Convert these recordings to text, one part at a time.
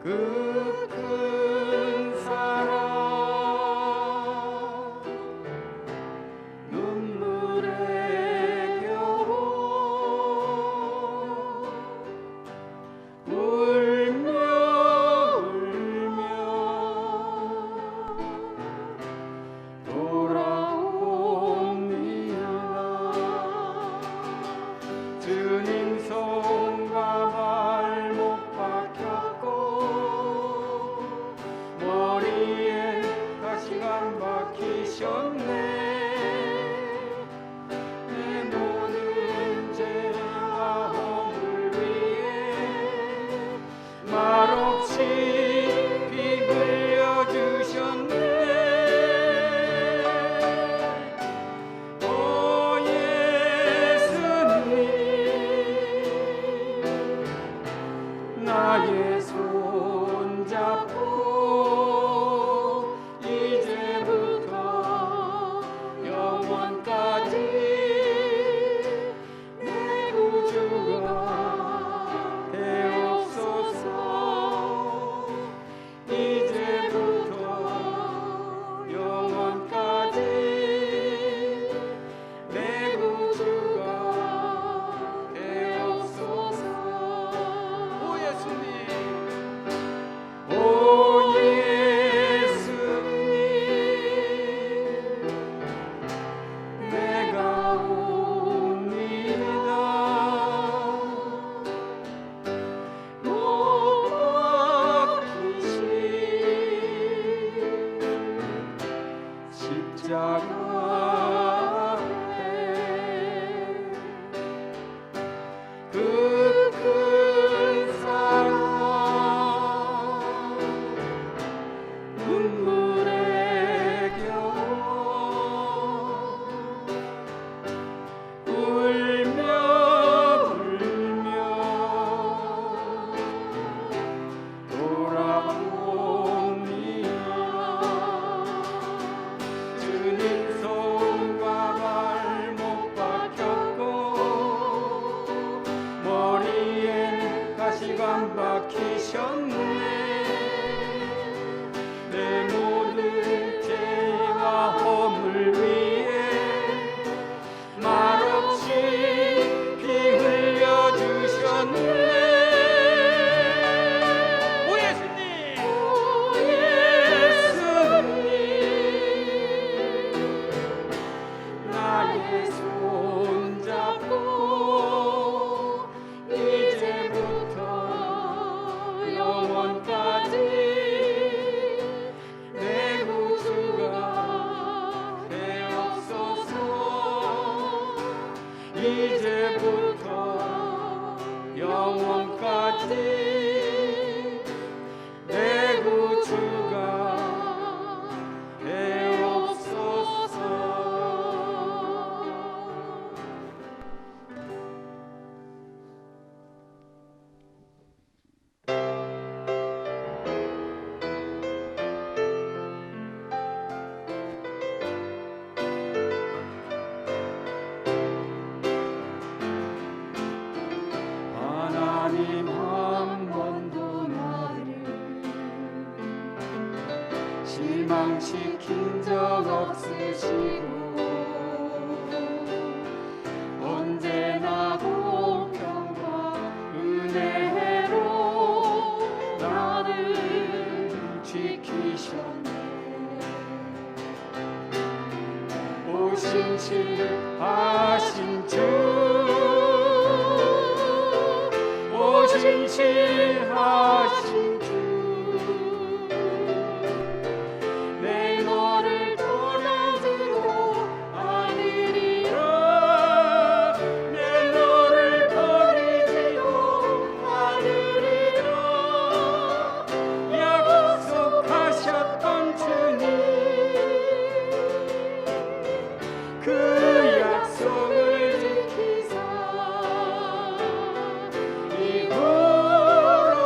그 큰 사랑 눈물에 겨워 울며 돌아옵니다. 주님 손과 발목 박혔고 머리에 가시관 박히셨네. 내 모든 죄와 허물 위에 말없이 피 흘려주셨네. 오 예수님, 나의 손 잡고 이제부터 영원까지 내 구주가 되옵소서. 이제부터 영원까지 내 구주가 되옵소서. 오 예수님, 오 예수님, 내가 옵니다. 못 박히신 십자가 앞에 그 큰 사랑 눈물에 겨워 울며 돌아옵니다. 주님 손과 발목 박혔고 머리에 가시관 박히셨네. 내 모든 죄와 허물 위에 말없이 피 흘려주셨네. 오 예수님, 오 예수님, 나의 손 잡고 이제부터 영원까지 내 구주가 되옵소서. 이제부터 영원까지 내 구주가 되옵소서. 하나님 한 번도 나를 실망시킨 적 없으시고 언제나 공평과 은혜로 나를 지키셨네. 오신실하신 주, 오신실하신 주, 내 너를 떠나지도 않으리라. 내 너를 버리지도 않으리라. 약속하셨던 주님, 그 약속을 지키사 이후로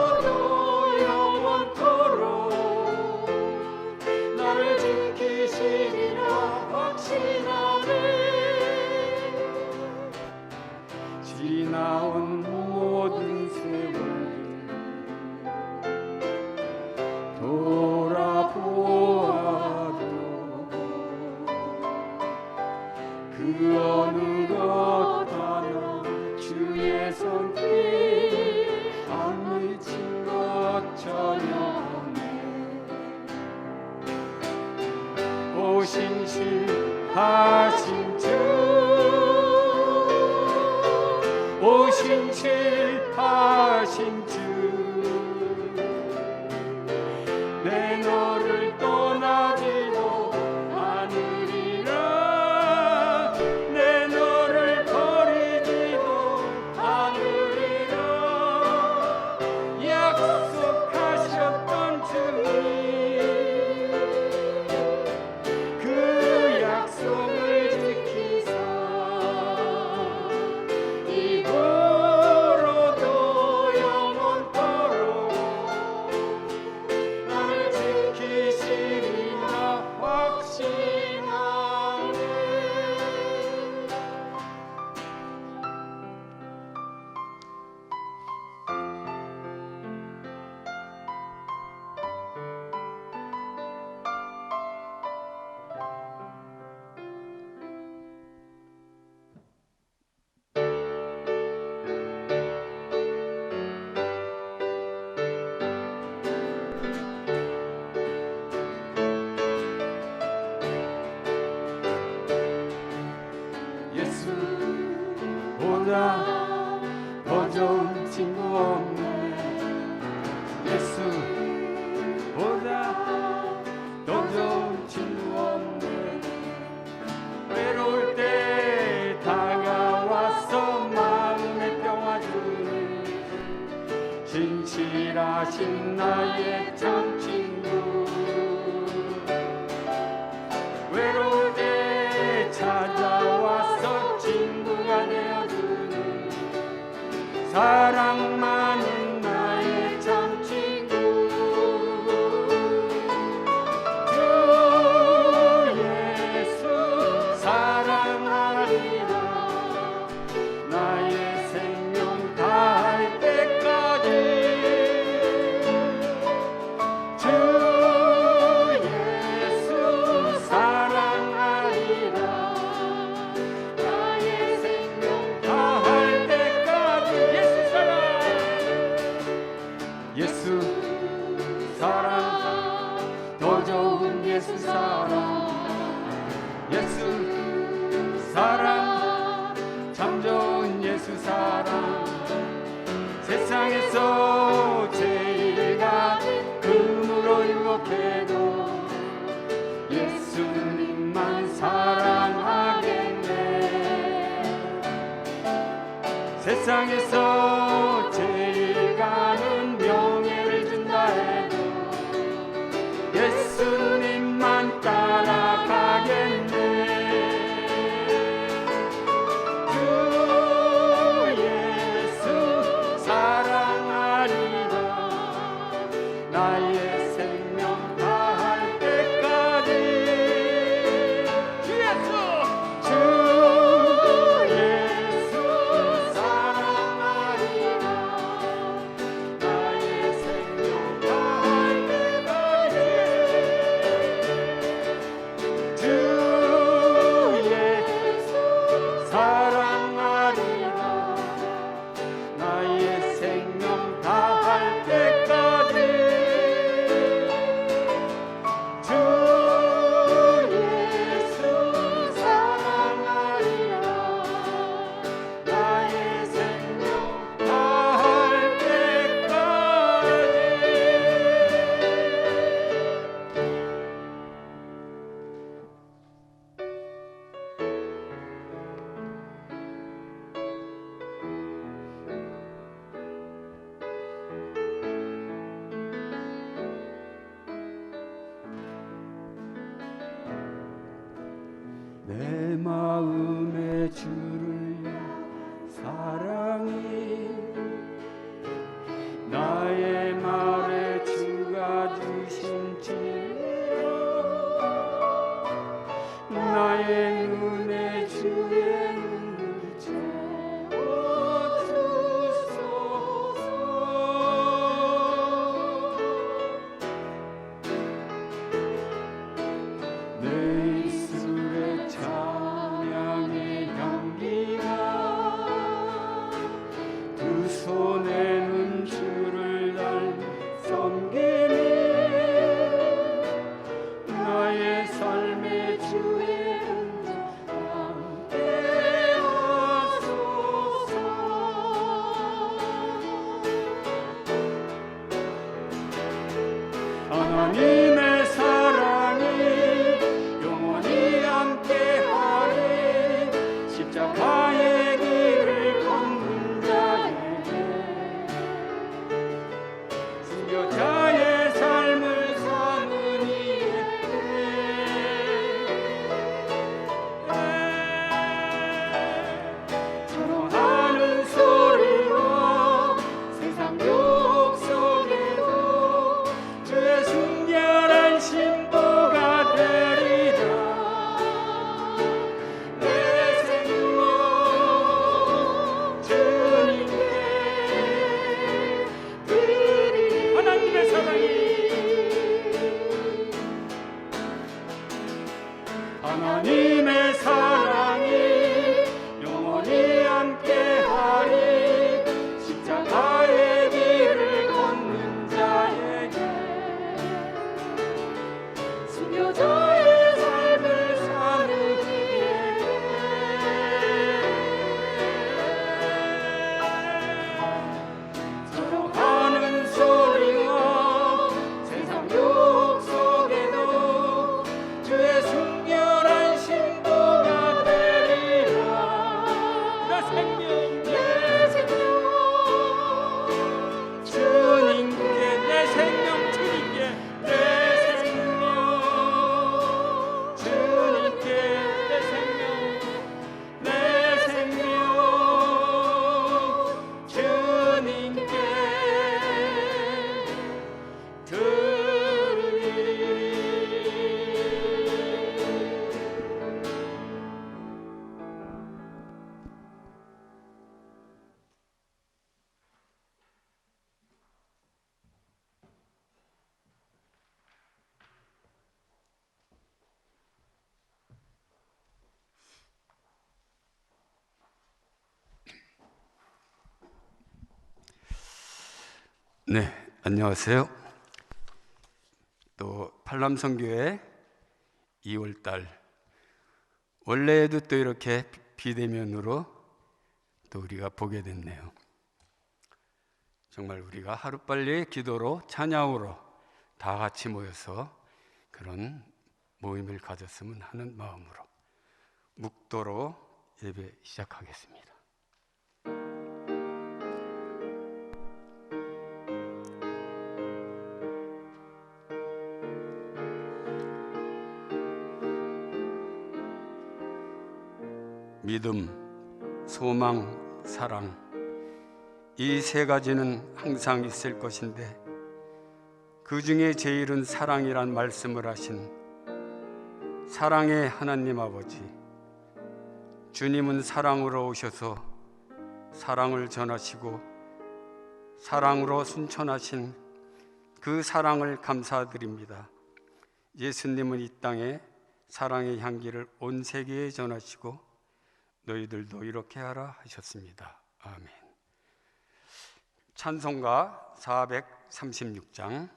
예수보다 더 좋은 친구 없네. 외로울 때 다가와서 마음에 평화 주는 진실하신 나의 참 친구. 외로울 때 찾아와서 친구가 되어주는 사랑 많은 나의 참 친구. 주 예수 사랑하리라. 나의 생명 다할 때까지. 주 예수 사랑하리라. 나의 생명 다할 때까지. 예수 사랑, 더 좋은 예수 사랑. 예수 사랑, 참 좋은 예수 사랑. 세상에서 제일 가진 금으로 유혹해도 예수님만 사랑하겠네. 세상에서 제일 가는 명예를 준다 해도 예수님만 따라가겠네. 주 예수 사랑하리라. 나의 생명 다할 때까지. 주 예수, 주 예수 사랑하리라. 나의 생명 다할 때까지. 주 예수 사랑하리라. 나의 생명 다할 때까지. 주 예수 사랑하리라. 나의 생명 다할 때까지. 내 마음의 주를 사랑이 나의 말에 주가 주신 진리요. 나의 눈에 주의 눈을 채워주소서. 내 입술에 찬양의 향기가 두 손에는 주를 달 섬기니 나의 삶의 주의 은혜 함께 하소서. 하나님의 사랑이 영원히 함께하리. 십자가의 길을 걷는 자에게 순교자의 삶을 사는 이에게 찬송하는 소리와 세상 욕 속에도 주의 순결한 신부가 되리라. 내 생명 주님께 드리리. 하나님의 네, 안녕하세요. 또 팔남선교회 2월달 원래에도 또 이렇게 비대면으로 또 우리가 보게 됐네요. 정말 우리가 하루빨리 기도로 찬양으로 다 같이 모여서 그런 모임을 가졌으면 하는 마음으로 묵도로 예배 시작하겠습니다. 믿음, 소망, 사랑, 이 세 가지는 항상 있을 것인데 그 중에 제일은 사랑이란 말씀을 하신 사랑의 하나님 아버지, 주님은 사랑으로 오셔서 사랑을 전하시고 사랑으로 순천하신 그 사랑을 감사드립니다. 예수님은 이 땅에 사랑의 향기를 온 세계에 전하시고 너희들도 이렇게 하라 하셨습니다. 아멘. 찬송가 436장.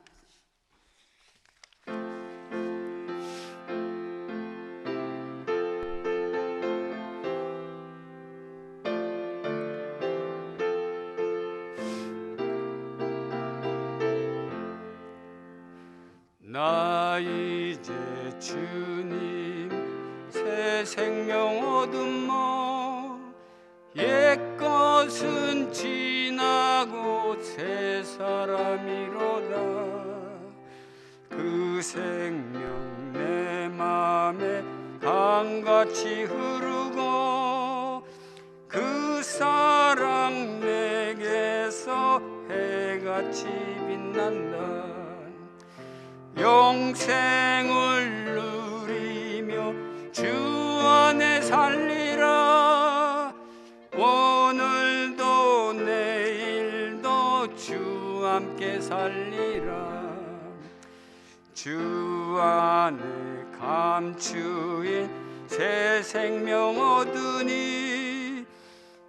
나 이제 주님 새 생명 얻음mo 옛것은 지나고 새 사람이로다. 그 생명 내 맘에 강같이 흐르고 그 사랑 내게서 해같이 빛난다. 영생을 누리며 주 안에 살리라. 오늘도 내일도 주 함께 살리라. 주 안에 감추인 새 생명 얻으니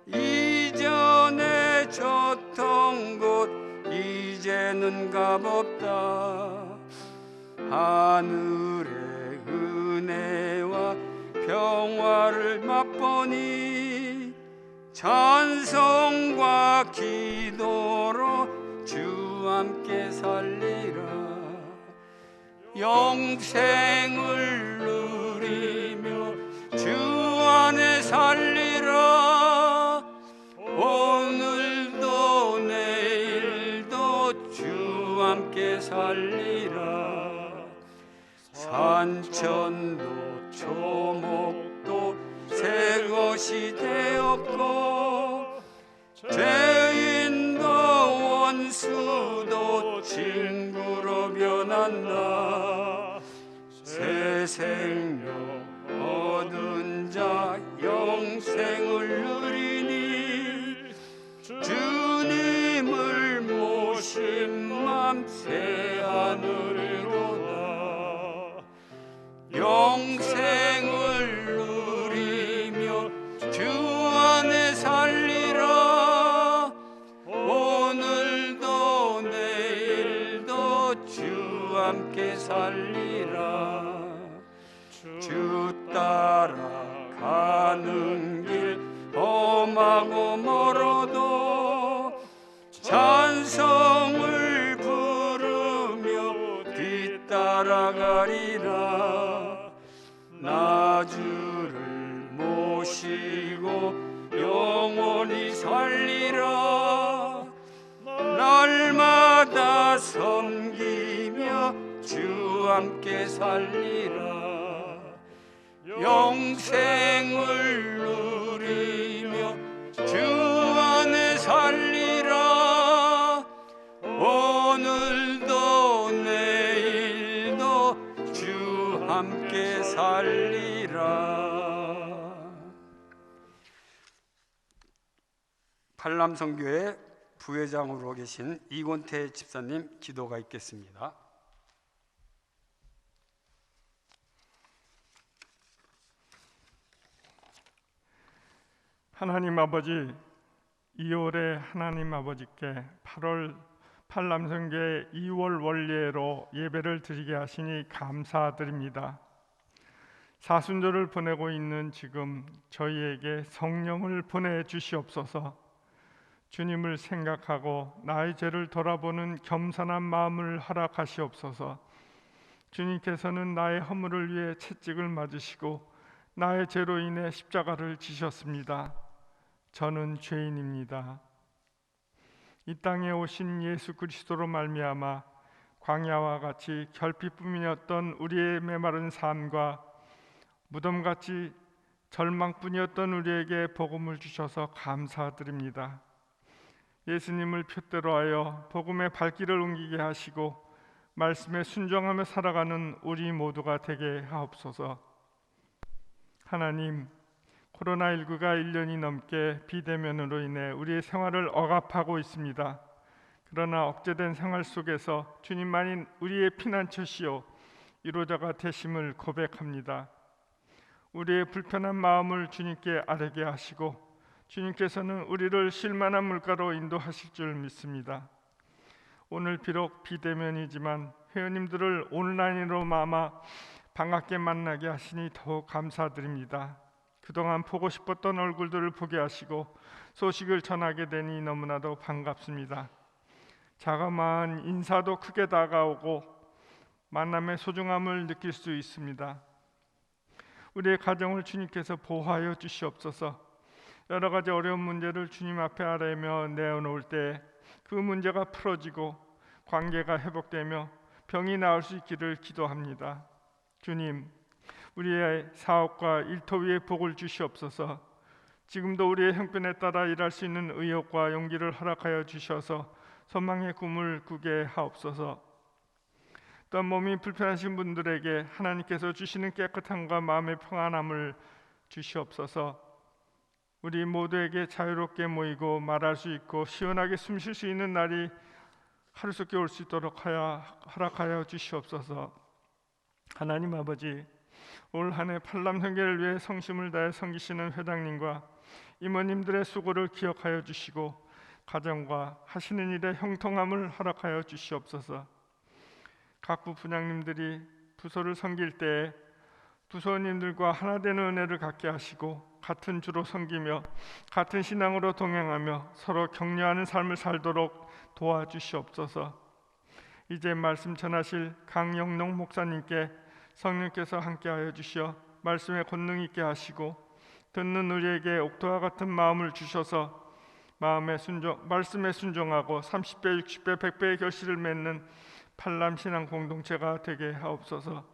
이전에 줬던 곳 이제는 값없다. 하늘의 은혜와 평화를 맛보니 찬송과 기도로 주 함께 살리라. 영생을 누리며 주 안에 살리라. 오늘도 내일도 주 함께 살리라. 산천도 초목도 새 것이 되었고 죄인도 원수도 친구로 변한다. 새 생명 얻은 자 영생을 누리니 주님을 모신 맘 새 하늘이로다. 영생을 누리며 주 안에 살리라. 오늘도 내일도 주 함께 살리라. 주 따라가는 길 험하고 멀어도 찬송을 부르며 뒤따라가리라. 나 주를 모시고 영원히 살리라. 날마다 섬기며 주 함께 살리라. 영생을 누리며 주 안에 살리라. 오늘도 내일도 주 함께 살리라. 팔남선교회 부회장으로 계신 이곤태 집사님 기도가 있겠습니다. 하나님 아버지, 2월에 하나님 아버지께 8월 팔남성교회 2월 원례로 예배를 드리게 하시니 감사드립니다. 사순절을 보내고 있는 지금 저희에게 성령을 보내주시옵소서. 주님을 생각하고 나의 죄를 돌아보는 겸손한 마음을 허락하시옵소서. 주님께서는 나의 허물을 위해 채찍을 맞으시고 나의 죄로 인해 십자가를 지셨습니다. 저는 죄인입니다. 이 땅에 오신 예수 그리스도로 말미암아 광야와 같이 결핍뿐이었던 우리의 메마른 삶과 무덤같이 절망뿐이었던 우리에게 복음을 주셔서 감사드립니다. 예수님을 표대로 하여 복음의 발길을 옮기게 하시고 말씀에 순종하며 살아가는 우리 모두가 되게 하옵소서. 하나님, 코로나19가 1년이 넘게 비대면으로 인해 우리의 생활을 억압하고 있습니다. 그러나 억제된 생활 속에서 주님만이 우리의 피난처시요 위로자가 되심을 고백합니다. 우리의 불편한 마음을 주님께 아뢰게 하시고 주님께서는 우리를 쉴만한 물가로 인도하실 줄 믿습니다. 오늘 비록 비대면이지만 회원님들을 온라인으로 마마 반갑게 만나게 하시니 더욱 감사드립니다. 그동안 보고 싶었던 얼굴들을 보게 하시고 소식을 전하게 되니 너무나도 반갑습니다. 자그마한 인사도 크게 다가오고 만남의 소중함을 느낄 수 있습니다. 우리의 가정을 주님께서 보호하여 주시옵소서. 여러 가지 어려운 문제를 주님 앞에 아뢰며 내어놓을 때 그 문제가 풀어지고 관계가 회복되며 병이 나을 수 있기를 기도합니다. 주님, 우리의 사업과 일터 위에 복을 주시옵소서. 지금도 우리의 형편에 따라 일할 수 있는 의욕과 용기를 허락하여 주셔서 소망의 꿈을 꾸게 하옵소서. 또한 몸이 불편하신 분들에게 하나님께서 주시는 깨끗함과 마음의 평안함을 주시옵소서. 우리 모두에게 자유롭게 모이고 말할 수 있고 시원하게 숨 쉴 수 있는 날이 하루속히 올 수 있도록 허락하여 주시옵소서. 하나님 아버지, 올 한 해 팔남성교회를 위해 성심을 다해 섬기시는 회장님과 임원님들의 수고를 기억하여 주시고 가정과 하시는 일에 형통함을 허락하여 주시옵소서. 각 부부장님들이 부서를 섬길 때 부서원님들과 하나 되는 은혜를 갖게 하시고 같은 주로 섬기며 같은 신앙으로 동행하며 서로 격려하는 삶을 살도록 도와주시옵소서. 이제 말씀 전하실 강영농 목사님께 성령께서 함께하여 주시어 말씀에 권능 있게 하시고 듣는 우리에게 옥토와 같은 마음을 주셔서 말씀에 순종하고 30배, 60배, 100배의 결실을 맺는 팔남신앙 공동체가 되게 하옵소서.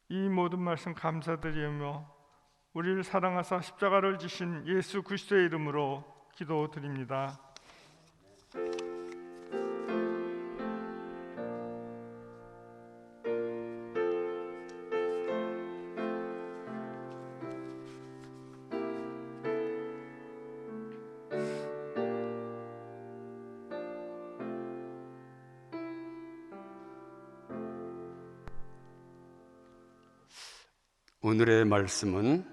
이 모든 말씀 감사드리며 우리를 사랑하사 십자가를 지신 예수 그리스도의 이름으로 기도드립니다. 오늘의 말씀은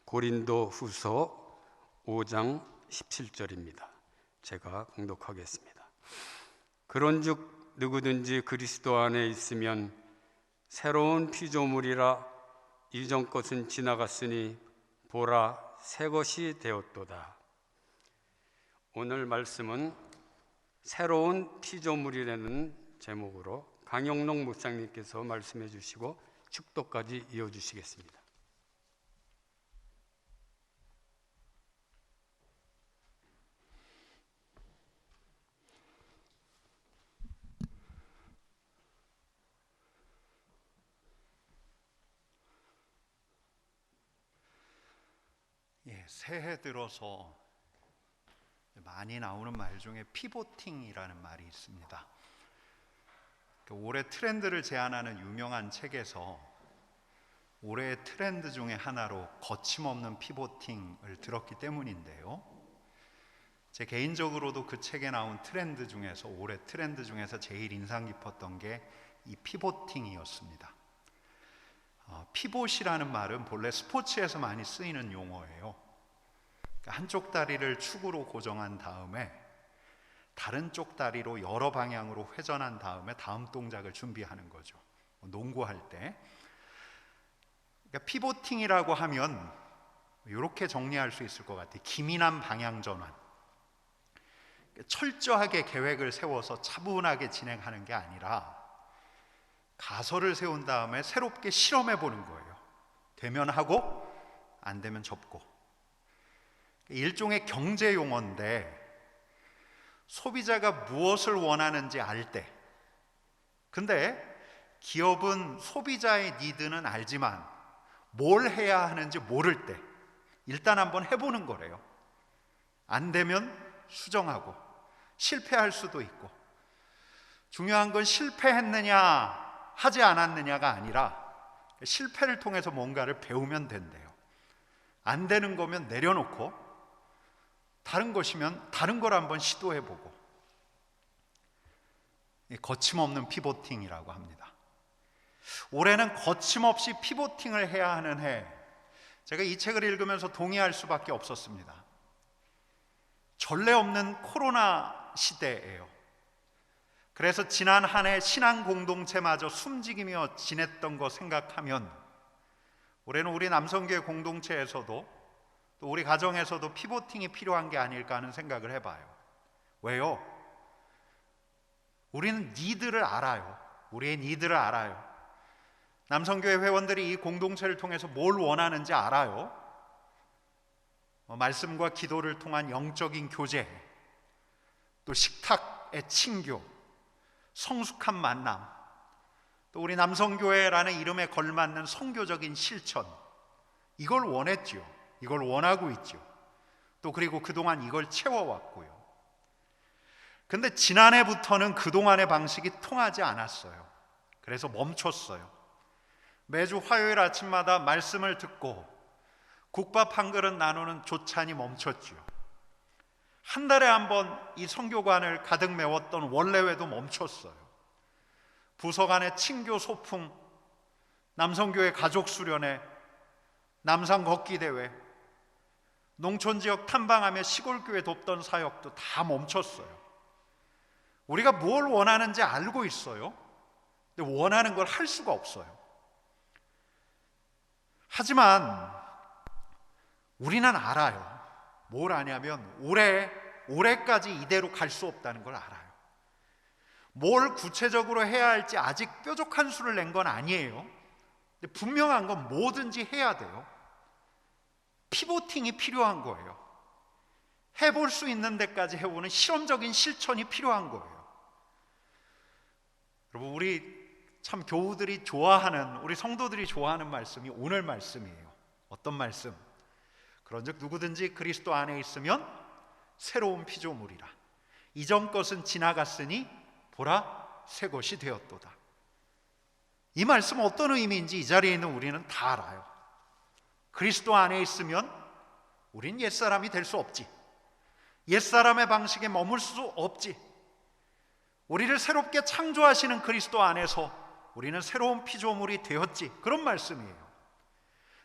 고린도 후서 5장 17절입니다. 제가 공독하겠습니다. 그런즉 누구든지 그리스도 안에 있으면 새로운 피조물이라 이전 것은 지나갔으니 보라 새 것이 되었도다. 오늘 말씀은 새로운 피조물이라는 제목으로 강영농 목사님께서 말씀해 주시고 축도까지 이어주시겠습니다. 새해 들어서 많이 나오는 말 중에 피보팅이라는 말이 있습니다. 올해 트렌드를 제안하는 유명한 책에서 올해의 트렌드 중에 하나로 거침없는 피보팅을 들었기 때문인데요. 제 개인적으로도 그 책에 나온 트렌드 중에서 올해 트렌드 중에서 제일 인상 깊었던 게 이 피보팅이었습니다. 피봇이라는 말은 본래 스포츠에서 많이 쓰이는 용어예요. 한쪽 다리를 축으로 고정한 다음에 다른 쪽 다리로 여러 방향으로 회전한 다음에 다음 동작을 준비하는 거죠. 농구할 때. 그러니까 피보팅이라고 하면 이렇게 정리할 수 있을 것 같아요. 기민한 방향 전환. 철저하게 계획을 세워서 차분하게 진행하는 게 아니라 가설을 세운 다음에 새롭게 실험해 보는 거예요. 되면 하고 안 되면 접고. 일종의 경제 용어인데 소비자가 무엇을 원하는지 알 때, 근데 기업은 소비자의 니드는 알지만 뭘 해야 하는지 모를 때 일단 한번 해보는 거래요. 안 되면 수정하고 실패할 수도 있고, 중요한 건 실패했느냐 하지 않았느냐가 아니라 실패를 통해서 뭔가를 배우면 된대요. 안 되는 거면 내려놓고 다른 것이면 다른 걸 한번 시도해보고, 거침없는 피보팅이라고 합니다. 올해는 거침없이 피보팅을 해야 하는 해. 제가 이 책을 읽으면서 동의할 수밖에 없었습니다. 전례 없는 코로나 시대예요. 그래서 지난 한 해 신앙 공동체마저 숨지기며 지냈던 거 생각하면 올해는 우리 남성교회 공동체에서도 또 우리 가정에서도 피보팅이 필요한 게 아닐까 하는 생각을 해봐요. 왜요? 우리는 니드를 알아요. 우리의 니드를 알아요. 남성교회 회원들이 이 공동체를 통해서 뭘 원하는지 알아요. 말씀과 기도를 통한 영적인 교제, 또 식탁의 친교, 성숙한 만남, 또 우리 남성교회라는 이름에 걸맞는 선교적인 실천, 이걸 원했죠. 이걸 원하고 있죠. 또 그리고 그동안 이걸 채워왔고요. 근데 지난해부터는 그동안의 방식이 통하지 않았어요. 그래서 멈췄어요. 매주 화요일 아침마다 말씀을 듣고 국밥 한 그릇 나누는 조찬이 멈췄죠. 한 달에 한 번 이 선교관을 가득 메웠던 원래회도 멈췄어요. 부서 간의 친교 소풍, 남성교회 가족 수련회, 남산 걷기 대회, 농촌 지역 탐방하며 시골교회 돕던 사역도 다 멈췄어요. 우리가 뭘 원하는지 알고 있어요. 근데 원하는 걸 할 수가 없어요. 하지만 우리는 알아요. 뭘 아냐면 올해까지 이대로 갈 수 없다는 걸 알아요. 뭘 구체적으로 해야 할지 아직 뾰족한 수를 낸 건 아니에요. 근데 분명한 건 뭐든지 해야 돼요. 피보팅이 필요한 거예요. 해볼 수 있는 데까지 해보는 실험적인 실천이 필요한 거예요. 여러분, 우리 참 교우들이 좋아하는, 우리 성도들이 좋아하는 말씀이 오늘 말씀이에요. 어떤 말씀? 그런즉 누구든지 그리스도 안에 있으면 새로운 피조물이라. 이전 것은 지나갔으니 보라 새 것이 되었도다. 이 말씀은 어떤 의미인지 이 자리에 있는 우리는 다 알아요. 그리스도 안에 있으면 우린 옛사람이 될 수 없지. 옛사람의 방식에 머물 수 없지. 우리를 새롭게 창조하시는 그리스도 안에서 우리는 새로운 피조물이 되었지. 그런 말씀이에요.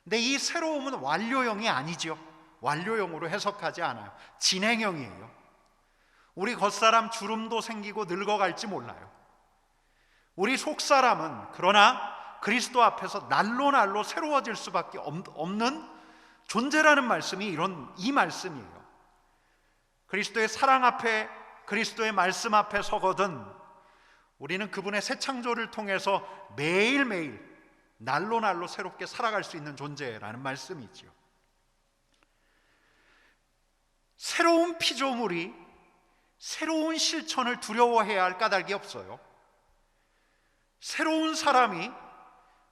근데 이 새로움은 완료형이 아니죠. 완료형으로 해석하지 않아요. 진행형이에요. 우리 겉사람 주름도 생기고 늙어갈지 몰라요. 우리 속사람은 그러나 그리스도 앞에서 날로 새로워질 수밖에 없는 존재라는 말씀이 이 말씀이에요. 그리스도의 사랑 앞에, 그리스도의 말씀 앞에 서거든 우리는 그분의 새 창조를 통해서 매일매일 날로 새롭게 살아갈 수 있는 존재라는 말씀이지요. 새로운 피조물이 새로운 실천을 두려워해야 할 까닭이 없어요. 새로운 사람이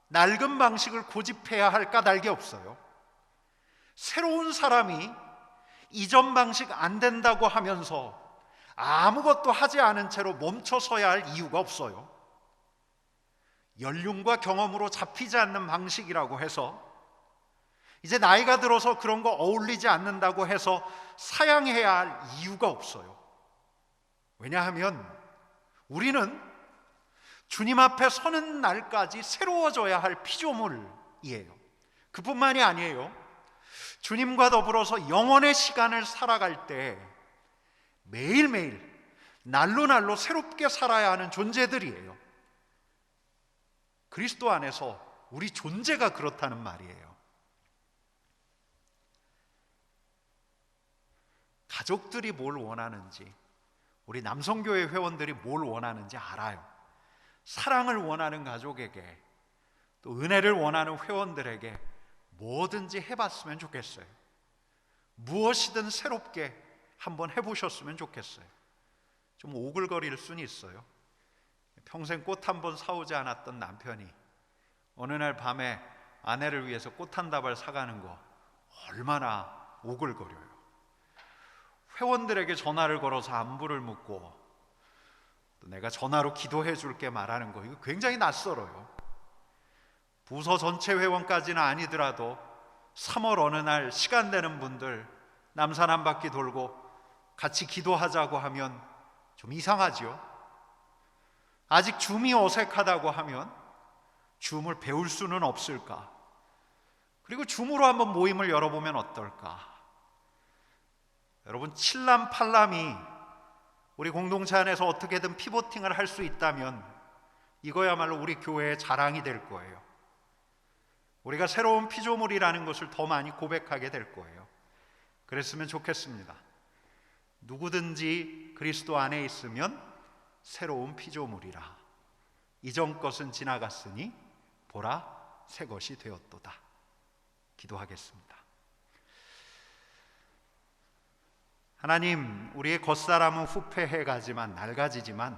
낡은 방식을 고집해야 할 까닭이 없어요. 새로운 사람이 이전 방식 안 된다고 하면서 아무것도 하지 않은 채로 멈춰서야 할 이유가 없어요. 연륜과 경험으로 잡히지 않는 방식이라고 해서 이제 나이가 들어서 그런 거 어울리지 않는다고 해서 사양해야 할 이유가 없어요. 왜냐하면 우리는 주님 앞에 서는 날까지 새로워져야 할 피조물이에요. 그뿐만이 아니에요. 주님과 더불어서 영원의 시간을 살아갈 때 매일매일 날로 날로 새롭게 살아야 하는 존재들이에요. 그리스도 안에서 우리 존재가 그렇다는 말이에요. 가족들이 뭘 원하는지, 우리 남성교회 회원들이 뭘 원하는지 알아요. 사랑을 원하는 가족에게, 또 은혜를 원하는 회원들에게 뭐든지 해봤으면 좋겠어요. 무엇이든 새롭게 한번 해보셨으면 좋겠어요. 좀 오글거릴 수는 있어요. 평생 꽃 한 번 사오지 않았던 남편이 어느 날 밤에 아내를 위해서 꽃 한 다발 사가는 거 얼마나 오글거려요. 회원들에게 전화를 걸어서 안부를 묻고 또 내가 전화로 기도해 줄게 말하는 거, 이거 굉장히 낯설어요. 부서 전체 회원까지는 아니더라도 3월 어느 날 시간 되는 분들 남산 한 바퀴 돌고 같이 기도하자고 하면 좀 이상하지요. 아직 줌이 어색하다고 하면 줌을 배울 수는 없을까? 그리고 줌으로 한번 모임을 열어보면 어떨까? 여러분, 칠남팔남이 우리 공동체 안에서 어떻게든 피보팅을 할 수 있다면 이거야말로 우리 교회의 자랑이 될 거예요. 우리가 새로운 피조물이라는 것을 더 많이 고백하게 될 거예요. 그랬으면 좋겠습니다. 누구든지 그리스도 안에 있으면 새로운 피조물이라. 이전 것은 지나갔으니 보라 새 것이 되었도다. 기도하겠습니다. 하나님, 우리의 겉사람은 후패해 가지만 낡아지지만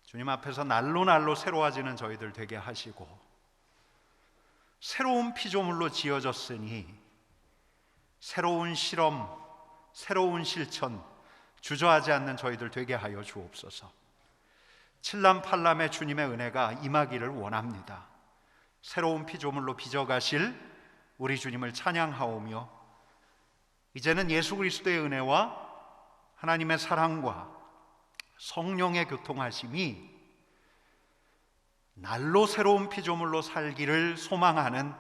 주님 앞에서 날로 날로 새로워지는 저희들 되게 하시고 새로운 피조물로 지어졌으니 새로운 실험, 새로운 실천 주저하지 않는 저희들 되게 하여 주옵소서. 칠남팔남의 주님의 은혜가 임하기를 원합니다. 새로운 피조물로 빚어가실 우리 주님을 찬양하오며 이제는 예수 그리스도의 은혜와 하나님의 사랑과 성령의 교통하심이 날로 새로운 피조물로 살기를 소망하는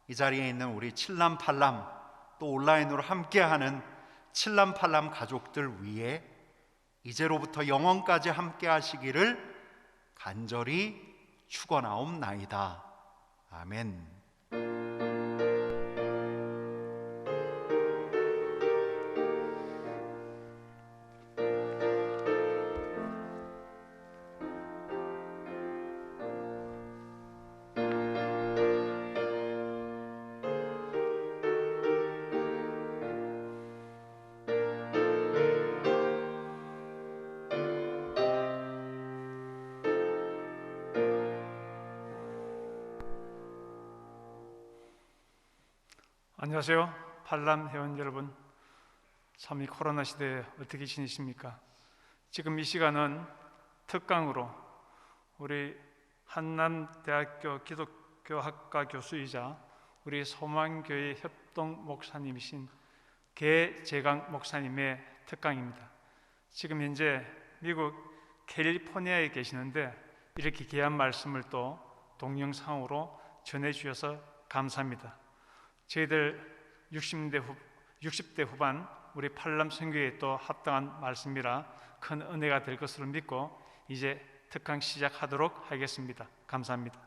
이 자리에 있는 우리 칠남팔남, 또 온라인으로 함께하는 칠남팔남 가족들 위해 이제로부터 영원까지 함께 하시기를 간절히 축원하옵나이다. 아멘. 안녕하세요. 팔남 회원 여러분, 참 이 코로나 시대에 어떻게 지내십니까? 지금 이 시간은 특강으로 우리 한남대학교 기독교학과 교수이자 우리 소망교회 협동 목사님이신 개재강 목사님의 특강입니다. 지금 현재 미국 캘리포니아에 계시는데 이렇게 귀한 말씀을 또 동영상으로 전해주셔서 감사합니다. 저희들 60대 후반 우리 팔남 선교에 또 합당한 말씀이라 큰 은혜가 될 것으로 믿고 이제 특강 시작하도록 하겠습니다. 감사합니다.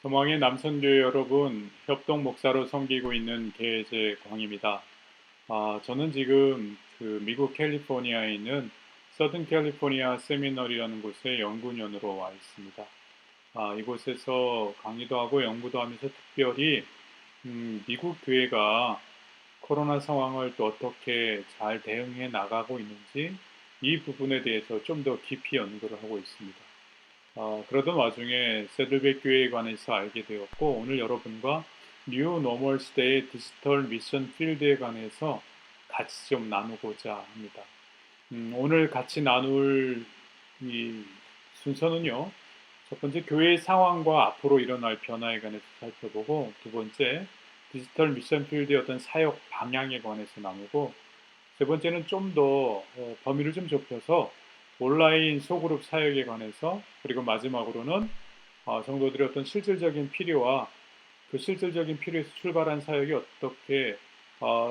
소망의 남선교회 여러분, 협동 목사로 섬기고 있는 개재광입니다. 저는 지금 미국 캘리포니아에 있는 서든 캘리포니아 세미너리라는 곳에 연구원으로 와 있습니다. 이곳에서 강의도 하고 연구도 하면서 특별히 미국 교회가 코로나 상황을 또 어떻게 잘 대응해 나가고 있는지 이 부분에 대해서 좀 더 깊이 연구를 하고 있습니다. 그러던 와중에 세들백 교회에 관해서 알게 되었고 오늘 여러분과 뉴 노멀 시대의 디지털 미션 필드에 관해서 같이 좀 나누고자 합니다. 오늘 같이 나눌 이 순서는요. 첫 번째, 교회의 상황과 앞으로 일어날 변화에 관해서 살펴보고, 두 번째, 디지털 미션 필드의 어떤 사역 방향에 관해서 나누고, 세 번째는 좀 더 범위를 좀 좁혀서 온라인 소그룹 사역에 관해서, 그리고 마지막으로는 성도들의 어떤 실질적인 필요와 그 실질적인 필요에서 출발한 사역이 어떻게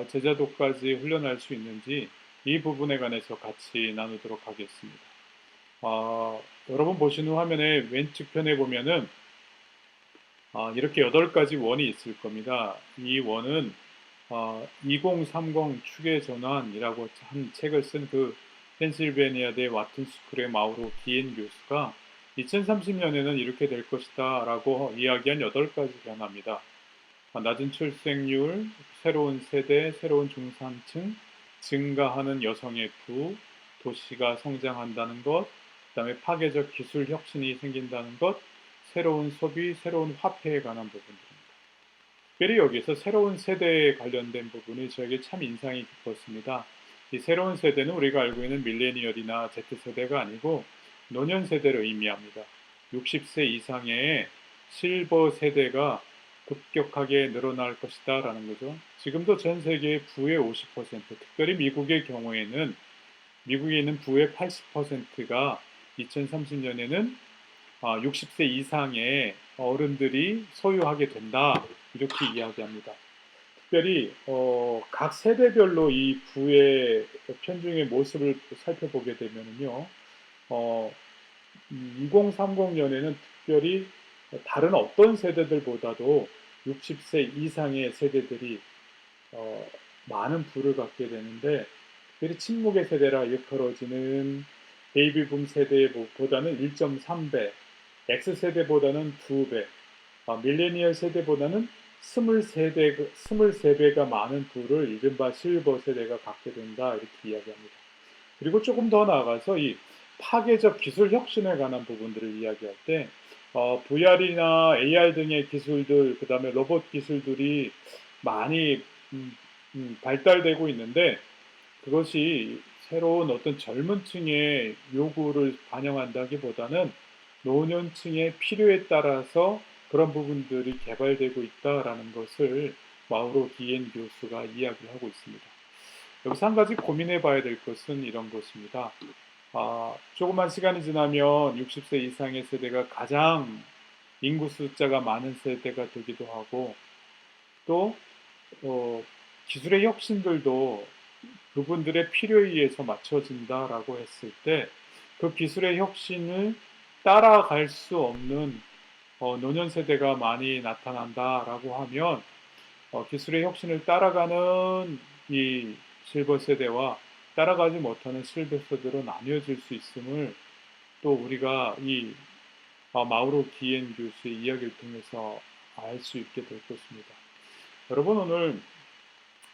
제자도까지 훈련할 수 있는지 이 부분에 관해서 같이 나누도록 하겠습니다. 여러분 보시는 화면의 왼쪽 편에 보면은 이렇게 8가지 원이 있을 겁니다. 이 원은 2030 축의 전환이라고 한 책을 쓴 그 펜실베니아대 와튼 스쿨의 마우로 기엔 교수가 2030년에는 이렇게 될 것이다 라고 이야기한 8가지 변화입니다. 낮은 출생률, 새로운 세대, 새로운 중산층, 증가하는 여성의 부, 도시가 성장한다는 것, 그 다음에 파괴적 기술 혁신이 생긴다는 것, 새로운 소비, 새로운 화폐에 관한 부분들입니다. 특별히 여기서 새로운 세대에 관련된 부분이 저에게 참 인상이 깊었습니다. 이 새로운 세대는 우리가 알고 있는 밀레니얼이나 Z세대가 아니고 노년 세대를 의미합니다. 60세 이상의 실버 세대가 급격하게 늘어날 것이다 라는 거죠. 지금도 전 세계의 부의 50%, 특별히 미국의 경우에는 미국에 있는 부의 80%가 2030년에는 60세 이상의 어른들이 소유하게 된다 이렇게 이야기합니다. 특별히 각 세대별로 이 부의 편중의 모습을 살펴보게 되면요, 2030년에는 특별히 다른 어떤 세대들보다도 60세 이상의 세대들이 많은 부를 갖게 되는데, 특별히 침묵의 세대라 일컬어지는 베이비붐 세대보다는 1.3배, X세대보다는 2배, 밀레니얼 세대보다는 23배가 많은 부를 이른바 실버 세대가 갖게 된다 이렇게 이야기합니다. 그리고 조금 더 나아가서 이 파괴적 기술 혁신에 관한 부분들을 이야기할 때 VR이나 AR 등의 기술들, 그 다음에 로봇 기술들이 많이 발달되고 있는데, 그것이 새로운 어떤 젊은 층의 요구를 반영한다기보다는 노년층의 필요에 따라서 그런 부분들이 개발되고 있다라는 것을 마우로 기엔 교수가 이야기를 하고 있습니다. 여기서 한 가지 고민해 봐야 될 것은 이런 것입니다. 조금만 시간이 지나면 60세 이상의 세대가 가장 인구 숫자가 많은 세대가 되기도 하고, 또 기술의 혁신들도 그분들의 필요에 의해서 맞춰진다라고 했을 때 그 기술의 혁신을 따라갈 수 없는 노년 세대가 많이 나타난다라고 하면 기술의 혁신을 따라가는 이 실버 세대와 따라가지 못하는 실버 세대로 나뉘어질 수 있음을 또 우리가 이 마우로 기엔 교수의 이야기를 통해서 알 수 있게 될 것입니다. 여러분, 오늘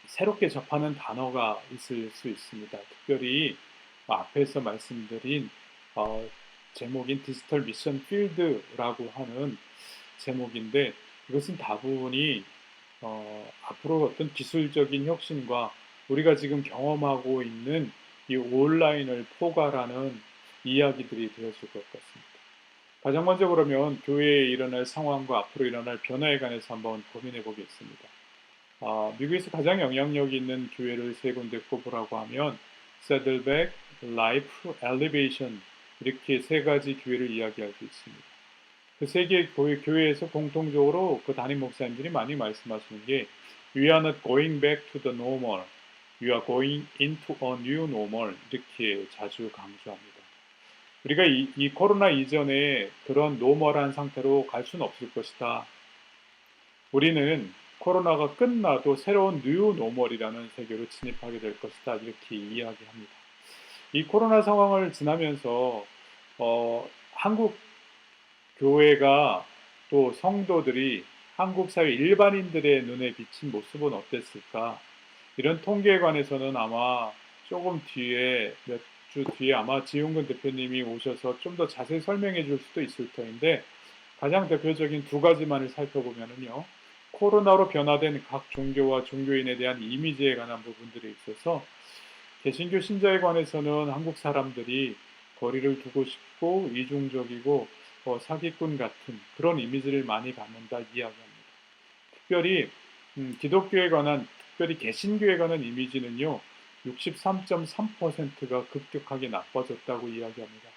새롭게 접하는 단어가 있을 수 있습니다. 특별히 앞에서 말씀드린 제목인 디지털 미션 필드라고 하는 제목인데, 이것은 다분히 앞으로 어떤 기술적인 혁신과 우리가 지금 경험하고 있는 이 온라인을 포괄하는 이야기들이 되었을 것 같습니다. 가장 먼저 그러면 교회에 일어날 상황과 앞으로 일어날 변화에 관해서 한번 고민해 보겠습니다. 미국에서 가장 영향력 있는 교회를 세 군데 꼽으라고 하면 Saddleback, Life, Elevation 이렇게 세 가지 교회를 이야기할 수 있습니다. 그 세 개의 교회에서 공통적으로 그 담임 목사님들이 많이 말씀하시는 게 We are not going back to the normal, We are going into a new normal 이렇게 자주 강조합니다. 우리가 이 코로나 이전에 그런 노멀한 상태로 갈 수는 없을 것이다. 우리는 코로나가 끝나도 새로운 뉴 노멀이라는 세계로 진입하게 될 것이다 이렇게 이야기합니다. 이 코로나 상황을 지나면서 한국 교회가 또 성도들이 한국 사회 일반인들의 눈에 비친 모습은 어땠을까? 이런 통계에 관해서는 아마 조금 뒤에 몇 주 뒤에 아마 지용근 대표님이 오셔서 좀 더 자세히 설명해 줄 수도 있을 터인데, 가장 대표적인 두 가지만을 살펴보면요. 코로나로 변화된 각 종교와 종교인에 대한 이미지에 관한 부분들에 있어서 개신교 신자에 관해서는 한국 사람들이 거리를 두고 싶고 이중적이고 사기꾼 같은 그런 이미지를 많이 갖는다 이야기합니다. 특별히 기독교에 관한, 특별히 개신교에 관한 이미지는요, 63.3%가 급격하게 나빠졌다고 이야기합니다.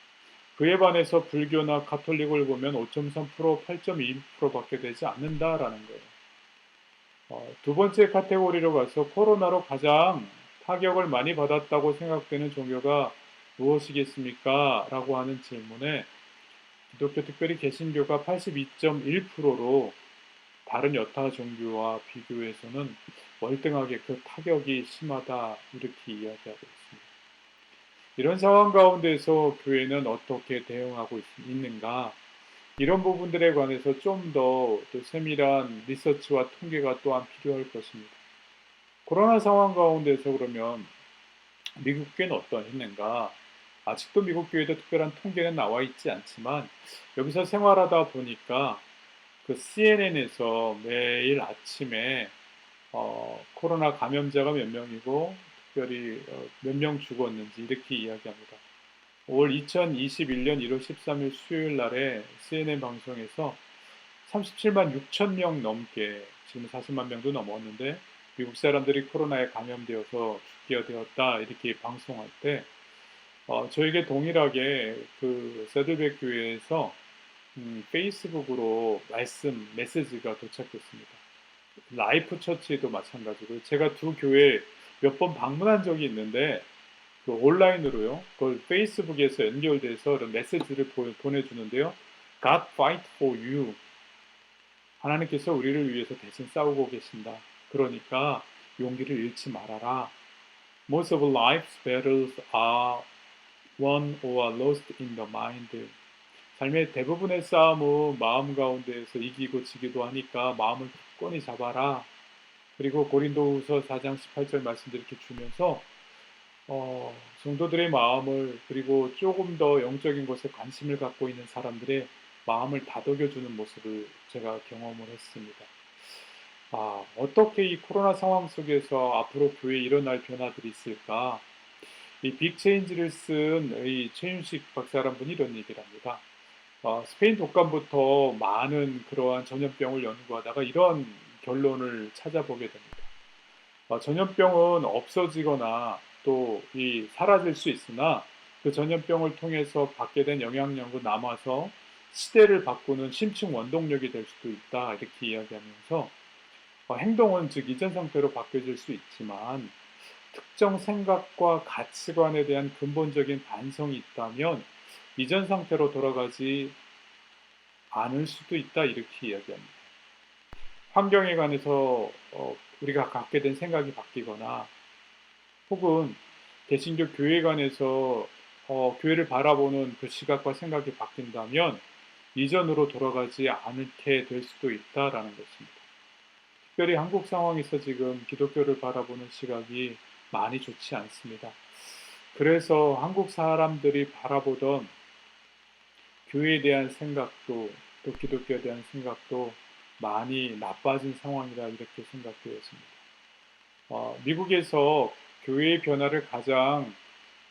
그에 반해서 불교나 가톨릭을 보면 5.3%, 8.2%밖에 되지 않는다라는 거예요. 두 번째 카테고리로 가서 코로나로 가장 타격을 많이 받았다고 생각되는 종교가 무엇이겠습니까? 라고 하는 질문에 기독교 특별히 개신교가 82.1%로 다른 여타 종교와 비교해서는 월등하게 그 타격이 심하다 이렇게 이야기하고 있습니다. 이런 상황 가운데서 교회는 어떻게 대응하고 있는가? 이런 부분들에 관해서 좀 더 세밀한 리서치와 통계가 또한 필요할 것입니다. 코로나 상황 가운데서 그러면 미국 교회는 어떠했는가? 아직도 미국 교회도 특별한 통계는 나와 있지 않지만 여기서 생활하다 보니까 그 CNN에서 매일 아침에 코로나 감염자가 몇 명이고 특별히 몇 명 죽었는지 이렇게 이야기합니다. 올 2021년 1월 13일 수요일 날에 CNN 방송에서 37만 6천 명 넘게, 지금 40만 명도 넘었는데 미국 사람들이 코로나에 감염되어서 죽게 되었다 이렇게 방송할 때 저에게 동일하게 그 세들백 교회에서 페이스북으로 메시지가 도착했습니다. 라이프 처치도 마찬가지고 제가 두 교회 몇 번 방문한 적이 있는데 그 온라인으로요. 그걸 페이스북에서 연결돼서 이런 메시지를 보내주는데요. God fight for you. 하나님께서 우리를 위해서 대신 싸우고 계신다. 그러니까 용기를 잃지 말아라. Most of life's battles are won or lost in the mind. 삶의 대부분의 싸움은 마음 가운데에서 이기고 지기도 하니까 마음을 굳건히 잡아라. 그리고 고린도후서 4장 18절 말씀들 이렇게 주면서 성도들의 마음을, 그리고 조금 더 영적인 것에 관심을 갖고 있는 사람들의 마음을 다독여주는 모습을 제가 경험을 했습니다. 어떻게 이 코로나 상황 속에서 앞으로 교회에 일어날 변화들이 있을까? 이 빅체인지를 쓴 이 최윤식 박사란 분이 이런 얘기를 합니다. 스페인 독감부터 많은 그러한 전염병을 연구하다가 이런 결론을 찾아보게 됩니다. 전염병은 없어지거나 또 이 사라질 수 있으나 그 전염병을 통해서 받게 된 영향력은 남아서 시대를 바꾸는 심층 원동력이 될 수도 있다 이렇게 이야기하면서 행동은 즉 이전 상태로 바뀌어질 수 있지만 특정 생각과 가치관에 대한 근본적인 반성이 있다면 이전 상태로 돌아가지 않을 수도 있다 이렇게 이야기합니다. 환경에 관해서 우리가 갖게 된 생각이 바뀌거나 혹은 개신교 교회에 관해서 교회를 바라보는 그 시각과 생각이 바뀐다면 이전으로 돌아가지 않게 될 수도 있다라는 것입니다. 특별히 한국 상황에서 지금 기독교를 바라보는 시각이 많이 좋지 않습니다. 그래서 한국 사람들이 바라보던 교회에 대한 생각도 또 기독교에 대한 생각도 많이 나빠진 상황이라 이렇게 생각되었습니다. 미국에서 교회의 변화를 가장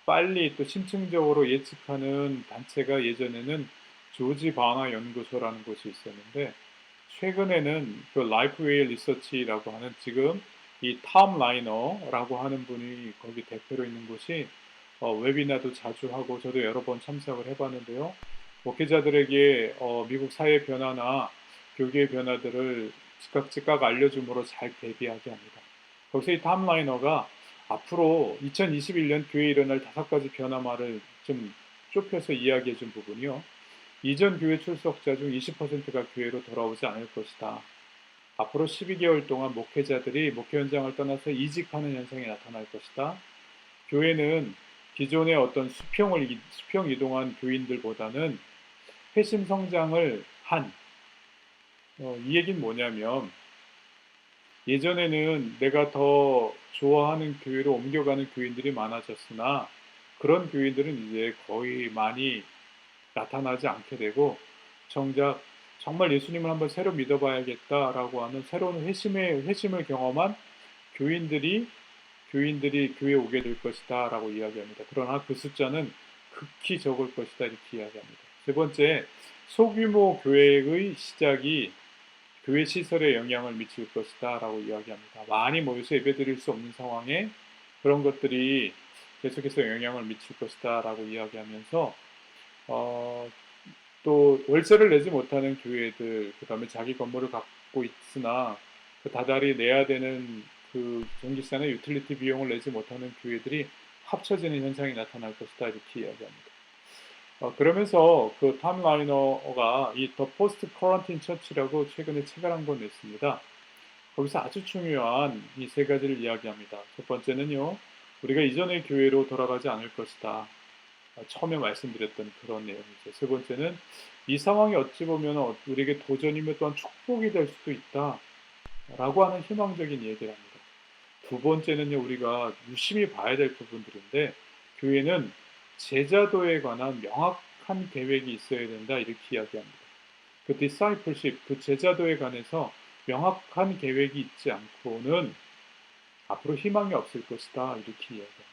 빨리 또 심층적으로 예측하는 단체가 예전에는 조지 바나 연구소라는 곳이 있었는데 최근에는 그 라이프웨이 리서치라고 하는 지금 이 탐 라이너라고 하는 분이 거기 대표로 있는 곳이 웨비나도 자주 하고 저도 여러 번 참석을 해봤는데요. 목회자들에게 미국 사회 변화나 교계의 변화들을 즉각 알려줌으로 잘 대비하게 합니다. 거기서 이 탐 라이너가 앞으로 2021년 교회에 일어날 5가지 변화말을 좀 좁혀서 이야기해 준 부분이요. 이전 교회 출석자 중 20%가 교회로 돌아오지 않을 것이다. 앞으로 12개월 동안 목회자들이 목회 현장을 떠나서 이직하는 현상이 나타날 것이다. 교회는 기존의 어떤 수평 이동한 교인들보다는 회심 성장을 이 얘기는 뭐냐면 예전에는 내가 더 좋아하는 교회로 옮겨가는 교인들이 많아졌으나 그런 교인들은 이제 거의 많이 나타나지 않게 되고 정작 정말 예수님을 한번 새로 믿어봐야겠다라고 하는 새로운 회심을 경험한 교인들이 교회에 오게 될 것이다라고 이야기합니다. 그러나 그 숫자는 극히 적을 것이다 이렇게 이야기합니다. 세 번째, 소규모 교회의 시작이 교회 시설에 영향을 미칠 것이다라고 이야기합니다. 많이 모여서 예배드릴 수 없는 상황에 그런 것들이 계속해서 영향을 미칠 것이다라고 이야기하면서 어, 또 월세를 내지 못하는 교회들, 그다음에 자기 건물을 갖고 있으나 그 다달이 내야 되는 그 전기세나 유틸리티 비용을 내지 못하는 교회들이 합쳐지는 현상이 나타날 것이다 이렇게 이야기합니다. 그러면서 그 탐 라이너가 이 더 포스트 커런틴 처치라고 최근에 책을 한 권 냈습니다. 거기서 아주 중요한 이 세 가지를 이야기합니다. 첫 번째는요, 우리가 이전의 교회로 돌아가지 않을 것이다. 처음에 말씀드렸던 그런 내용이죠. 세 번째는 이 상황이 어찌 보면 우리에게 도전이며 또한 축복이 될 수도 있다 라고 하는 희망적인 얘기를 합니다. 두 번째는요, 우리가 유심히 봐야 될 부분들인데 교회는 제자도에 관한 명확한 계획이 있어야 된다 이렇게 이야기합니다. 그 discipleship, 그 제자도에 관해서 명확한 계획이 있지 않고는 앞으로 희망이 없을 것이다 이렇게 이야기합니다.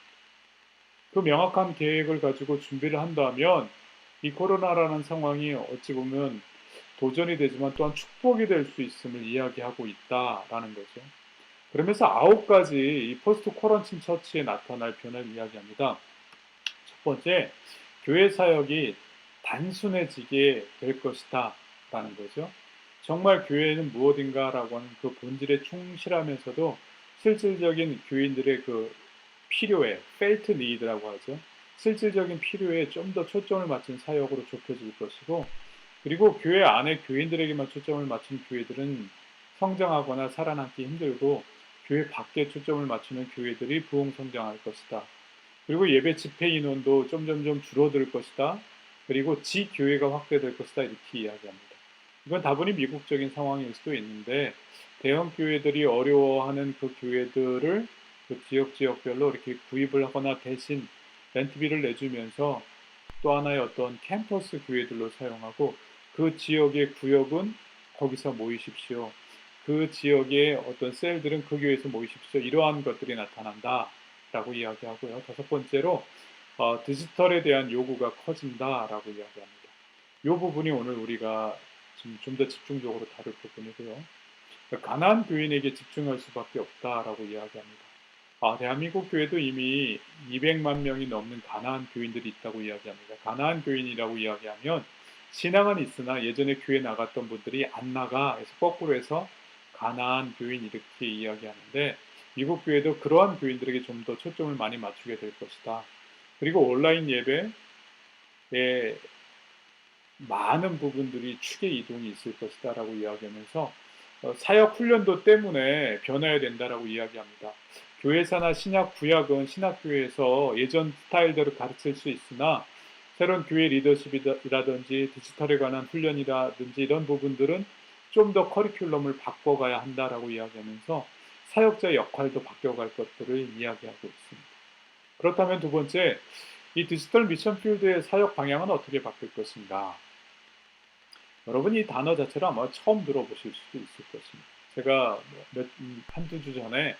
그 명확한 계획을 가지고 준비를 한다면 이 코로나라는 상황이 어찌 보면 도전이 되지만 또한 축복이 될 수 있음을 이야기하고 있다라는 거죠. 그러면서 9가지 이 포스트 코런틴 처치에 나타날 변화를 이야기합니다. 첫 번째, 교회 사역이 단순해지게 될 것이다 라는 거죠. 정말 교회는 무엇인가라고 하는 그 본질에 충실하면서도 실질적인 교인들의 그 필요에, felt need라고 하죠. 실질적인 필요에 좀 더 초점을 맞춘 사역으로 좁혀질 것이고, 그리고 교회 안에 교인들에게만 초점을 맞춘 교회들은 성장하거나 살아남기 힘들고, 교회 밖에 초점을 맞추는 교회들이 부흥 성장할 것이다. 그리고 예배 집회 인원도 점점점 줄어들 것이다. 그리고 지교회가 확대될 것이다. 이렇게 이야기합니다. 이건 다분히 미국적인 상황일 수도 있는데 대형 교회들이 어려워하는 그 교회들을 그 지역별로 이렇게 구입을 하거나 대신 렌트비를 내주면서 또 하나의 어떤 캠퍼스 교회들로 사용하고 그 지역의 구역은 거기서 모이십시오. 그 지역의 어떤 셀들은 그 교회에서 모이십시오. 이러한 것들이 나타난다라고 이야기하고요. 다섯 번째로 디지털에 대한 요구가 커진다라고 이야기합니다. 이 부분이 오늘 우리가 좀 더 집중적으로 다룰 부분이고요. 가난한 교인에게 집중할 수밖에 없다라고 이야기합니다. 대한민국 교회도 이미 200만 명이 넘는 가난한 교인들이 있다고 이야기합니다. 가난한 교인이라고 이야기하면 신앙은 있으나 예전에 교회 나갔던 분들이 안 나가 해서 거꾸로 해서 가난한 교인 이렇게 이야기하는데 미국 교회도 그러한 교인들에게 좀 더 초점을 많이 맞추게 될 것이다. 그리고 온라인 예배에 많은 부분들이 축의 이동이 있을 것이다 라고 이야기하면서 사역 훈련도 때문에 변해야 된다라고 이야기합니다. 교회사나 신약 구약은 신학교에서 예전 스타일대로 가르칠 수 있으나 새로운 교회 리더십이라든지 디지털에 관한 훈련이라든지 이런 부분들은 좀 더 커리큘럼을 바꿔가야 한다라고 이야기하면서 사역자의 역할도 바뀌어갈 것들을 이야기하고 있습니다. 그렇다면 두 번째, 이 디지털 미션 필드의 사역 방향은 어떻게 바뀔 것인가? 여러분 이 단어 자체를 아마 처음 들어보실 수도 있을 것입니다. 제가 한두 주 전에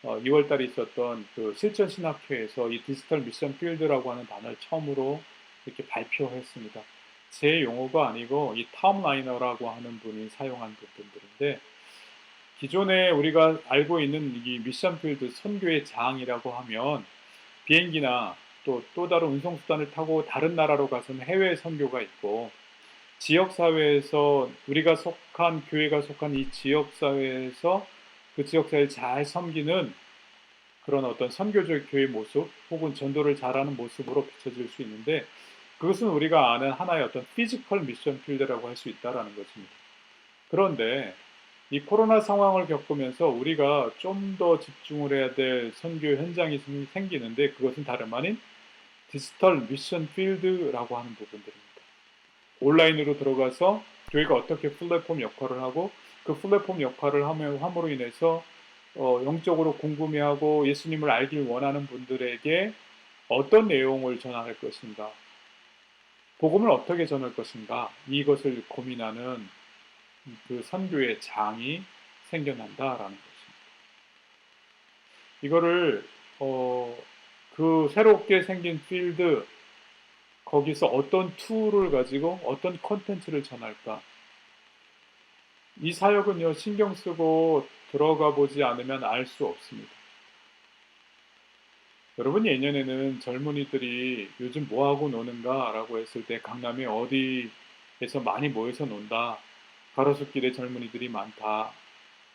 2월 달에 있었던 그 실천 신학회에서 이 디지털 미션 필드라고 하는 단어를 처음으로 이렇게 발표했습니다. 제 용어가 아니고 이 탐 라이너라고 하는 분이 사용한 부분들인데 기존에 우리가 알고 있는 이 미션 필드 선교의 장이라고 하면 비행기나 또 다른 운송수단을 타고 다른 나라로 가서는 해외 선교가 있고 지역사회에서 우리가 속한 교회가 속한 이 지역사회에서 그 지역사회를 잘 섬기는 그런 어떤 선교적 교회 모습 혹은 전도를 잘하는 모습으로 비춰질 수 있는데 그것은 우리가 아는 하나의 어떤 피지컬 미션 필드라고 할 수 있다는 것입니다. 그런데 이 코로나 상황을 겪으면서 우리가 좀 더 집중을 해야 될 선교 현장이 생기는데 그것은 다름 아닌 디지털 미션 필드라고 하는 부분들입니다. 온라인으로 들어가서 교회가 어떻게 플랫폼 역할을 하고 그 플랫폼 역할을 함으로 인해서 영적으로 궁금해하고 예수님을 알길 원하는 분들에게 어떤 내용을 전할 것인가, 복음을 어떻게 전할 것인가 이것을 고민하는 그 선교의 장이 생겨난다라는 것입니다. 이거를 그 새롭게 생긴 필드, 거기서 어떤 툴을 가지고 어떤 컨텐츠를 전할까? 이 사역은요, 신경 쓰고 들어가 보지 않으면 알 수 없습니다. 여러분, 예년에는 젊은이들이 요즘 뭐하고 노는가? 라고 했을 때 강남에 어디에서 많이 모여서 논다. 가로수길에 젊은이들이 많다.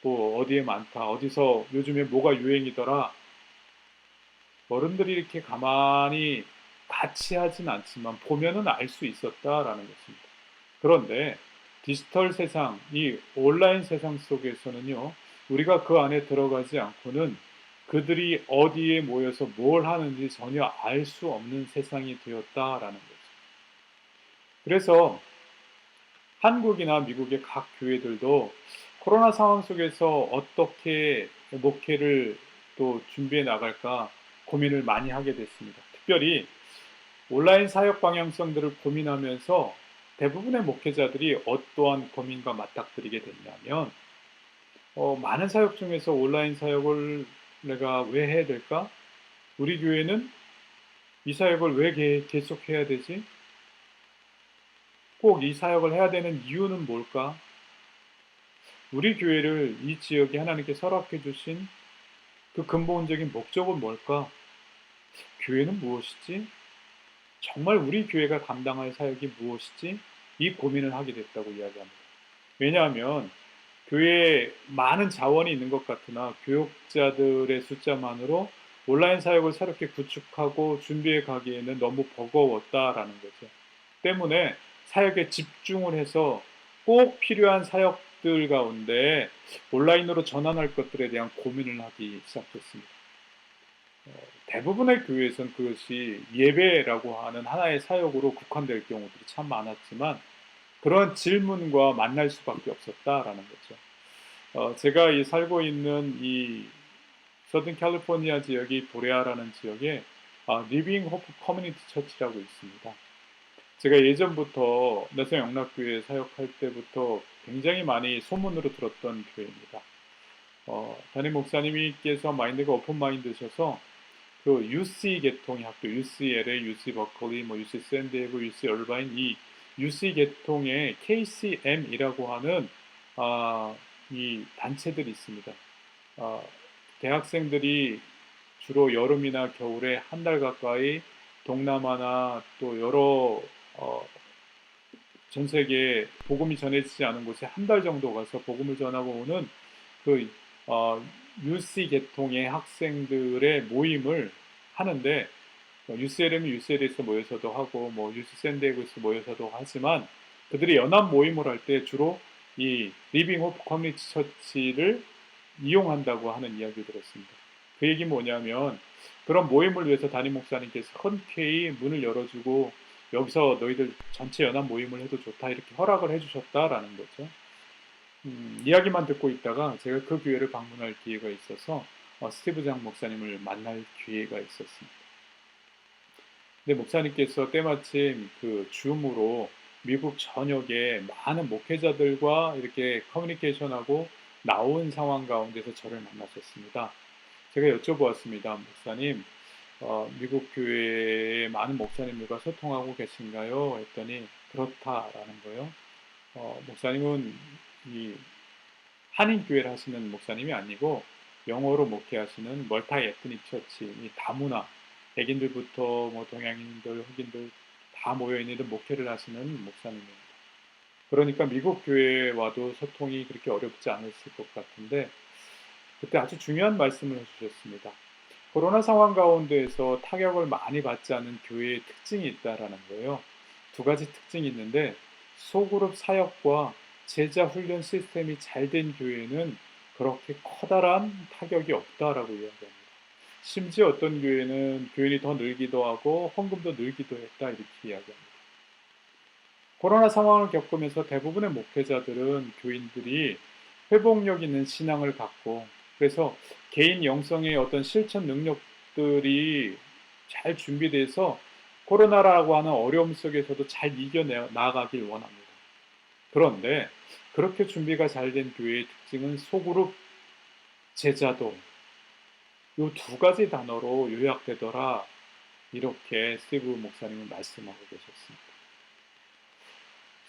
또 어디에 많다. 어디서 요즘에 뭐가 유행이더라. 어른들이 이렇게 가만히 같이 하진 않지만 보면은 알 수 있었다라는 것입니다. 그런데 디지털 세상, 이 온라인 세상 속에서는요, 우리가 그 안에 들어가지 않고는 그들이 어디에 모여서 뭘 하는지 전혀 알 수 없는 세상이 되었다라는 거죠. 그래서 한국이나 미국의 각 교회들도 코로나 상황 속에서 어떻게 목회를 또 준비해 나갈까 고민을 많이 하게 됐습니다. 특별히 온라인 사역 방향성들을 고민하면서 대부분의 목회자들이 어떠한 고민과 맞닥뜨리게 됐냐면, 많은 사역 중에서 온라인 사역을 내가 왜 해야 될까? 우리 교회는 이 사역을 왜 계속 해야 되지? 꼭 이 사역을 해야 되는 이유는 뭘까? 우리 교회를 이 지역에 하나님께 허락해 주신 그 근본적인 목적은 뭘까? 교회는 무엇이지? 정말 우리 교회가 감당할 사역이 무엇이지? 이 고민을 하게 됐다고 이야기합니다. 왜냐하면 교회에 많은 자원이 있는 것 같으나 교역자들의 숫자만으로 온라인 사역을 새롭게 구축하고 준비해 가기에는 너무 버거웠다라는 거죠. 때문에 사역에 집중을 해서 꼭 필요한 사역들 가운데 온라인으로 전환할 것들에 대한 고민을 하기 시작했습니다. 대부분의 교회에서는 그것이 예배라고 하는 하나의 사역으로 국한될 경우들이 참 많았지만 그런 질문과 만날 수밖에 없었다라는 거죠. 제가 살고 있는 이 서든 캘리포니아 지역이 보레아라는 지역에 리빙 호프 커뮤니티 처치라고 있습니다. 제가 예전부터 나성 영락교회 사역할 때부터 굉장히 많이 소문으로 들었던 교회입니다. 담임 목사님께서 마인드가 오픈 마인드셔서 그 UC 계통의 학교, UCLA, UC 버클리, UC 샌디에고, UC 얼바인 이 UC 계통의 KCM이라고 하는 이 단체들이 있습니다. 대학생들이 주로 여름이나 겨울에 한 달 가까이 동남아나 또 여러 전 세계에 복음이 전해지지 않은 곳에 한 달 정도 가서 복음을 전하고 오는 그 UC 계통의 학생들의 모임을 하는데 UCLM이 UCL에서 모여서도 하고 UC 샌디에고에서 모여서도 하지만 그들이 연합 모임을 할 때 주로 이 리빙 호프 커뮤니티 처치를 이용한다고 하는 이야기를 들었습니다. 그 얘기 뭐냐면 그런 모임을 위해서 담임 목사님께서 흔쾌히 문을 열어주고 여기서 너희들 전체 연합 모임을 해도 좋다 이렇게 허락을 해주셨다라는 거죠. 이야기만 듣고 있다가 제가 그 교회를 방문할 기회가 있어서 스티브 장 목사님을 만날 기회가 있었습니다. 근데 목사님께서 때마침 그 줌으로 미국 전역에 많은 목회자들과 이렇게 커뮤니케이션하고 나온 상황 가운데서 저를 만나셨습니다. 제가 여쭤보았습니다. 목사님, 미국 교회의 많은 목사님들과 소통하고 계신가요? 했더니 그렇다라는 거예요. 목사님은 이 한인 교회를 하시는 목사님이 아니고 영어로 목회하시는 멀티 에트닉 처치, 이 다문화, 백인들부터 동양인들, 흑인들 다 모여 있는 목회를 하시는 목사님입니다. 그러니까 미국 교회와도 소통이 그렇게 어렵지 않았을 것 같은데 그때 아주 중요한 말씀을 해주셨습니다. 코로나 상황 가운데에서 타격을 많이 받지 않은 교회의 특징이 있다라는 거예요. 두 가지 특징이 있는데 소그룹 사역과 제자 훈련 시스템이 잘 된 교회는 그렇게 커다란 타격이 없다라고 이야기합니다. 심지어 어떤 교회는 교인이 더 늘기도 하고 헌금도 늘기도 했다 이렇게 이야기합니다. 코로나 상황을 겪으면서 대부분의 목회자들은 교인들이 회복력 있는 신앙을 갖고 그래서 개인 영성의 어떤 실천 능력들이 잘 준비돼서 코로나라고 하는 어려움 속에서도 잘 이겨나가길 원합니다. 그런데 그렇게 준비가 잘 된 교회의 특징은 소그룹 제자도 이 두 가지 단어로 요약되더라. 이렇게 스티브 목사님은 말씀하고 계셨습니다.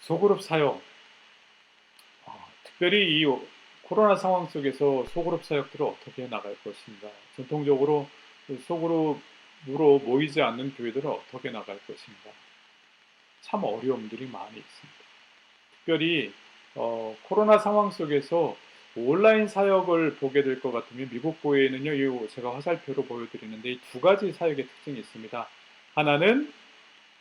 소그룹 사역, 특별히 이 코로나 상황 속에서 소그룹 사역들을 어떻게 나갈 것인가, 전통적으로 소그룹으로 모이지 않는 교회들은 어떻게 나갈 것인가, 참 어려움들이 많이 있습니다. 특별히 코로나 상황 속에서 온라인 사역을 보게 될 것 같으면 미국 교회는요, 제가 화살표로 보여드리는데 이 두 가지 사역의 특징이 있습니다. 하나는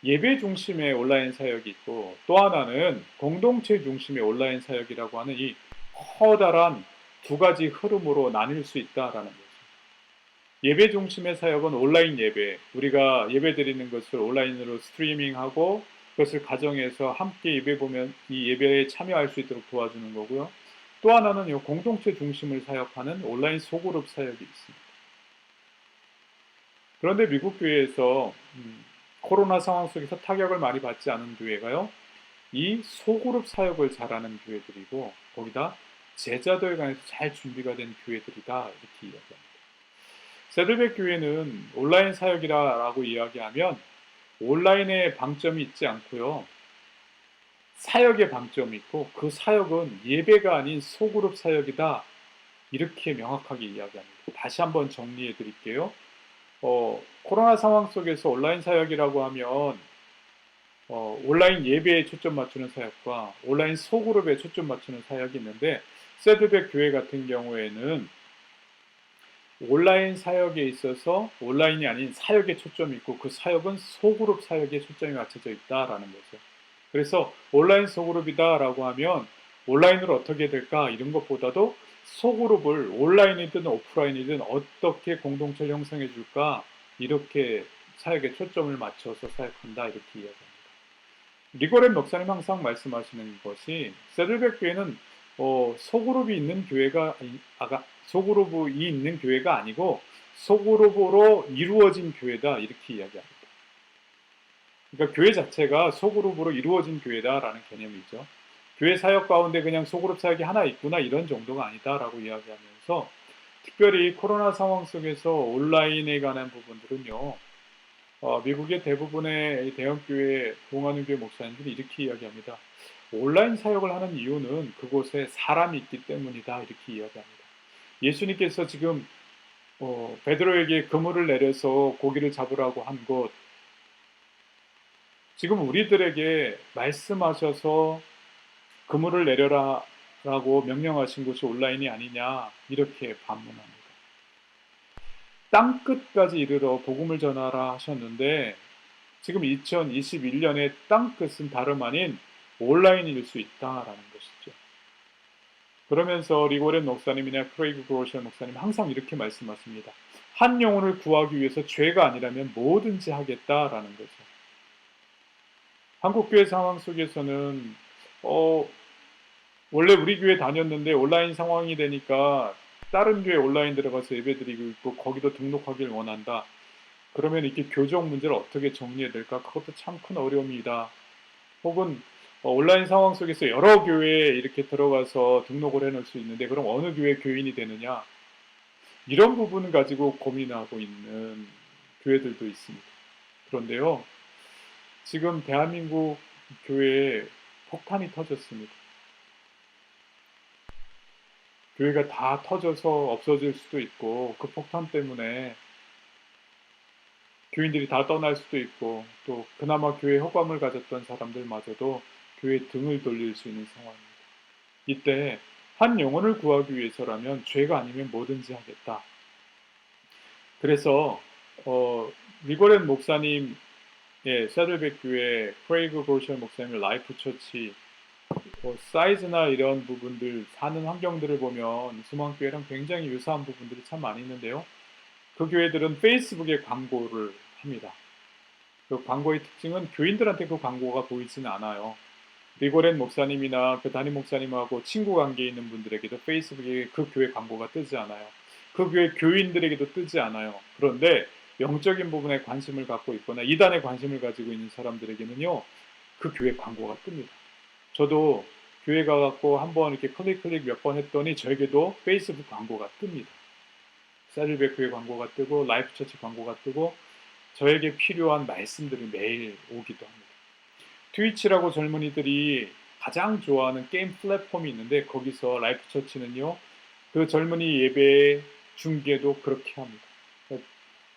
예배 중심의 온라인 사역이 있고, 또 하나는 공동체 중심의 온라인 사역이라고 하는 이 커다란 두 가지 흐름으로 나뉠 수 있다라는 거죠. 예배 중심의 사역은 온라인 예배, 우리가 예배 드리는 것을 온라인으로 스트리밍하고 그것을 가정에서 함께 예배 보면 이 예배에 참여할 수 있도록 도와주는 거고요. 또 하나는 공동체 중심을 사역하는 온라인 소그룹 사역이 있습니다. 그런데 미국 교회에서 코로나 상황 속에서 타격을 많이 받지 않은 교회가요, 이 소그룹 사역을 잘하는 교회들이고, 거기다 제자도에 관해서 잘 준비가 된 교회들이다, 이렇게 이야기합니다. 세들백 교회는 온라인 사역이라고 이야기하면 온라인에 방점이 있지 않고요, 사역의 방점이 있고, 그 사역은 예배가 아닌 소그룹 사역이다, 이렇게 명확하게 이야기합니다. 다시 한번 정리해 드릴게요. 코로나 상황 속에서 온라인 사역이라고 하면 온라인 예배에 초점 맞추는 사역과 온라인 소그룹에 초점 맞추는 사역이 있는데, 세드백 교회 같은 경우에는 온라인 사역에 있어서 온라인이 아닌 사역에 초점이 있고, 그 사역은 소그룹 사역에 초점이 맞춰져 있다라는 거죠. 그래서 온라인 소그룹이다라고 하면 온라인으로 어떻게 될까 이런 것보다도 소그룹을 온라인이든 오프라인이든 어떻게 공동체를 형성해 줄까, 이렇게 사역에 초점을 맞춰서 사역한다, 이렇게 이야기합니다. 리거렌 목사님 항상 말씀하시는 것이 세들백 교회는 소그룹이 있는 교회가 소그룹이 있는 교회가 아니고 소그룹으로 이루어진 교회다, 이렇게 이야기합니다. 그러니까 교회 자체가 소그룹으로 이루어진 교회다라는 개념이죠. 교회 사역 가운데 그냥 소그룹 사역이 하나 있구나, 이런 정도가 아니다라고 이야기하면서, 특별히 코로나 상황 속에서 온라인에 관한 부분들은요, 미국의 대부분의 대형교회, 봉안교회 목사님들이 이렇게 이야기합니다. 온라인 사역을 하는 이유는 그곳에 사람이 있기 때문이다, 이렇게 이야기합니다. 예수님께서 지금 베드로에게 그물을 내려서 고기를 잡으라고 한 곳, 지금 우리들에게 말씀하셔서 그물을 내려라 라고 명령하신 곳이 온라인이 아니냐, 이렇게 반문합니다. 땅끝까지 이르러 복음을 전하라 하셨는데, 지금 2021년의 땅끝은 다름 아닌 온라인일 수 있다라는 것이죠. 그러면서 리고렌 목사님이나 크레이그 그로셜 목사님 항상 이렇게 말씀하십니다. 한 영혼을 구하기 위해서 죄가 아니라면 뭐든지 하겠다라는 거죠. 한국교회 상황 속에서는 원래 우리 교회 다녔는데 온라인 상황이 되니까 다른 교회 온라인 들어가서 예배드리고 있고 거기도 등록하길 원한다. 그러면 이렇게 교정 문제를 어떻게 정리해야 될까? 그것도 참 큰 어려움이다. 혹은 온라인 상황 속에서 여러 교회에 이렇게 들어가서 등록을 해놓을 수 있는데 그럼 어느 교회 교인이 되느냐? 이런 부분을 가지고 고민하고 있는 교회들도 있습니다. 그런데요, 지금 대한민국 교회에 폭탄이 터졌습니다. 교회가 다 터져서 없어질 수도 있고, 그 폭탄 때문에 교인들이 다 떠날 수도 있고, 또 그나마 교회 호감을 가졌던 사람들마저도 교회 등을 돌릴 수 있는 상황입니다. 이때 한 영혼을 구하기 위해서라면 죄가 아니면 뭐든지 하겠다. 그래서 리고렌 목사님, 세들백 교회, 크레이그 그로셜 목사님의 라이프 처치, 사이즈나 이런 부분들, 사는 환경들을 보면 수망교회랑 굉장히 유사한 부분들이 참 많이 있는데요. 그 교회들은 페이스북에 광고를 합니다. 그 광고의 특징은 교인들한테 그 광고가 보이지는 않아요. 리고렌 목사님이나 그 담임 목사님하고 친구 관계에 있는 분들에게도 페이스북에 그 교회 광고가 뜨지 않아요. 그 교회 교인들에게도 뜨지 않아요. 그런데 영적인 부분에 관심을 갖고 있거나 이단에 관심을 가지고 있는 사람들에게는요, 그 교회 광고가 뜹니다. 저도 교회 가갖고 한번 이렇게 클릭 몇 번 했더니 저에게도 페이스북 광고가 뜹니다. 사릴베크의 광고가 뜨고 라이프처치 광고가 뜨고 저에게 필요한 말씀들이 매일 오기도 합니다. 트위치라고 젊은이들이 가장 좋아하는 게임 플랫폼이 있는데 거기서 라이프처치는요, 그 젊은이 예배 중계도 그렇게 합니다.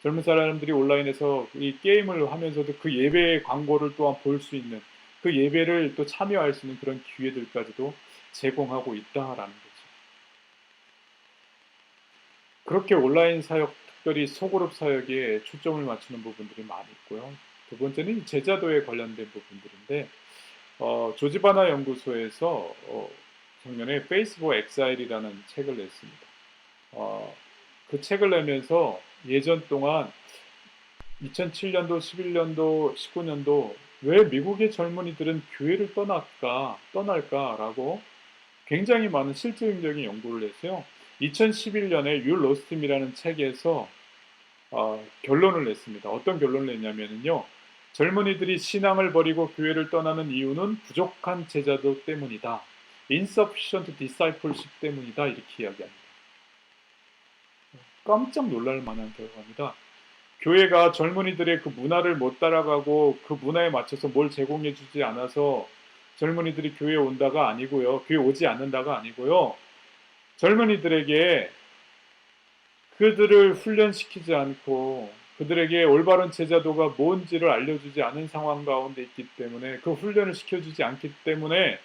젊은 사람들이 온라인에서 이 게임을 하면서도 그 예배 광고를 또한 볼 수 있는, 그 예배를 또 참여할 수 있는 그런 기회들까지도 제공하고 있다라는 거죠. 그렇게 온라인 사역, 특별히 소그룹 사역에 초점을 맞추는 부분들이 많이 있고요. 두 번째는 제자도에 관련된 부분들인데, 조지바나 연구소에서 작년에 페이스북 엑사일이라는 책을 냈습니다. 그 책을 내면서 예전 동안 2007년도, 11년도, 19년도 왜 미국의 젊은이들은 교회를 떠날까라고 굉장히 많은 실증적인 연구를 했어요. 2011년에 율 로스팀이라는 책에서 결론을 냈습니다. 어떤 결론을 냈냐면요, 젊은이들이 신앙을 버리고 교회를 떠나는 이유는 부족한 제자도 때문이다. insufficient discipleship 때문이다. 이렇게 이야기합니다. 깜짝 놀랄 만한 결과입니다. 교회가 젊은이들의 그 문화를 못 따라가고 그 문화에 맞춰서 뭘 제공해 주지 않아서 젊은이들이 교회에 온다가 아니고요. 교회 오지 않는다가 아니고요. 젊은이들에게 그들을 훈련시키지 않고 그들에게 올바른 제자도가 뭔지를 알려주지 않은 상황 가운데 있기 때문에, 그 훈련을 시켜주지 않기 때문에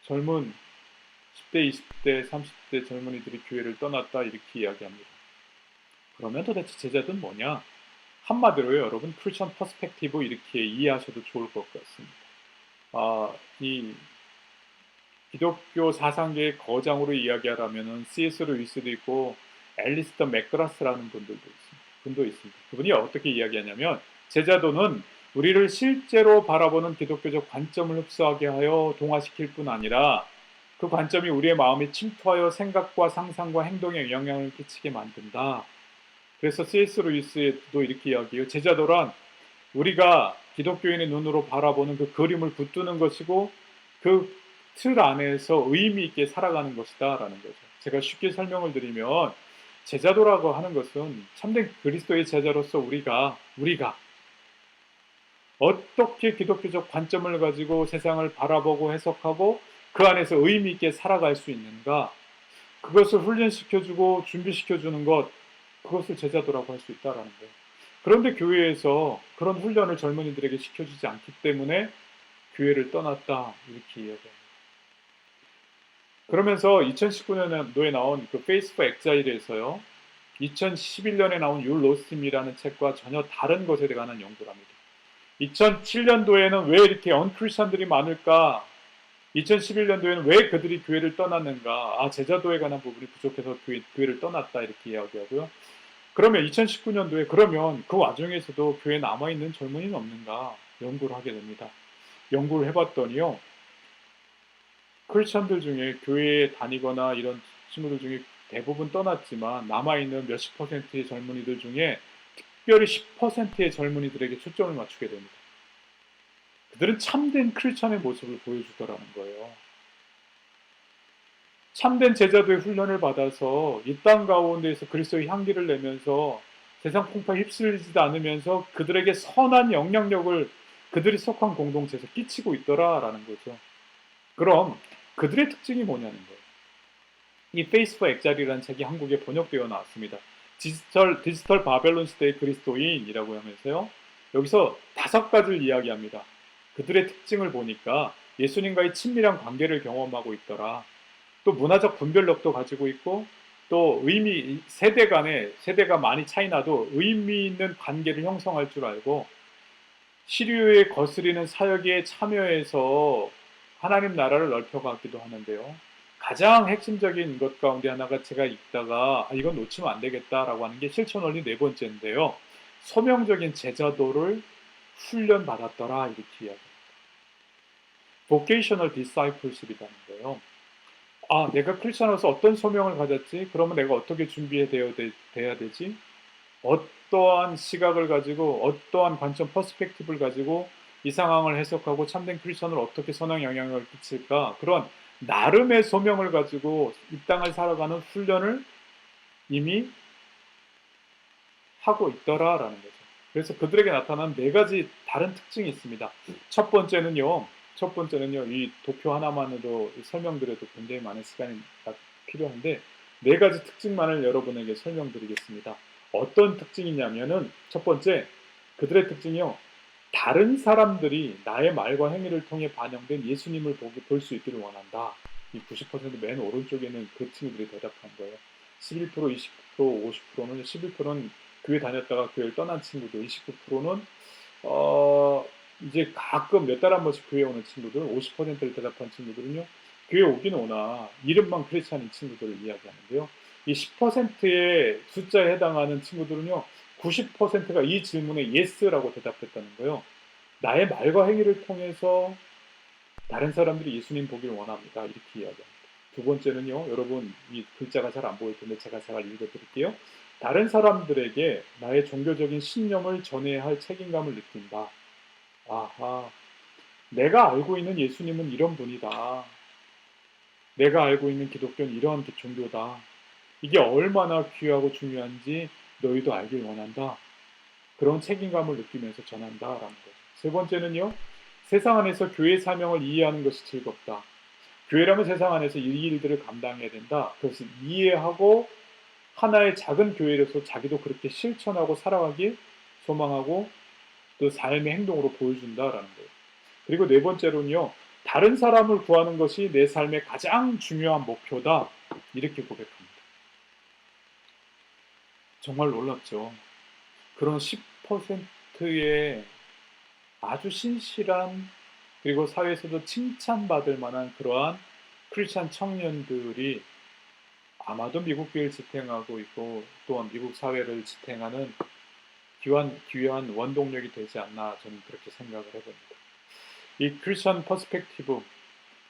젊은 10대, 20대, 30대 젊은이들이 교회를 떠났다 이렇게 이야기합니다. 그러면 도대체 제자도는 뭐냐? 한마디로요, 여러분, 크리스천 퍼스펙티브 이렇게 이해하셔도 좋을 것 같습니다. 이 기독교 사상계의 거장으로 이야기하라면은 C.S. 루이스도 있고 앨리스터 맥그라스라는 분도 있습니다. 그분이 어떻게 이야기하냐면, 제자도는 우리를 실제로 바라보는 기독교적 관점을 흡수하게 하여 동화시킬 뿐 아니라 그 관점이 우리의 마음에 침투하여 생각과 상상과 행동에 영향을 끼치게 만든다. 그래서 C.S. 루이스도 이렇게 이야기해요. 제자도란 우리가 기독교인의 눈으로 바라보는 그 그림을 붙드는 것이고 그 틀 안에서 의미 있게 살아가는 것이다 라는 거죠. 제가 쉽게 설명을 드리면, 제자도라고 하는 것은 참된 그리스도의 제자로서 우리가 어떻게 기독교적 관점을 가지고 세상을 바라보고 해석하고 그 안에서 의미 있게 살아갈 수 있는가, 그것을 훈련시켜주고 준비시켜주는 것, 그것을 제자도라고 할 수 있다라는 거예요. 그런데 교회에서 그런 훈련을 젊은이들에게 시켜주지 않기 때문에 교회를 떠났다 이렇게 이야기합니다. 그러면서 2019년도에 나온 그 페이스북 엑자일에서요, 2011년에 나온 율 로스팀이라는 책과 전혀 다른 것에 관한 연구를 합니다. 2007년도에는 왜 이렇게 언크리스천들이 많을까? 2011년도에는 왜 그들이 교회를 떠났는가? 제자도에 관한 부분이 부족해서 교회를 떠났다 이렇게 이야기하고요. 그러면 2019년도에 그러면 그 와중에서도 교회에 남아있는 젊은이는 없는가? 연구를 하게 됩니다. 연구를 해봤더니요, 크리스천들 중에 교회에 다니거나 이런 친구들 중에 대부분 떠났지만 남아있는 몇십 퍼센트의 젊은이들 중에 특별히 10%의 젊은이들에게 초점을 맞추게 됩니다. 그들은 참된 크리스천의 모습을 보여주더라는 거예요. 참된 제자도의 훈련을 받아서 이 땅 가운데에서 그리스도의 향기를 내면서 세상 풍파에 휩쓸리지도 않으면서 그들에게 선한 영향력을 그들이 속한 공동체에서 끼치고 있더라라는 거죠. 그럼 그들의 특징이 뭐냐는 거예요. 이 페이스북 엑자리라는 책이 한국에 번역되어 나왔습니다. 디지털 바벨론 시대의 그리스도인이라고 하면서요, 여기서 5가지를 이야기합니다. 그들의 특징을 보니까 예수님과의 친밀한 관계를 경험하고 있더라. 또 문화적 분별력도 가지고 있고, 또 세대가 많이 차이 나도 의미 있는 관계를 형성할 줄 알고, 시류에 거스리는 사역에 참여해서 하나님 나라를 넓혀가기도 하는데요. 가장 핵심적인 것 가운데 하나가 제가 읽다가 이건 놓치면 안 되겠다라고 하는 게 실천 원리 4번째인데요. 소명적인 제자도를 훈련받았더라 이렇게 이야기합니다. vocational discipleship이라는 거예요. 내가 크리스천으로서 어떤 소명을 가졌지? 그러면 내가 어떻게 준비돼야 되지? 어떠한 시각을 가지고 어떠한 관점, 퍼스펙티브를 가지고 이 상황을 해석하고 참된 크리스천으로 어떻게 선한 영향을 끼칠까? 그런 나름의 소명을 가지고 이 땅을 살아가는 훈련을 이미 하고 있더라라는 거죠. 그래서 그들에게 나타난 네 가지 다른 특징이 있습니다. 첫 번째는요, 이 도표 하나만으로 설명드려도 굉장히 많은 시간이 필요한데, 네 가지 특징만을 여러분에게 설명드리겠습니다. 어떤 특징이냐면은, 첫 번째, 그들의 특징이요, 다른 사람들이 나의 말과 행위를 통해 반영된 예수님을 볼 수 있기를 원한다. 이 90%맨 오른쪽에 있는 그 친구들이 대답한 거예요. 11%, 20%, 50%는 11%는 교회 다녔다가 교회를 떠난 친구들, 29%는 이제 가끔 몇 달 한 번씩 교회 오는 친구들, 50%를 대답한 친구들은요, 교회 오긴 오나 이름만 크리스찬인 친구들을 이야기하는데요. 이 10%의 숫자에 해당하는 친구들은요, 90%가 이 질문에 yes라고 대답했다는 거예요. 나의 말과 행위를 통해서 다른 사람들이 예수님 보기를 원합니다. 이렇게 이야기합니다. 두 번째는요, 여러분 이 글자가 잘 안 보일 텐데 제가 잘 읽어드릴게요. 다른 사람들에게 나의 종교적인 신념을 전해야 할 책임감을 느낀다. 아하, 내가 알고 있는 예수님은 이런 분이다. 내가 알고 있는 기독교는 이러한 종교다. 이게 얼마나 귀하고 중요한지 너희도 알길 원한다. 그런 책임감을 느끼면서 전한다라는 거죠. 세 번째는요, 세상 안에서 교회 사명을 이해하는 것이 즐겁다. 교회라면 세상 안에서 이 일들을 감당해야 된다. 그것을 이해하고 하나의 작은 교회로서 자기도 그렇게 실천하고 살아가길 소망하고 또 삶의 행동으로 보여준다라는 거예요. 그리고 네 번째로는요, 다른 사람을 구하는 것이 내 삶의 가장 중요한 목표다. 이렇게 고백합니다. 정말 놀랍죠. 그런 10%의 아주 신실한 그리고 사회에서도 칭찬받을 만한 그러한 크리스찬 청년들이 아마도 미국 교회를 지탱하고 있고 또한 미국 사회를 지탱하는 귀한 원동력이 되지 않나 저는 그렇게 생각을 해봅니다. 이 크리스천 퍼스펙티브,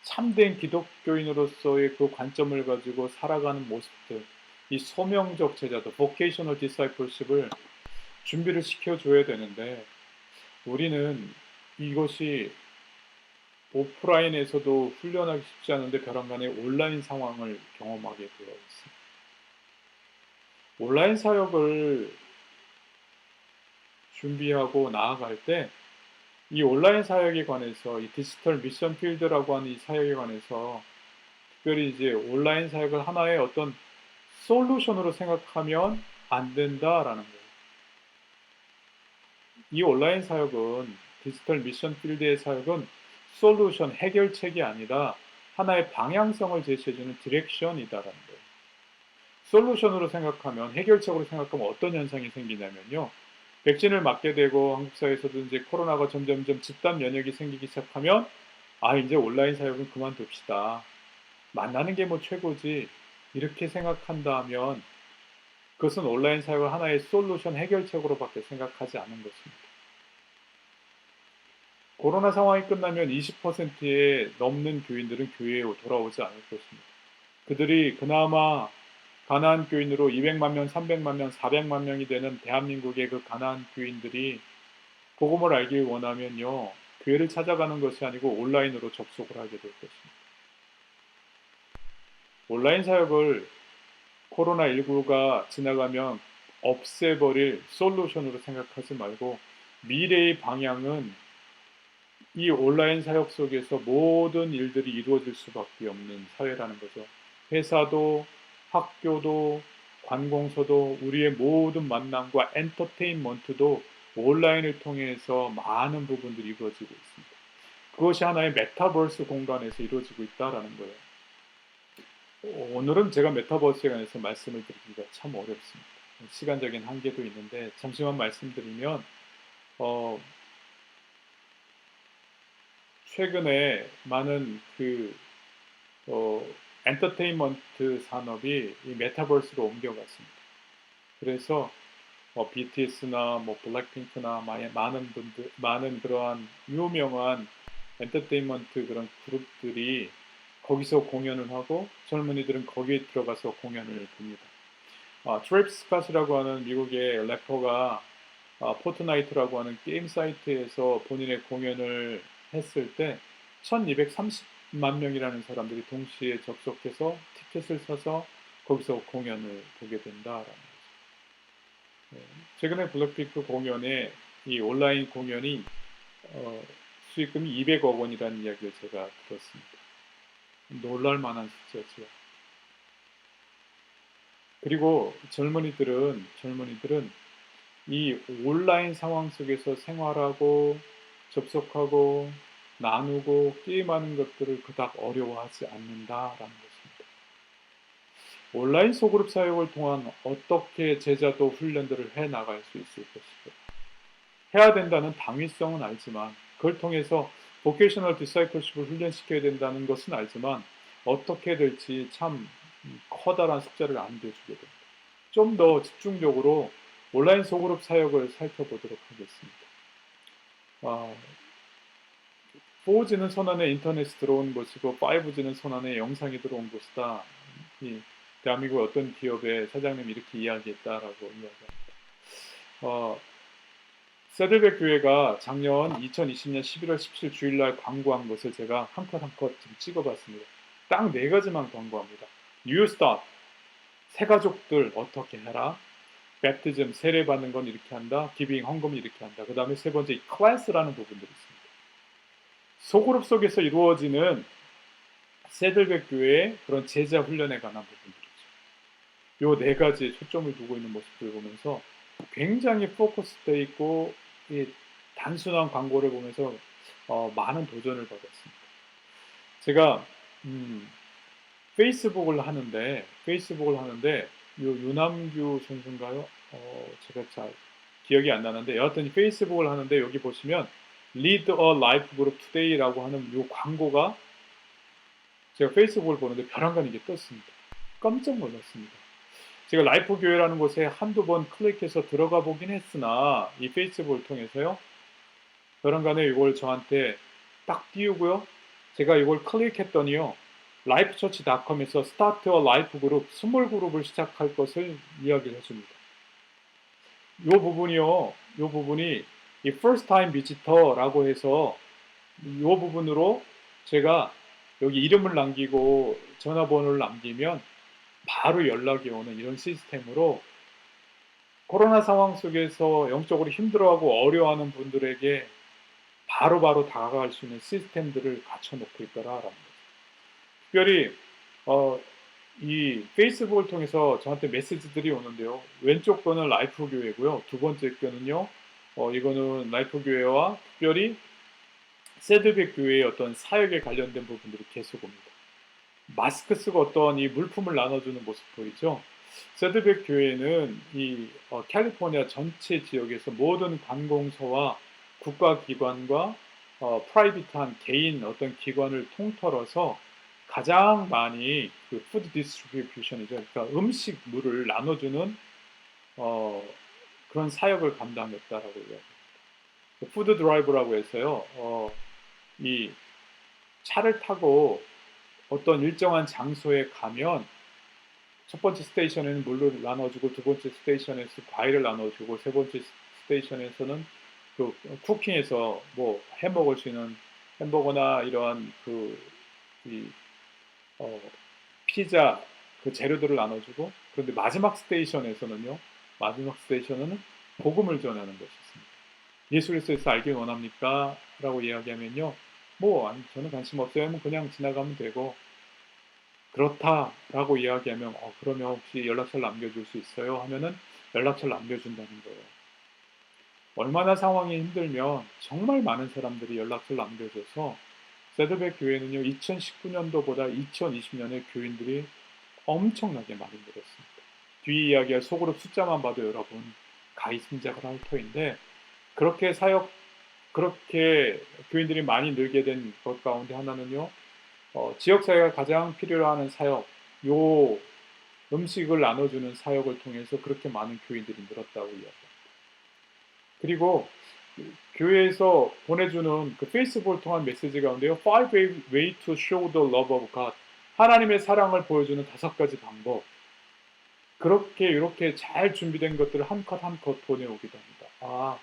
참된 기독교인으로서의 그 관점을 가지고 살아가는 모습들, 이 소명적 제자도 vocational discipleship을 준비를 시켜줘야 되는데 우리는 이것이 오프라인에서도 훈련하기 쉽지 않은데 벼랑간의 온라인 상황을 경험하게 되어 있습니다. 온라인 사역을 준비하고 나아갈 때 이 온라인 사역에 관해서 이 디지털 미션 필드라고 하는 이 사역에 관해서 특별히 이제 온라인 사역을 하나의 어떤 솔루션으로 생각하면 안 된다라는 거예요. 이 온라인 사역은 디지털 미션 필드의 사역은 솔루션 해결책이 아니라 하나의 방향성을 제시해주는 디렉션이다라는 거예요. 솔루션으로 생각하면 해결책으로 생각하면 어떤 현상이 생기냐면요. 백신을 맞게 되고 한국 사회에서도 이제 코로나가 점점점 집단 면역이 생기기 시작하면 이제 온라인 사역은 그만둡시다. 만나는 게 뭐 최고지. 이렇게 생각한다면 그것은 온라인 사역을 하나의 솔루션 해결책으로밖에 생각하지 않은 것입니다. 코로나 상황이 끝나면 20%에 넘는 교인들은 교회에 돌아오지 않을 것입니다. 그들이 그나마 가나안 교인으로 200만 명, 300만 명, 400만 명이 되는 대한민국의 그 가나안 교인들이 복음을 알길 원하면요. 교회를 찾아가는 것이 아니고 온라인으로 접속을 하게 될 것입니다. 온라인 사역을 코로나19가 지나가면 없애버릴 솔루션으로 생각하지 말고 미래의 방향은 이 온라인 사역 속에서 모든 일들이 이루어질 수밖에 없는 사회라는 거죠. 회사도 학교도 관공서도 우리의 모든 만남과 엔터테인먼트도 온라인을 통해서 많은 부분들이 이루어지고 있습니다. 그것이 하나의 메타버스 공간에서 이루어지고 있다는 거예요. 오늘은 제가 메타버스에 관해서 말씀을 드리기가 참 어렵습니다. 시간적인 한계도 있는데 잠시만 말씀드리면 최근에 많은 엔터테인먼트 산업이 이 메타버스로 옮겨갔습니다. 그래서 BTS나 블랙핑크나 많은 그러한 유명한 엔터테인먼트 그런 그룹들이 거기서 공연을 하고 젊은이들은 거기에 들어가서 공연을 봅니다. 트래비스 스캇이라고 하는 미국의 래퍼가 포트나이트라고 하는 게임 사이트에서 본인의 공연을 했을 때 1230만 명이라는 사람들이 동시에 접속해서 티켓을 사서 거기서 공연을 보게 된다라는 거죠. 네. 최근에 블랙핑크 공연에 이 온라인 공연이 수익금이 200억 원이라는 이야기를 제가 들었습니다. 놀랄 만한 숫자죠. 그리고 젊은이들은 이 온라인 상황 속에서 생활하고 접속하고 나누고 게임하는 것들을 그닥 어려워하지 않는다라는 것입니다. 온라인 소그룹 사역을 통한 어떻게 제자도 훈련들을 해 나갈 수 있을 것이고 해야 된다는 당위성은 알지만 그걸 통해서 보케이셔널 디사이플십을 훈련시켜야 된다는 것은 알지만 어떻게 될지 참 커다란 숙제를 안겨주게 됩니다. 좀 더 집중적으로 온라인 소그룹 사역을 살펴보도록 하겠습니다. 4G는 손안에 인터넷이 들어온 것이고 5G는 손안에 영상이 들어온 것이다. 이 대한민국 어떤 기업의 사장님이 이렇게 이야기했다라고 이야기합니다. 세들백 교회가 작년 2020년 11월 17일 주일날 광고한 것을 제가 한 컷 한 컷 좀 찍어봤습니다. 딱 4가지만 광고합니다. New Start, 새가족들 어떻게 해라. 배프티즘, 세례받는 건 이렇게 한다. 기빙, 헌금 이렇게 한다. 그 다음에 세 번째, 클래스라는 부분들이 있습니다. 소그룹 속에서 이루어지는 세들백 교회의 그런 제자 훈련에 관한 부분들이죠. 요 4가지에 초점을 두고 있는 모습을 보면서 굉장히 포커스되어 있고 이 단순한 광고를 보면서 많은 도전을 받았습니다. 제가 페이스북을 하는데 요 유남규 선수인가요? 제가 잘 기억이 안 나는데 여하튼 페이스북을 하는데 여기 보시면 Lead a Life Group Today라고 하는 요 광고가 제가 페이스북을 보는데 벼랑간 이게 떴습니다. 깜짝 놀랐습니다. 제가 라이프 교회라는 곳에 한두 번 클릭해서 들어가 보긴 했으나 이 페이스북을 통해서요. 벼랑간에 이걸 저한테 딱 띄우고요. 제가 이걸 클릭했더니요. lifechurch.com에서 스타트 어 라이프 그룹, 스몰 그룹을 시작할 것을 이야기를 해줍니다. 요 부분이 이 first time visitor라고 해서 요 부분으로 제가 여기 이름을 남기고 전화번호를 남기면 바로 연락이 오는 이런 시스템으로 코로나 상황 속에서 영적으로 힘들어하고 어려워하는 분들에게 바로바로 다가갈 수 있는 시스템들을 갖춰놓고 있더라라는 거죠. 특별히 이 페이스북을 통해서 저한테 메시지들이 오는데요. 왼쪽 거는 라이프 교회고요. 두 번째 거는요. 이거는 라이프 교회와 특별히 세드백 교회의 어떤 사역에 관련된 부분들이 계속 옵니다. 마스크 쓰고 어떤 이 물품을 나눠주는 모습 보이죠? 세드백 교회는 이 캘리포니아 전체 지역에서 모든 관공서와 국가기관과 프라이빗한 개인 어떤 기관을 통틀어서 가장 많이 그 푸드 디스트리뷰션이죠. 그러니까 음식물을 나눠주는 그런 사역을 감당했다라고 이야기합니다. 푸드 드라이브라고 해서요. 이 차를 타고 어떤 일정한 장소에 가면 첫 번째 스테이션에는 물을 나눠주고 두 번째 스테이션에서 과일을 나눠주고 세 번째 스테이션에서는 그 쿠킹해서 뭐 해 먹을 수 있는 햄버거나 이러한 피자 그 재료들을 나눠주고 그런데 마지막 스테이션에서는 복음을 전하는 것이 있습니다. 예수 그리스도에서 알길 원합니까? 라고 이야기하면요. 저는 관심 없어요 하면 그냥 지나가면 되고 그렇다라고 이야기하면 그러면 혹시 연락처를 남겨줄 수 있어요? 하면은 연락처를 남겨준다는 거예요. 얼마나 상황이 힘들면 정말 많은 사람들이 연락처를 남겨줘서 세드백 교회는요 2019년도보다 2020년에 교인들이 엄청나게 많이 늘었습니다. 뒤 이야기할 소그룹 숫자만 봐도 여러분 가이승작을 할 터인데 그렇게 교인들이 많이 늘게 된 것 가운데 하나는요 지역사회가 가장 필요로 하는 사역, 요 음식을 나눠주는 사역을 통해서 그렇게 많은 교인들이 늘었다고 이야기합니다. 그리고 교회에서 보내주는 그 페이스북을 통한 메시지 가운데요. 5 way to show the love of God. 하나님의 사랑을 보여주는 5가지 방법. 이렇게 잘 준비된 것들을 한 컷 한 컷 보내오기도 합니다. 아,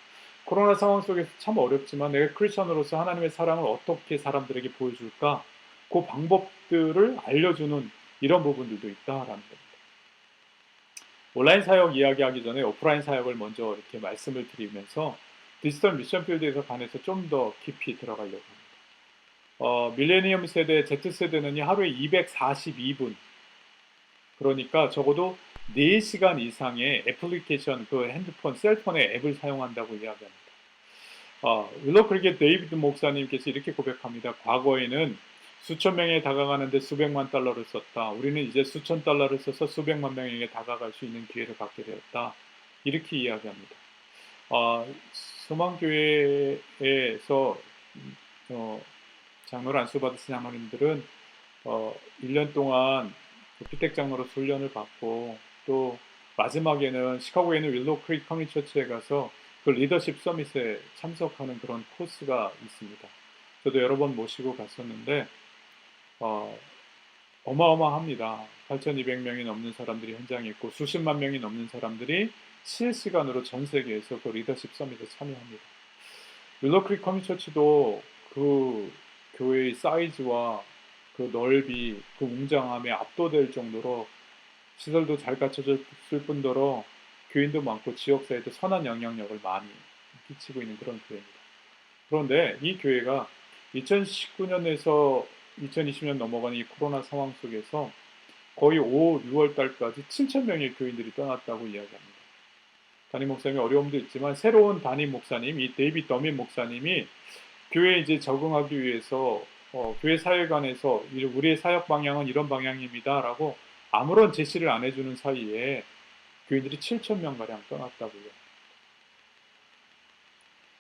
코로나 상황 속에서 참 어렵지만 내가 크리스천으로서 하나님의 사랑을 어떻게 사람들에게 보여줄까? 그 방법들을 알려주는 이런 부분들도 있다라는 겁니다. 온라인 사역 이야기하기 전에 오프라인 사역을 먼저 이렇게 말씀을 드리면서 디지털 미션 필드에서 관해서 좀 더 깊이 들어가려고 합니다. 밀레니엄 세대, Z세대는 하루에 242분, 그러니까 적어도 4시간 이상의 애플리케이션, 그 핸드폰, 셀폰의 앱을 사용한다고 이야기합니다. 윌로 크리켓 데이비드 목사님께서 이렇게 고백합니다. 과거에는 수천 명에 다가가는데 수백만 달러를 썼다. 우리는 이제 수천 달러를 써서 수백만 명에게 다가갈 수 있는 기회를 갖게 되었다. 이렇게 이야기합니다. 소망교회에서 장로를 안수받으신 장로님들은 1년 동안 피택 장로로 훈련을 받고 또 마지막에는 시카고에 있는 윌로우 크릭 커뮤니티 처치에 가서 그 리더십 서밋에 참석하는 그런 코스가 있습니다. 저도 여러 번 모시고 갔었는데 어마어마합니다. 8,200명이 넘는 사람들이 현장에 있고 수십만 명이 넘는 사람들이 실시간으로 전 세계에서 그 리더십 서밋에 참여합니다. 윌로우 크릭 커뮤니티 처치도 그 교회의 사이즈와 그 넓이, 그 웅장함에 압도될 정도로 시설도 잘 갖춰졌을 뿐더러 교인도 많고 지역사회도 선한 영향력을 많이 끼치고 있는 그런 교회입니다. 그런데 이 교회가 2019년에서 2020년 넘어가는 이 코로나 상황 속에서 거의 5, 6월 달까지 7,000명의 교인들이 떠났다고 이야기합니다. 담임 목사님이 어려움도 있지만 새로운 담임 목사님, 이 데이빗 더민 목사님이 교회에 이제 적응하기 위해서 교회 사회관에서 우리의 사역 방향은 이런 방향입니다라고 아무런 제시를 안 해주는 사이에 교인들이 7,000명가량 떠났다고요.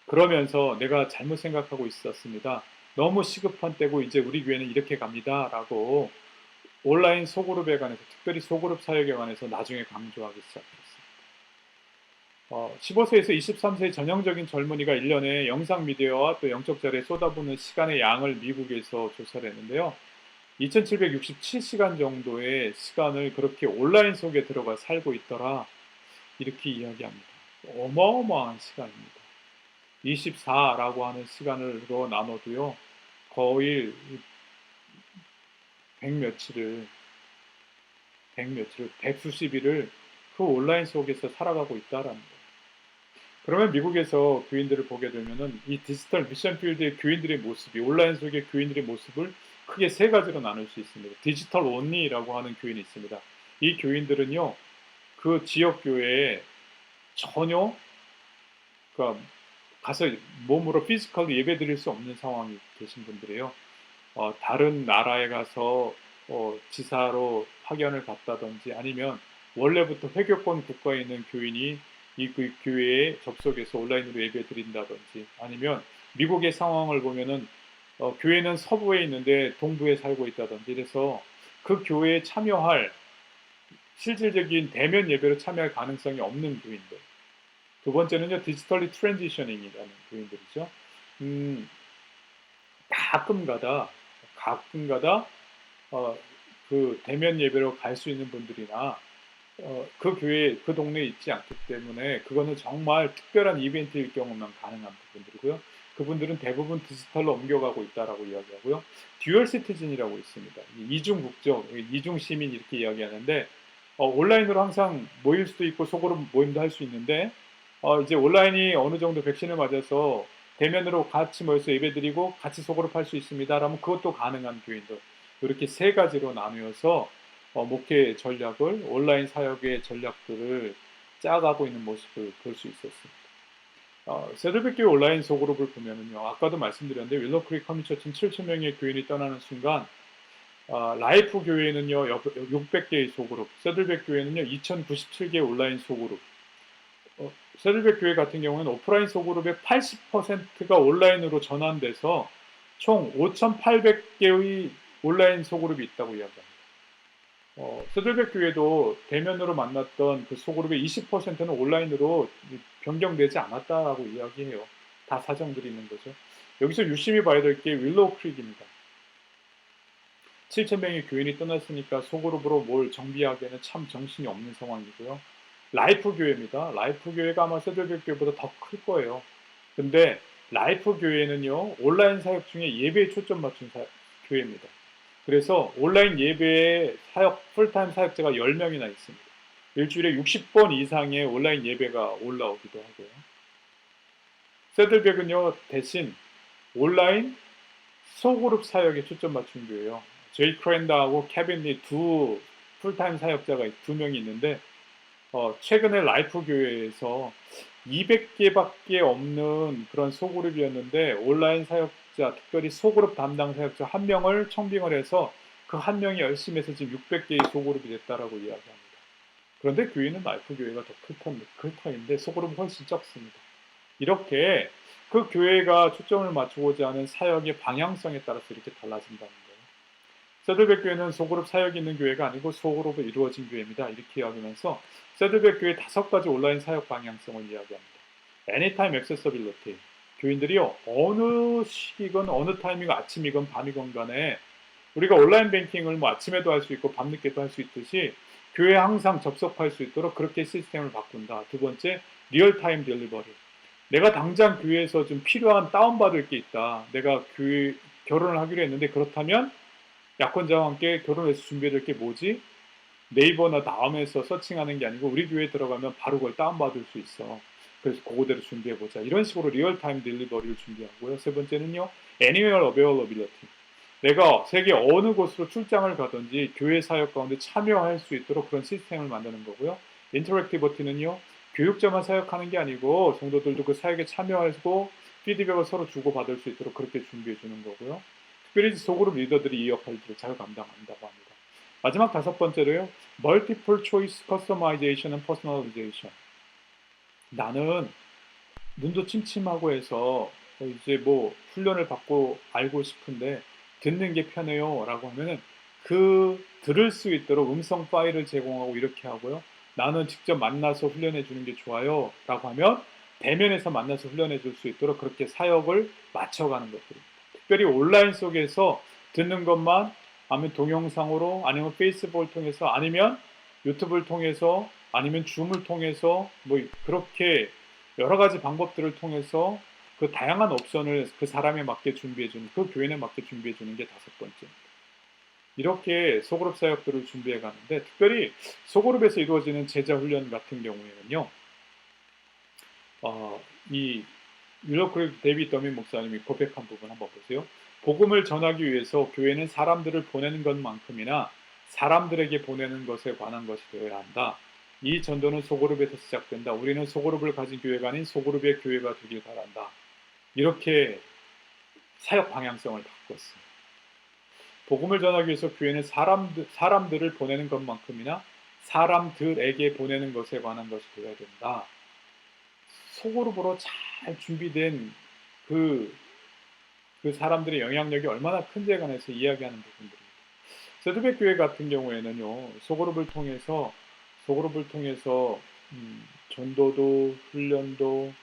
그러면서 내가 잘못 생각하고 있었습니다. 너무 시급한 때고 이제 우리 교회는 이렇게 갑니다라고 온라인 소그룹에 관해서, 특별히 소그룹 사역에 관해서 나중에 강조하기 시작했습니다. 15세에서 23세 전형적인 젊은이가 1년에 영상 미디어와 또 영적 자료에 쏟아부는 시간의 양을 미국에서 조사를 했는데요. 2767시간 정도의 시간을 그렇게 온라인 속에 들어가 살고 있더라. 이렇게 이야기합니다. 어마어마한 시간입니다. 24라고 하는 시간으로 나눠도요. 거의 100수십 일을 그 온라인 속에서 살아가고 있다라는 거예요. 그러면 미국에서 교인들을 보게 되면은 이 디지털 미션 필드의 교인들의 모습이 온라인 속의 교인들의 모습을 크게 세 가지로 나눌 수 있습니다. 디지털 온리라고 하는 교인이 있습니다. 이 교인들은요, 그 지역 교회에 전혀 그러니까 가서 몸으로 피지컬로 예배 드릴 수 없는 상황이 계신 분들이에요. 다른 나라에 가서 지사로 파견을 갔다든지 아니면 원래부터 회교권 국가에 있는 교인이 그 교회에 접속해서 온라인으로 예배 드린다든지 아니면 미국의 상황을 보면은 교회는 서부에 있는데 동부에 살고 있다든지 이래서 그 교회에 참여할 실질적인 대면 예배로 참여할 가능성이 없는 교인들. 두 번째는요, 디지털리 트랜지셔닝이라는 교인들이죠. 가끔가다 그 대면 예배로 갈 수 있는 분들이나 그 교회, 그 동네에 있지 않기 때문에 그거는 정말 특별한 이벤트일 경우만 가능한 부분들이고요. 그분들은 대부분 디지털로 옮겨가고 있다라고 이야기하고요. 듀얼 시티즌이라고 있습니다. 이중 국적, 이중 시민 이렇게 이야기하는데 온라인으로 항상 모일 수도 있고 속으로 모임도 할 수 있는데 이제 온라인이 어느 정도 백신을 맞아서 대면으로 같이 모여서 예배드리고 같이 속으로 팔 수 있습니다. 라면 그것도 가능한 교인들. 이렇게 세 가지로 나누어서 목회 전략을 온라인 사역의 전략들을 짜가고 있는 모습을 볼 수 있었습니다. 세들백교회 온라인 소그룹을 보면은요, 아까도 말씀드렸는데 윌로우 크릭 커뮤니티 처치는 7,000명의 교인이 떠나는 순간 라이프 교회는요 600개의 소그룹, 세들백 교회는요 2097개 온라인 소그룹. 세들백 교회 같은 경우는 오프라인 소그룹의 80%가 온라인으로 전환돼서 총 5,800개의 온라인 소그룹이 있다고 이야기합니다. 세들백 교회도 대면으로 만났던 그 소그룹의 20%는 온라인으로 변경되지 않았다라고 이야기해요. 다 사정들이 있는 거죠. 여기서 유심히 봐야 될 게 윌로우 크릭입니다. 7,000명의 교인이 떠났으니까 소그룹으로 뭘 정비하기에는 참 정신이 없는 상황이고요. 라이프 교회입니다. 라이프 교회가 아마 세들백 교회보다 더 클 거예요. 근데 라이프 교회는요, 온라인 사역 중에 예배에 초점 맞춘 교회입니다. 그래서 온라인 예배에 풀타임 사역자가 10명이나 있습니다. 일주일에 60번 이상의 온라인 예배가 올라오기도 하고요. 세들백은요, 대신 온라인 소그룹 사역에 초점 맞춘 교회예요. 제이 크랜다하고 케빈 리 두 풀타임 사역자가 2명이 있는데 최근에 라이프 교회에서 200개밖에 없는 그런 소그룹이었는데 온라인 사역자, 특별히 소그룹 담당 사역자 1명을 청빙을 해서 그 1명이 열심히 해서 지금 600개의 소그룹이 됐다라고 이야기합니다. 그런데 교회는 라이프 교회가 더 클 터인데 소그룹은 훨씬 적습니다. 이렇게 그 교회가 초점을 맞추고자 하는 사역의 방향성에 따라서 이렇게 달라진다는 거예요. 세들백 교회는 소그룹 사역이 있는 교회가 아니고 소그룹으로 이루어진 교회입니다. 이렇게 이야기하면서 세들백 교회 5가지 온라인 사역 방향성을 이야기합니다. Anytime Accessibility. 교인들이요, 어느 시기건 어느 타이밍, 아침이건 밤이건 간에 우리가 온라인 뱅킹을 뭐 아침에도 할 수 있고 밤늦게도 할 수 있듯이 교회에 항상 접속할 수 있도록 그렇게 시스템을 바꾼다. 두 번째, 리얼타임 딜리버리. 내가 당장 교회에서 좀 필요한 다운받을 게 있다. 내가 결혼을 하기로 했는데 그렇다면 약혼자와 함께 결혼해서 준비해야 될 게 뭐지? 네이버나 다음에서 서칭하는 게 아니고 우리 교회에 들어가면 바로 그걸 다운받을 수 있어. 그래서 그거대로 준비해보자. 이런 식으로 리얼타임 딜리버리를 준비하고요. 세 번째는요, Anywhere Availability. 내가 세계 어느 곳으로 출장을 가든지 교회 사역 가운데 참여할 수 있도록 그런 시스템을 만드는 거고요. 인터랙티비티는요, 교육자만 사역하는 게 아니고 성도들도 그 사역에 참여하고 피드백을 서로 주고받을 수 있도록 그렇게 준비해 주는 거고요. 특별히 소그룹 리더들이 이 역할들을 잘 감당한다고 합니다. 마지막 5번째로요, Multiple Choice Customization and Personalization. 나는 눈도 침침하고 해서 이제 뭐 훈련을 받고 알고 싶은데 듣는 게 편해요 라고 하면은 그 들을 수 있도록 음성 파일을 제공하고 이렇게 하고요. 나는 직접 만나서 훈련해 주는 게 좋아요 라고 하면 대면에서 만나서 훈련해 줄 수 있도록 그렇게 사역을 맞춰가는 것들입니다. 특별히 온라인 속에서 듣는 것만 아니면 동영상으로 아니면 페이스북을 통해서 아니면 유튜브를 통해서 아니면 줌을 통해서 뭐 그렇게 여러 가지 방법들을 통해서 그 다양한 옵션을 그 사람에 맞게 준비해주는, 그 교인에 맞게 준비해주는 게 5번째입니다. 이렇게 소그룹 사역들을 준비해 가는데 특별히 소그룹에서 이루어지는 제자 훈련 같은 경우에는요, 이 윌러크릭 데이빗 더민 목사님이 고백한 부분 한번 보세요. 복음을 전하기 위해서 교회는 사람들을 보내는 것만큼이나 사람들에게 보내는 것에 관한 것이 되어야 한다. 이 전도는 소그룹에서 시작된다. 우리는 소그룹을 가진 교회가 아닌 소그룹의 교회가 되길 바란다. 이렇게 사역 방향성을 바꿨습니다. 복음을 전하기 위해서 교회는 사람들을 보내는 것만큼이나 사람들에게 보내는 것에 관한 것이 되어야 된다. 소그룹으로 잘 준비된 그 사람들의 영향력이 얼마나 큰지에 관해서 이야기하는 부분들입니다. 세드백 교회 같은 경우에는요, 소그룹을 통해서 전도도 훈련도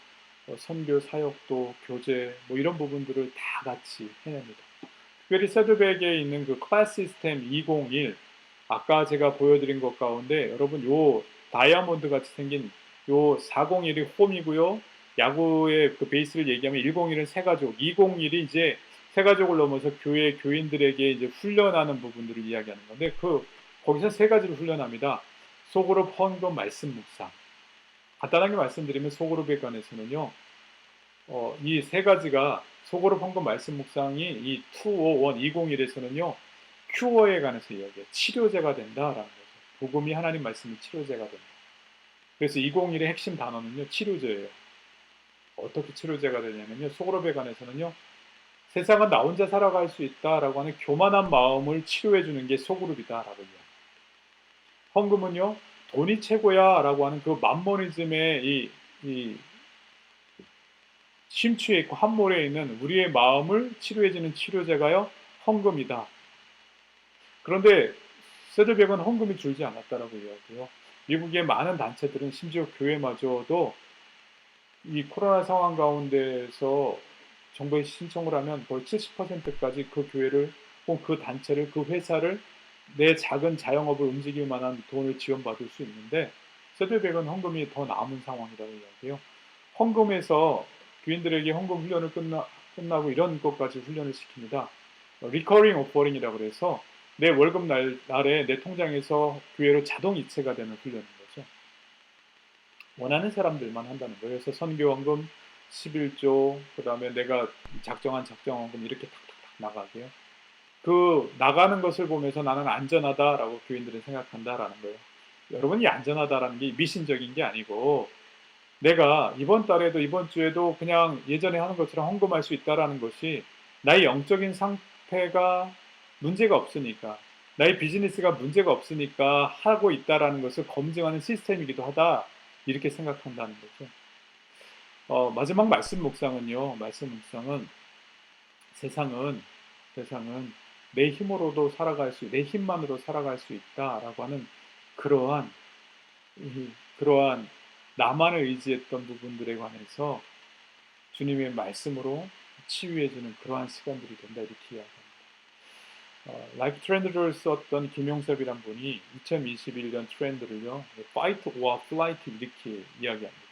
선교 사역도 교제 뭐 이런 부분들을 다 같이 해냅니다. 특별히 세드백에 있는 그 클래스 시스템 201, 아까 제가 보여드린 것 가운데 여러분 요 다이아몬드 같이 생긴 요 401이 홈이고요. 야구의 그 베이스를 얘기하면 101은 새가족, 201이 이제 새가족을 넘어서 교회 교인들에게 이제 훈련하는 부분들을 이야기하는 건데 거기서 3가지를 훈련합니다. 소그룹, 헌금, 말씀 묵상. 간단하게 말씀드리면 소그룹에 관해서는요, 이 3가지가 소그룹, 헌금, 말씀 묵상이 이 201, 201에서는요, 큐어에 관해서 이야기해요. 치료제가 된다라는 거죠. 복음이 하나님 말씀이 치료제가 된다. 그래서 201의 핵심 단어는요, 치료제예요. 어떻게 치료제가 되냐면요, 소그룹에 관해서는요, 세상은 나 혼자 살아갈 수 있다라고 하는 교만한 마음을 치료해주는 게 소그룹이다라고 이야기합니다. 헌금은요, 돈이 최고야라고 하는 그 맘모니즘의 이 심취해 있고 함몰에 있는 우리의 마음을 치료해주는 치료제가요, 헌금이다. 그런데 세들백은 헌금이 줄지 않았다라고 이야기해요. 미국의 많은 단체들은 심지어 교회마저도 이 코로나 상황 가운데서 정부에 신청을 하면 거의 70%까지 그 교회를 혹은 그 단체를, 그 회사를 내 작은 자영업을 움직일 만한 돈을 지원받을 수 있는데 세들백은 헌금이 더 남은 상황이라고 이야기해요. 헌금에서 교인들에게 헌금 훈련을 끝나고 이런 것까지 훈련을 시킵니다. 리커링 오퍼링이라고 해서 내 월급 날에 내 통장에서 교회로 자동 이체가 되는 훈련인 거죠. 원하는 사람들만 한다는 거예요. 그래서 선교헌금 11조, 그 다음에 내가 작정한 작정헌금 이렇게 탁탁탁 나가게요. 그 나가는 것을 보면서 나는 안전하다라고 교인들은 생각한다라는 거예요. 여러분이 안전하다라는 게 미신적인 게 아니고 내가 이번 달에도 이번 주에도 그냥 예전에 하는 것처럼 헌금할 수 있다라는 것이 나의 영적인 상태가 문제가 없으니까, 나의 비즈니스가 문제가 없으니까 하고 있다라는 것을 검증하는 시스템이기도 하다, 이렇게 생각한다는 거죠. 마지막 말씀 묵상은요. 말씀 묵상은 세상은 내 힘으로도 내 힘만으로 살아갈 수 있다라고 하는 그러한 나만을 의지했던 부분들에 관해서 주님의 말씀으로 치유해주는 그러한 시간들이 된다, 이렇게 이야기합니다. 라이프 트렌드를 썼던 김용섭이란 분이 2021년 트렌드를요, Fight or Flight 이렇게 이야기합니다.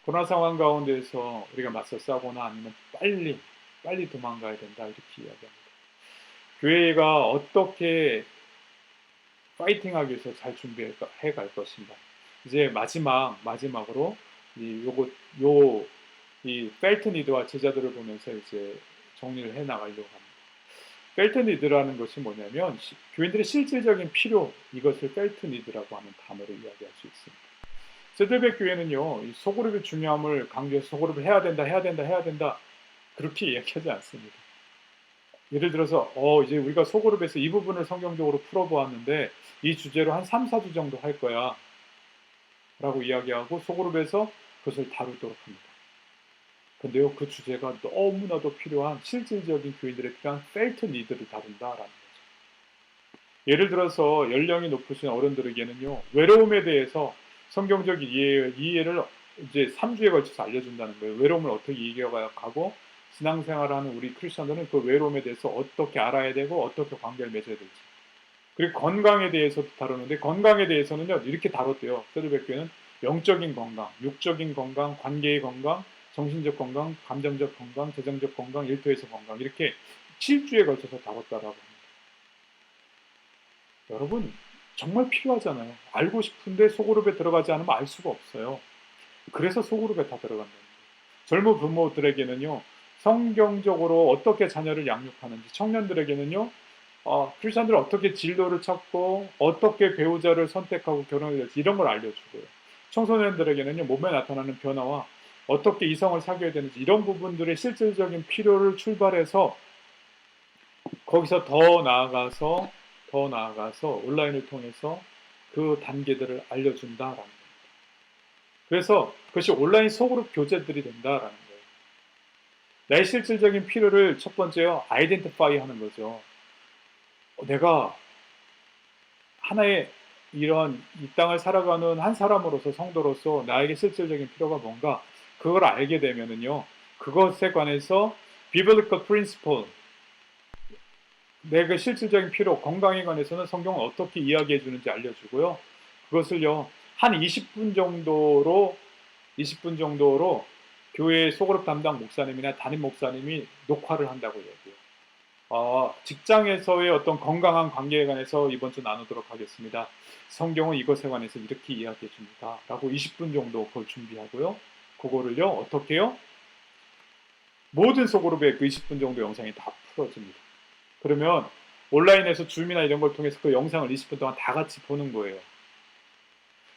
코로나 상황 가운데서 우리가 맞서 싸우거나 아니면 빨리 도망가야 된다, 이렇게 이야기합니다. 교회가 어떻게 파이팅하기 위해서 잘 준비해 갈 것인가. 이제 마지막으로 이 펠트니드와 제자들을 보면서 이제 정리를 해 나가려고 합니다. 펠트니드라는 것이 뭐냐면 교인들의 실질적인 필요, 이것을 펠트니드라고 하는 단어로 이야기할 수 있습니다. 세들백 교회는요, 이 소그룹의 중요함을 강조해서 소그룹을 해야 된다 그렇게 이야기하지 않습니다. 예를 들어서 이제 우리가 소그룹에서 이 부분을 성경적으로 풀어보았는데 이 주제로 한 3, 4주 정도 할 거야 라고 이야기하고 소그룹에서 그것을 다루도록 합니다. 근데요, 그 주제가 너무나도 필요한 실질적인 교인들에 필요한 펠트 니드를 다룬다라는 거죠. 예를 들어서 연령이 높으신 어른들에게는요, 외로움에 대해서 성경적 이해를 이제 3주에 걸쳐서 알려준다는 거예요. 외로움을 어떻게 이겨가고 신앙생활하는 우리 크리스천들은 그 외로움에 대해서 어떻게 알아야 되고 어떻게 관계를 맺어야 될지. 그리고 건강에 대해서도 다루는데 건강에 대해서는요, 이렇게 다뤘대요. 세들백교회는 영적인 건강, 육적인 건강, 관계의 건강, 정신적 건강, 감정적 건강, 재정적 건강, 일터에서 건강, 이렇게 7주에 걸쳐서 다뤘다라고 합니다. 여러분, 정말 필요하잖아요. 알고 싶은데 소그룹에 들어가지 않으면 알 수가 없어요. 그래서 소그룹에 다 들어간다는 거예요. 젊은 부모들에게는요, 성경적으로 어떻게 자녀를 양육하는지, 청년들에게는요, 크리스천들은 어떻게 진로를 찾고 어떻게 배우자를 선택하고 결혼을 할지 이런 걸 알려주고요. 청소년들에게는요, 몸에 나타나는 변화와 어떻게 이성을 사귀어야 되는지 이런 부분들의 실질적인 필요를 출발해서 거기서 더 나아가서 온라인을 통해서 그 단계들을 알려준다라는 겁니다. 그래서 그것이 온라인 소그룹 교재들이 된다라는 거예요. 나의 실질적인 필요를 첫 번째요, 아이덴티파이 하는 거죠. 내가 하나의 이런 이 땅을 살아가는 한 사람으로서, 성도로서 나에게 실질적인 필요가 뭔가, 그걸 알게 되면은요, 그것에 관해서 biblical principle, 내가 실질적인 필요, 건강에 관해서는 성경은 어떻게 이야기해 주는지 알려주고요. 그것을요, 한 20분 정도로 교회 소그룹 담당 목사님이나 담임 목사님이 녹화를 한다고 얘기해요. 직장에서의 어떤 건강한 관계에 관해서 이번 주 나누도록 하겠습니다. 성경은 이것에 관해서 이렇게 이야기해 줍니다. 라고 20분 정도 그걸 준비하고요. 그거를요, 어떻게 해요? 모든 소그룹에 그 20분 정도 영상이 다 풀어집니다. 그러면 온라인에서 줌이나 이런 걸 통해서 그 영상을 20분 동안 다 같이 보는 거예요.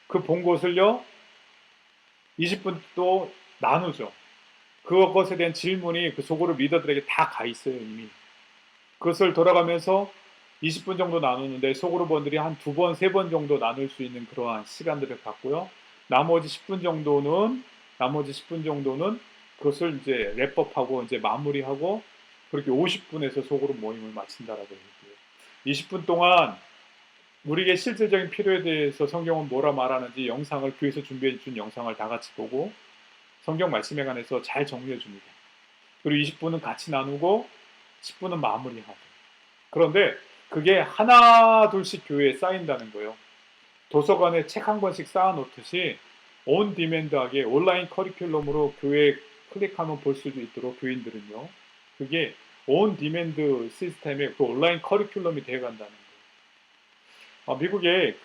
그 본 것을요, 20분 또 나누죠. 그것에 대한 질문이 그 소그룹 리더들에게 다 가 있어요, 이미. 그것을 돌아가면서 20분 정도 나누는데 소그룹원들이 한 2번, 3번 정도 나눌 수 있는 그러한 시간들을 갖고요. 나머지 10분 정도는 그것을 이제 랩업하고 이제 마무리하고 그렇게 50분에서 소그룹 모임을 마친다라고 얘기해요. 20분 동안 우리에게 실질적인 필요에 대해서 성경은 뭐라 말하는지 영상을 교회에서 준비해 준 영상을 다 같이 보고 성경 말씀에 관해서 잘 정리해 줍니다. 그리고 20분은 같이 나누고 10분은 마무리하고. 그런데 그게 하나 둘씩 교회에 쌓인다는 거예요. 도서관에 책 한 권씩 쌓아놓듯이 온 디맨드하게 온라인 커리큘럼으로 교회에 클릭하면 볼 수 있도록 교인들은요. 그게 온 디맨드 시스템의 그 온라인 커리큘럼이 되어간다는 거예요. 미국에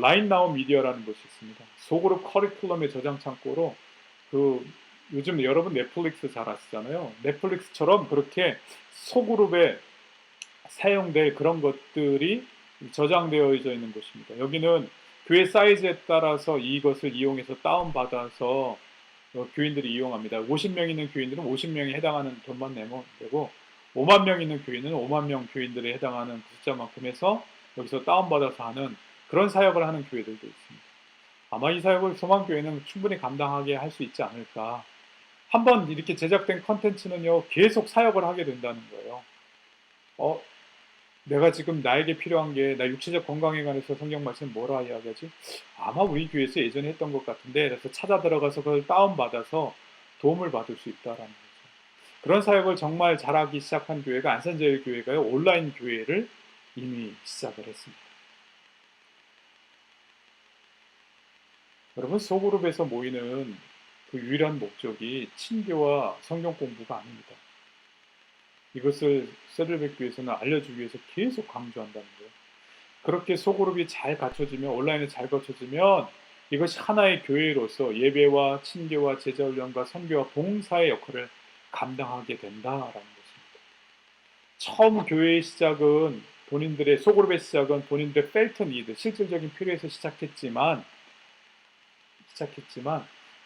라인 나우 미디어라는 곳이 있습니다. 소그룹 커리큘럼의 저장 창고로 그 요즘 여러분 넷플릭스 잘 아시잖아요. 넷플릭스처럼 그렇게 소그룹에 사용될 그런 것들이 저장되어 있는 곳입니다. 여기는 교회 사이즈에 따라서 이것을 이용해서 다운받아서 교인들이 이용합니다. 50명 있는 교인들은 50명에 해당하는 돈만 내면 되고 5만 명 있는 교인은 5만 명 교인들에 해당하는 그 숫자만큼 해서 여기서 다운받아서 하는 그런 사역을 하는 교회들도 있습니다. 아마 이 사역을 소망교회는 충분히 감당하게 할 수 있지 않을까. 한번 이렇게 제작된 컨텐츠는요, 계속 사역을 하게 된다는 거예요. 내가 지금 나에게 필요한 게, 나 육체적 건강에 관해서 성경 말씀 뭐라 이야기하지? 아마 우리 교회에서 예전에 했던 것 같은데, 그래서 찾아 들어가서 그걸 다운받아서 도움을 받을 수 있다라는 거죠. 그런 사역을 정말 잘하기 시작한 교회가 안산제일교회가요, 온라인 교회를 이미 시작을 했습니다. 여러분, 소그룹에서 모이는 그 유일한 목적이 친교와 성경 공부가 아닙니다. 이것을 세들백교에서는 알려주기 위해서 계속 강조한다는 거예요. 그렇게 소그룹이 잘 갖춰지면, 온라인에 잘 갖춰지면 이것이 하나의 교회로서 예배와 친교와 제자훈련과 선교와 봉사의 역할을 감당하게 된다라는 것입니다. 처음 교회의 시작은 본인들의 소그룹의 시작은 본인들의 펠트 니드, 실질적인 필요에서 시작했지만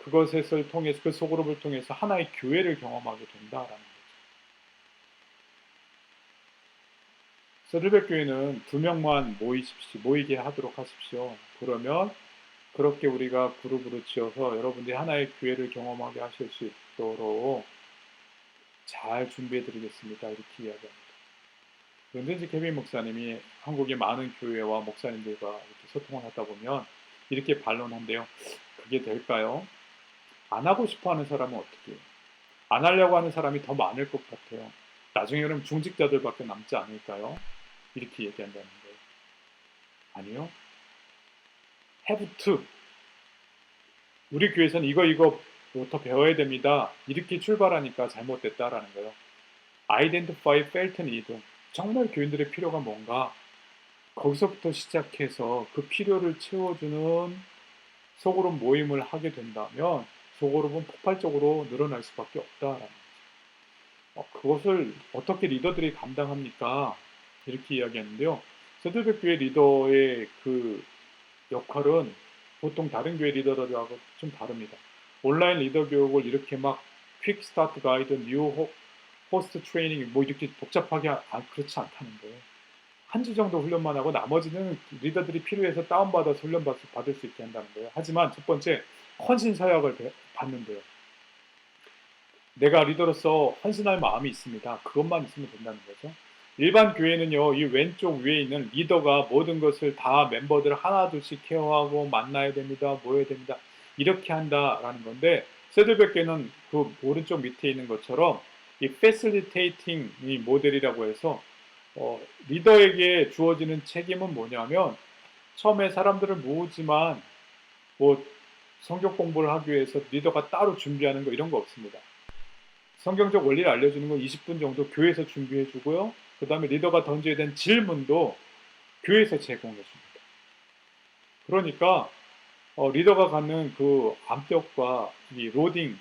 그것을 통해서 그 소그룹을 통해서 하나의 교회를 경험하게 된다라는 거죠. 세들백교회는 2명만 모이게 하도록 하십시오. 그러면 그렇게 우리가 그룹으로 지어서 여러분들이 하나의 교회를 경험하게 하실 수 있도록 잘 준비해 드리겠습니다. 이렇게 이야기합니다. 그런데 이제 케빈 목사님이 한국의 많은 교회와 목사님들과 이렇게 소통을 하다 보면 이렇게 반론한대요. 그게 될까요? 안 하고 싶어 하는 사람은 어떻게 해요? 안 하려고 하는 사람이 더 많을 것 같아요. 나중에 그럼 중직자들밖에 남지 않을까요? 이렇게 얘기한다는 거예요. 아니요. have to. 우리 교회에서는 이거부터 배워야 됩니다. 이렇게 출발하니까 잘못됐다라는 거예요. identify felt need. 정말 교인들의 필요가 뭔가 거기서부터 시작해서 그 필요를 채워주는 소그룹 모임을 하게 된다면 소그룹은 폭발적으로 늘어날 수밖에 없다라는 거죠. 그것을 어떻게 리더들이 감당합니까? 이렇게 이야기하는데요. 세들백교회 리더의 그 역할은 보통 다른 교회 리더들하고 좀 다릅니다. 온라인 리더 교육을 이렇게 막 퀵 스타트 가이드, 뉴 호스트 트레이닝 뭐 이렇게 복잡하게 그렇지 않다는 거예요. 한 주 정도 훈련만 하고 나머지는 리더들이 필요해서 다운받아서 훈련 받을 수 있게 한다는 거예요. 하지만 첫 번째 헌신 사역을 받는데요. 내가 리더로서 헌신할 마음이 있습니다. 그것만 있으면 된다는 거죠. 일반 교회는요, 이 왼쪽 위에 있는 리더가 모든 것을 다 멤버들을 하나둘씩 케어하고 만나야 됩니다. 모여야 됩니다. 이렇게 한다라는 건데, 세들백교는 그 오른쪽 밑에 있는 것처럼 이 facilitating 이 모델이라고 해서 리더에게 주어지는 책임은 뭐냐면 처음에 사람들을 모으지만 뭐 성경 공부를 하기 위해서 리더가 따로 준비하는 거 이런 거 없습니다. 성경적 원리를 알려주는 거 20분 정도 교회에서 준비해 주고요. 그 다음에 리더가 던져야 되는 질문도 교회에서 제공해 줍니다. 그러니까 리더가 갖는 그 암벽과 이 로딩,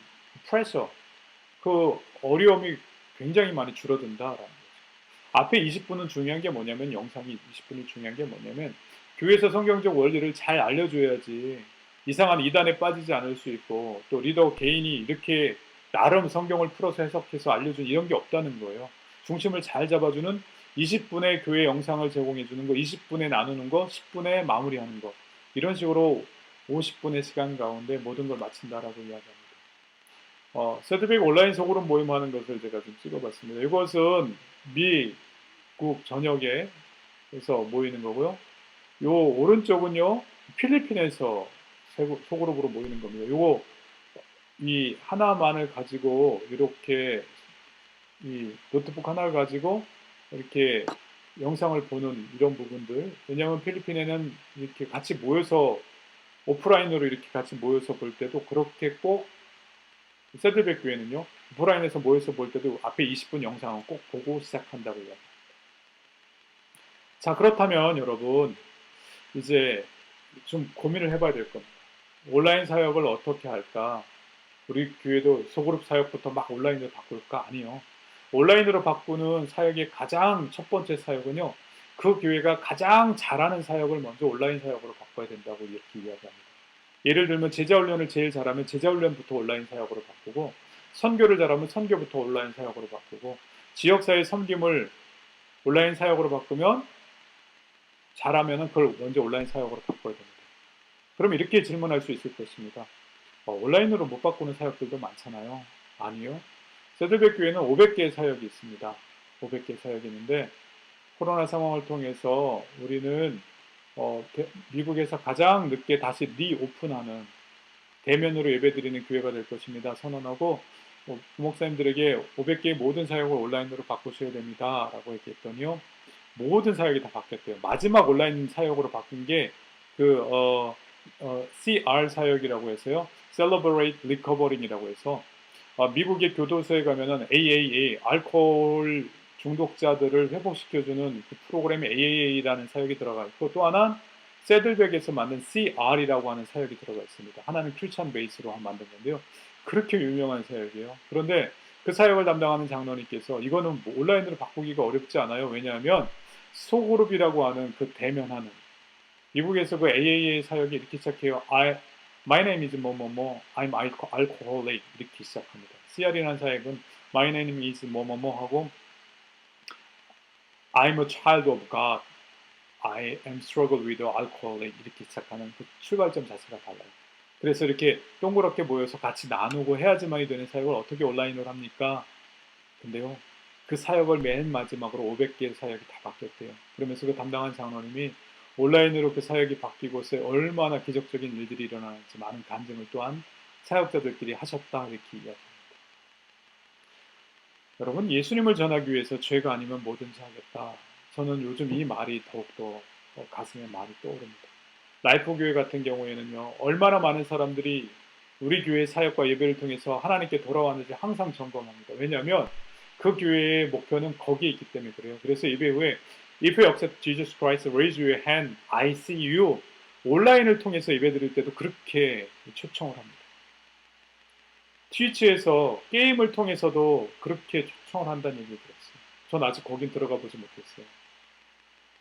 프레셔, 그 어려움이 굉장히 많이 줄어든다라는 거죠. 앞에 20분은 중요한 게 뭐냐면 영상이 20분이 중요한 게 뭐냐면 교회에서 성경적 원리를 잘 알려줘야지 이상한 이단에 빠지지 않을 수 있고 또 리더 개인이 이렇게 나름 성경을 풀어서 해석해서 알려준 이런 게 없다는 거예요. 중심을 잘 잡아주는 20분의 교회 영상을 제공해 주는 거, 20분에 나누는 거, 10분에 마무리하는 거 이런 식으로 50분의 시간 가운데 모든 걸 마친다라고 이야기합니다. 세드백 온라인 소그룹 모임하는 것을 제가 좀 찍어봤습니다. 이것은 미국 전역에서 모이는 거고요. 요 오른쪽은요 필리핀에서 소그룹으로 모이는 겁니다. 요거 이 하나만을 가지고 이렇게 이 노트북 하나를 가지고 이렇게 영상을 보는 이런 부분들, 왜냐하면 필리핀에는 이렇게 같이 모여서 오프라인으로 이렇게 같이 모여서 볼 때도 그렇게 꼭 새들백 교회는요 오프라인에서 모여서 볼 때도 앞에 20분 영상은 꼭 보고 시작한다고 해요. 자, 그렇다면 여러분 이제 좀 고민을 해봐야 될 겁니다. 온라인 사역을 어떻게 할까? 우리 교회도 소그룹 사역부터 막 온라인으로 바꿀까? 아니요. 온라인으로 바꾸는 사역의 가장 첫 번째 사역은요, 그 교회가 가장 잘하는 사역을 먼저 온라인 사역으로 바꿔야 된다고 이렇게 이야기합니다. 예를 들면 제자훈련을 제일 잘하면 제자훈련부터 온라인 사역으로 바꾸고, 선교를 잘하면 선교부터 온라인 사역으로 바꾸고, 지역사회 섬김을 온라인 사역으로 바꾸면 잘하면 그걸 먼저 온라인 사역으로 바꿔야 됩니다. 그럼 이렇게 질문할 수 있을 것입니다. 온라인으로 못 바꾸는 사역들도 많잖아요. 아니요. 새들백 교회는 500개의 사역이 있습니다. 500개의 사역이 있는데 코로나 상황을 통해서 우리는 미국에서 가장 늦게 다시 리오픈하는 대면으로 예배드리는 교회가 될 것입니다. 선언하고 부목사님들에게 500개의 모든 사역을 온라인으로 바꾸셔야 됩니다. 라고 얘기했더니요. 모든 사역이 다 바뀌었대요. 마지막 온라인 사역으로 바뀐 게 CR 사역이라고 해서요. Celebrate Recovering이라고 해서 미국의 교도소에 가면은 AAA, 알코올 중독자들을 회복시켜주는 그 프로그램에 AAA라는 사역이 들어가 있고 또 하나는 새들백에서 만든 CR이라고 하는 사역이 들어가 있습니다. 하나는 크리스천 베이스로 만든 건데요. 그렇게 유명한 사역이에요. 그런데 그 사역을 담당하는 장로님께서 이거는 뭐 온라인으로 바꾸기가 어렵지 않아요. 왜냐하면 소그룹이라고 하는 그 대면하는 미국에서 그 AAA 사역이 이렇게 시작해요. My name is 뭐뭐뭐, I'm alcoholic 이렇게 시작합니다. CR이라는 사역은 My name is 뭐뭐뭐 하고 I'm a child of God, I am struggle with alcoholic 이렇게 시작하는 그 출발점 자체가 달라요. 그래서 이렇게 동그랗게 모여서 같이 나누고 해야지만이 되는 사역을 어떻게 온라인으로 합니까? 근데요, 그 사역을 맨 마지막으로 500개의 사역이 다 바뀌었대요. 그러면서 그 담당한 장로님이 온라인으로 그 사역이 바뀌고서 얼마나 기적적인 일들이 일어나는지 많은 간증을 또한 사역자들끼리 하셨다 이렇게 이야기합니다. 여러분, 예수님을 전하기 위해서 죄가 아니면 뭐든지 하겠다. 저는 요즘 이 말이 더욱더 가슴에 많이 떠오릅니다. 라이프 교회 같은 경우에는요, 얼마나 많은 사람들이 우리 교회 사역과 예배를 통해서 하나님께 돌아왔는지 항상 점검합니다. 왜냐하면 그 교회의 목표는 거기에 있기 때문에 그래요. 그래서 예배 후에 If you accept Jesus Christ, raise your hand. I see you. 온라인을 통해서 예배 드릴 때도 그렇게 초청을 합니다. 트위치에서 게임을 통해서도 그렇게 초청을 한다는 얘기 들었어요. 전 아직 거긴 들어가 보지 못했어요.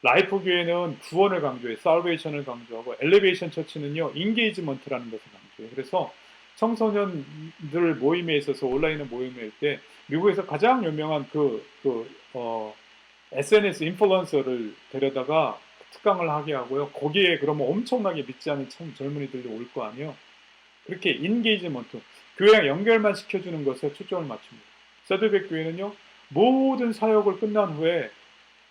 라이프 교회는 구원을 강조해, 살베이션을 강조하고, 엘리베이션 처치는요, 인게이지먼트라는 것을 강조해요. 그래서 청소년들 모임에 있어서 온라인 모임일 때 미국에서 가장 유명한 SNS 인플루언서를 데려다가 특강을 하게 하고요. 거기에 그러면 엄청나게 믿지 않은 젊은이들도 올 거 아니에요. 그렇게 인게이지먼트, 교회랑 연결만 시켜주는 것에 초점을 맞춥니다. 새들백 교회는요, 모든 사역을 끝난 후에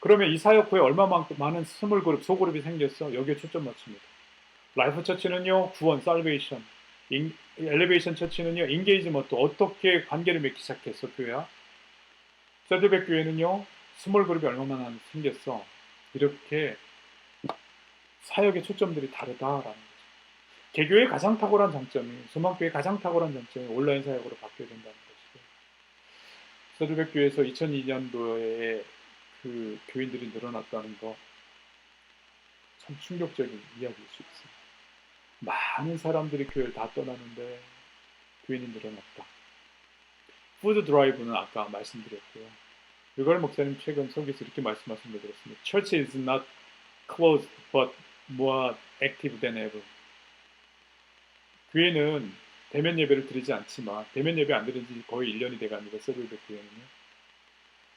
그러면 이 사역 후에 얼마만큼 많은 스몰 그룹, 소그룹이 생겼어. 여기에 초점 맞춥니다. 라이프 처치는요, 구원, 살베이션. 엘리베이션 처치는요, 인게이지먼트. 어떻게 관계를 맺기 시작했어, 교회야? 새들백 교회는요, 스몰 그룹이 얼마나 생겼어. 이렇게 사역의 초점들이 다르다라는 거죠. 개교의 가장 탁월한 장점이, 소망교회의 가장 탁월한 장점이 온라인 사역으로 바뀌어야 된다는 것이고, 새들백 교회에서 2002년도에 그 교인들이 늘어났다는 거 참 충격적인 이야기일 수 있습니다. 많은 사람들이 교회를 다 떠나는데 교인이 늘어났다. 푸드 드라이브는 아까 말씀드렸고요. 유걸 목사님 최근 설교에서 이렇게 말씀하신 거 들었습니다. Church is not closed but more active than ever. 교회는 대면 예배를 드리지 않지만 대면 예배 안 드린 지 거의 1년이 돼갑니다. 새들백 교회는요.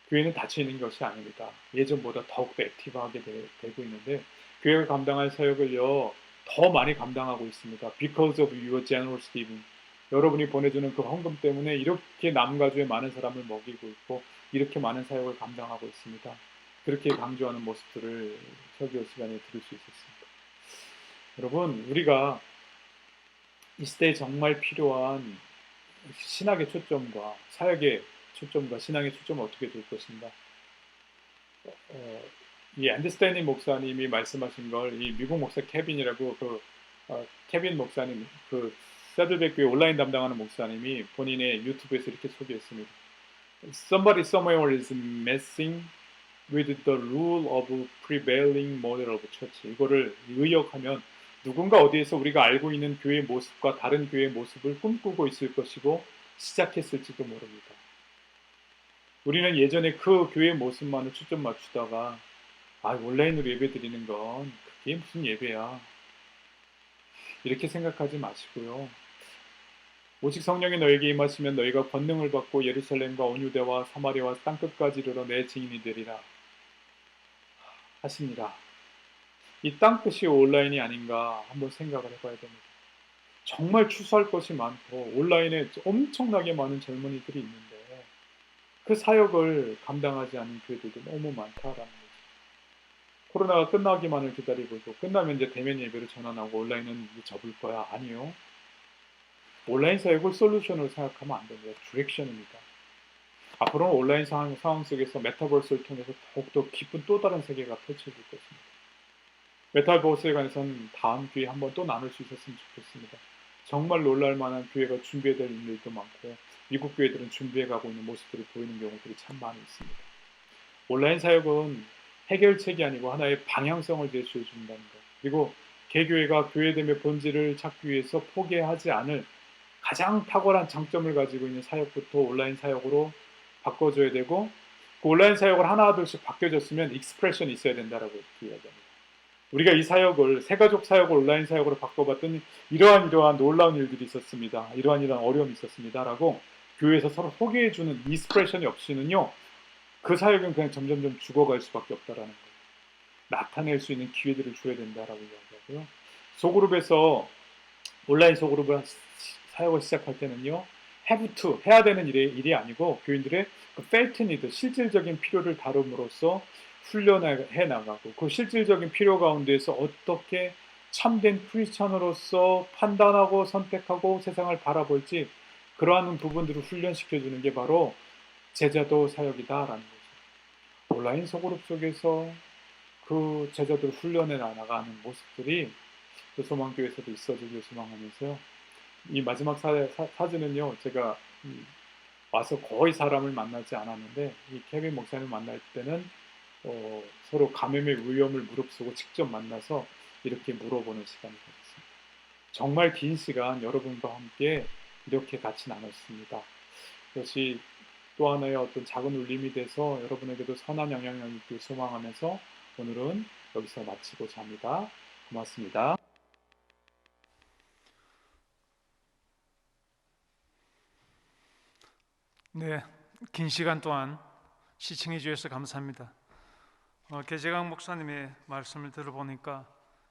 교회는 닫혀 있는 것이 아닙니다. 예전보다 더욱더 액티브하게 되고 있는데 교회가 감당할 사역을요 더 많이 감당하고 있습니다. Because of your generous giving. 여러분이 보내주는 그 헌금 때문에 이렇게 남과 주의 많은 사람을 먹이고 있고 이렇게 많은 사역을 감당하고 있습니다. 그렇게 강조하는 모습들을 설교 시간에 들을 수 있었습니다. 여러분, 우리가 이 시대에 정말 필요한 신학의 초점과 사역의 초점과 신앙의 초점은 어떻게 될 것인가? 이 앤더스탠딩 목사님이 말씀하신 걸 이 미국 목사 케빈이라고 케빈 목사님 세들백 교회 온라인 담당하는 목사님이 본인의 유튜브에서 이렇게 소개했습니다. Somebody somewhere is messing with the rule of prevailing model of church. 이거를 의역하면 누군가 어디에서 우리가 알고 있는 교회의 모습과 다른 교회의 모습을 꿈꾸고 있을 것이고 시작했을지도 모릅니다. 우리는 예전에 그 교회의 모습만을 초점 맞추다가 온라인으로 예배 드리는 건 그게 무슨 예배야, 이렇게 생각하지 마시고요. 오직 성령이 너에게 임하시면 너희가 권능을 받고 예루살렘과 온 유대와 사마리아와 땅끝까지 이르러 내 증인이 되리라 하십니다. 이 땅끝이 온라인이 아닌가 한번 생각을 해봐야 됩니다. 정말 추수할 것이 많고 온라인에 엄청나게 많은 젊은이들이 있는데 그 사역을 감당하지 않는 교회들도 너무 많다라는 거죠. 코로나가 끝나기만을 기다리고 있고 끝나면 이제 대면 예배를 전환하고 온라인은 접을 거야. 아니요. 온라인 사역을 솔루션으로 생각하면 안 됩니다. 디렉션입니다. 앞으로는 온라인 상황 속에서 메타버스를 통해서 더욱더 깊은 또 다른 세계가 펼쳐질 것입니다. 메타버스에 관해서는 다음 기회에 한번 또 나눌 수 있었으면 좋겠습니다. 정말 놀랄 만한 교회가 준비해야 될 일들도 많고 미국 교회들은 준비해가고 있는 모습들이 보이는 경우들이 참 많이 있습니다. 온라인 사역은 해결책이 아니고 하나의 방향성을 제시해 준다는 것, 그리고 개교회가 교회됨의 본질을 찾기 위해서 포기하지 않을 가장 탁월한 장점을 가지고 있는 사역부터 온라인 사역으로 바꿔줘야 되고 그 온라인 사역을 하나둘씩 바뀌어졌으면 익스프레션이 있어야 된다라고 이야기합니다. 우리가 이 사역을 새가족 사역을 온라인 사역으로 바꿔봤더니 이러한 놀라운 일들이 있었습니다. 이러한 어려움이 있었습니다. 라고 교회에서 서로 소개해주는 인스피레이션이 없이는요, 그 사역은 그냥 점점점 죽어갈 수밖에 없다라는 거예요. 나타낼 수 있는 기회들을 줘야 된다라고 이야기하고요. 소그룹에서 온라인 소그룹을 사역을 시작할 때는요, have to 해야 되는 일이 아니고 교인들의 그 felt need, 실질적인 필요를 다룸으로써 훈련해 나가고 그 실질적인 필요 가운데에서 어떻게 참된 크리스천으로서 판단하고 선택하고 세상을 바라볼지 그러한 부분들을 훈련시켜주는 게 바로 제자도 사역이다라는 거죠. 온라인 소그룹 속에서 그 제자들 훈련해 나가는 모습들이 그 소망교회에서도 있어지길 소망하면서요. 이 마지막 사진은요, 제가 와서 거의 사람을 만나지 않았는데 이 케빈 목사님을 만날 때는 서로 감염의 위험을 무릅쓰고 직접 만나서 이렇게 물어보는 시간이 되었습니다. 정말 긴 시간 여러분과 함께 이렇게 같이 나눴습니다. 그것이 또 하나의 어떤 작은 울림이 돼서 여러분에게도 선한 영향력이 있길 소망하면서 오늘은 여기서 마치고자 합니다. 고맙습니다. 네, 긴 시간 동안 시청해 주셔서 감사합니다. 계재강 목사님의 말씀을 들어보니까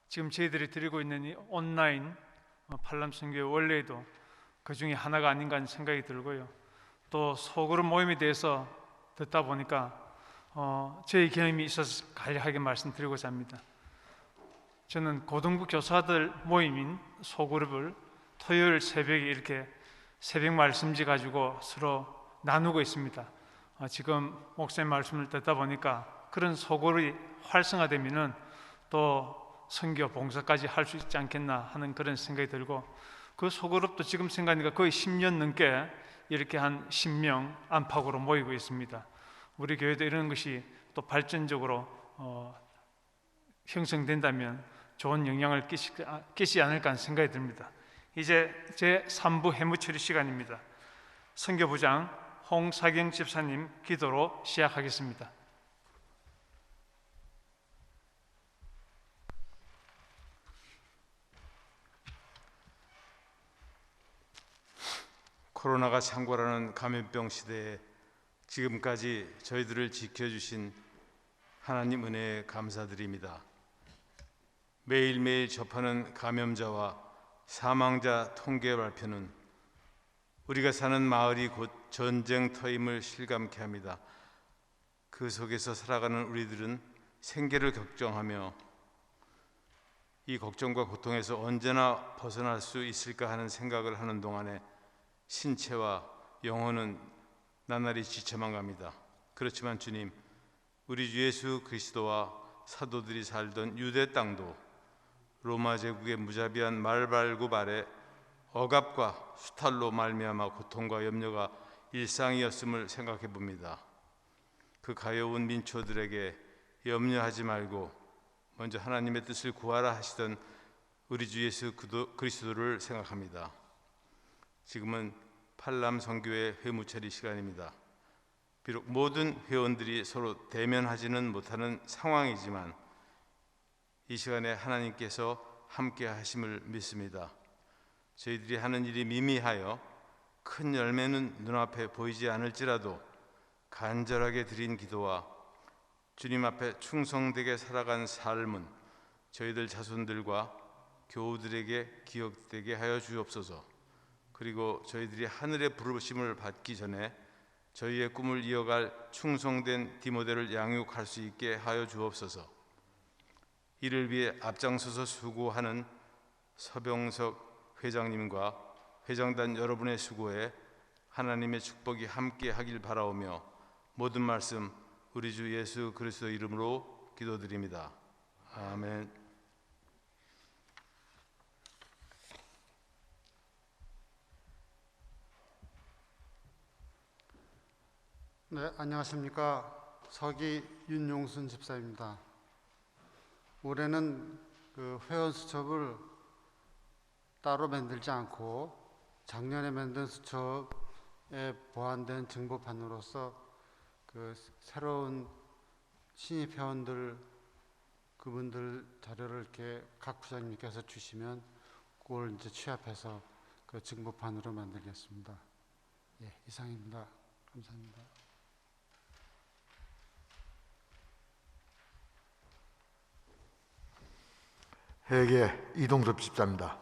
지금 저희들이 드리고 있는 이 온라인 팔람선교회 원래도 그 중에 하나가 아닌가 하는 생각이 들고요. 또 소그룹 모임에 대해서 듣다 보니까 저희 경험이 있어서 간략하게 말씀드리고자 합니다. 저는 고등부 교사들 모임인 소그룹을 토요일 새벽에 이렇게 새벽 말씀지 가지고 서로 나누고 있습니다. 지금 목사님 말씀을 듣다 보니까 그런 소그룹이 활성화되면은 또 선교 봉사까지 할 수 있지 않겠나 하는 그런 생각이 들고, 그 소그룹도 지금 생각하니까 거의 10년 넘게 이렇게 한 10명 안팎으로 모이고 있습니다. 우리 교회도 이런 것이 또 발전적으로 형성된다면 좋은 영향을 끼치지 않을까 하는 생각이 듭니다. 이제 제 3부 해무처리 시간입니다. 선교부장 홍사경 집사님 기도로 시작하겠습니다. 코로나가 창궐하는 감염병 시대에 지금까지 저희들을 지켜주신 하나님 은혜에 감사드립니다. 매일매일 접하는 감염자와 사망자 통계 발표는 우리가 사는 마을이 곧 전쟁터임을 실감케 합니다. 그 속에서 살아가는 우리들은 생계를 걱정하며 이 걱정과 고통에서 언제나 벗어날 수 있을까 하는 생각을 하는 동안에 신체와 영혼은 나날이 지쳐만 갑니다. 그렇지만 주님, 우리 주 예수 그리스도와 사도들이 살던 유대 땅도 로마 제국의 무자비한 말발굽 아래 억압과 수탈로 말미암아 고통과 염려가 일상이었음을 생각해 봅니다. 그 가여운 민초들에게 염려하지 말고 먼저 하나님의 뜻을 구하라 하시던 우리 주 예수 그리스도를 생각합니다. 지금은 팔람 선교회 회무처리 시간입니다. 비록 모든 회원들이 서로 대면하지는 못하는 상황이지만 이 시간에 하나님께서 함께 하심을 믿습니다. 저희들이 하는 일이 미미하여 큰 열매는 눈앞에 보이지 않을지라도 간절하게 드린 기도와 주님 앞에 충성되게 살아간 삶은 저희들 자손들과 교우들에게 기억되게 하여 주옵소서. 그리고 저희들이 하늘의 부르심을 받기 전에 저희의 꿈을 이어갈 충성된 디모데를 양육할 수 있게 하여 주옵소서. 이를 위해 앞장서서 수고하는 서병석 회장님과 회장단 여러분의 수고에 하나님의 축복이 함께 하길 바라오며 모든 말씀 우리 주 예수 그리스도 이름으로 기도드립니다. 아멘. 네, 안녕하십니까. 서기 윤용순 집사입니다. 올해는 회원 수첩을 따로 만들지 않고 작년에 만든 수첩에 보완된 증보판으로서 새로운 신입 회원들 그분들 자료를 이렇게 각 부장님께서 주시면 그걸 이제 취합해서 그 증보판으로 만들겠습니다. 예, 이상입니다. 감사합니다. 회계 이동섭 집사입니다.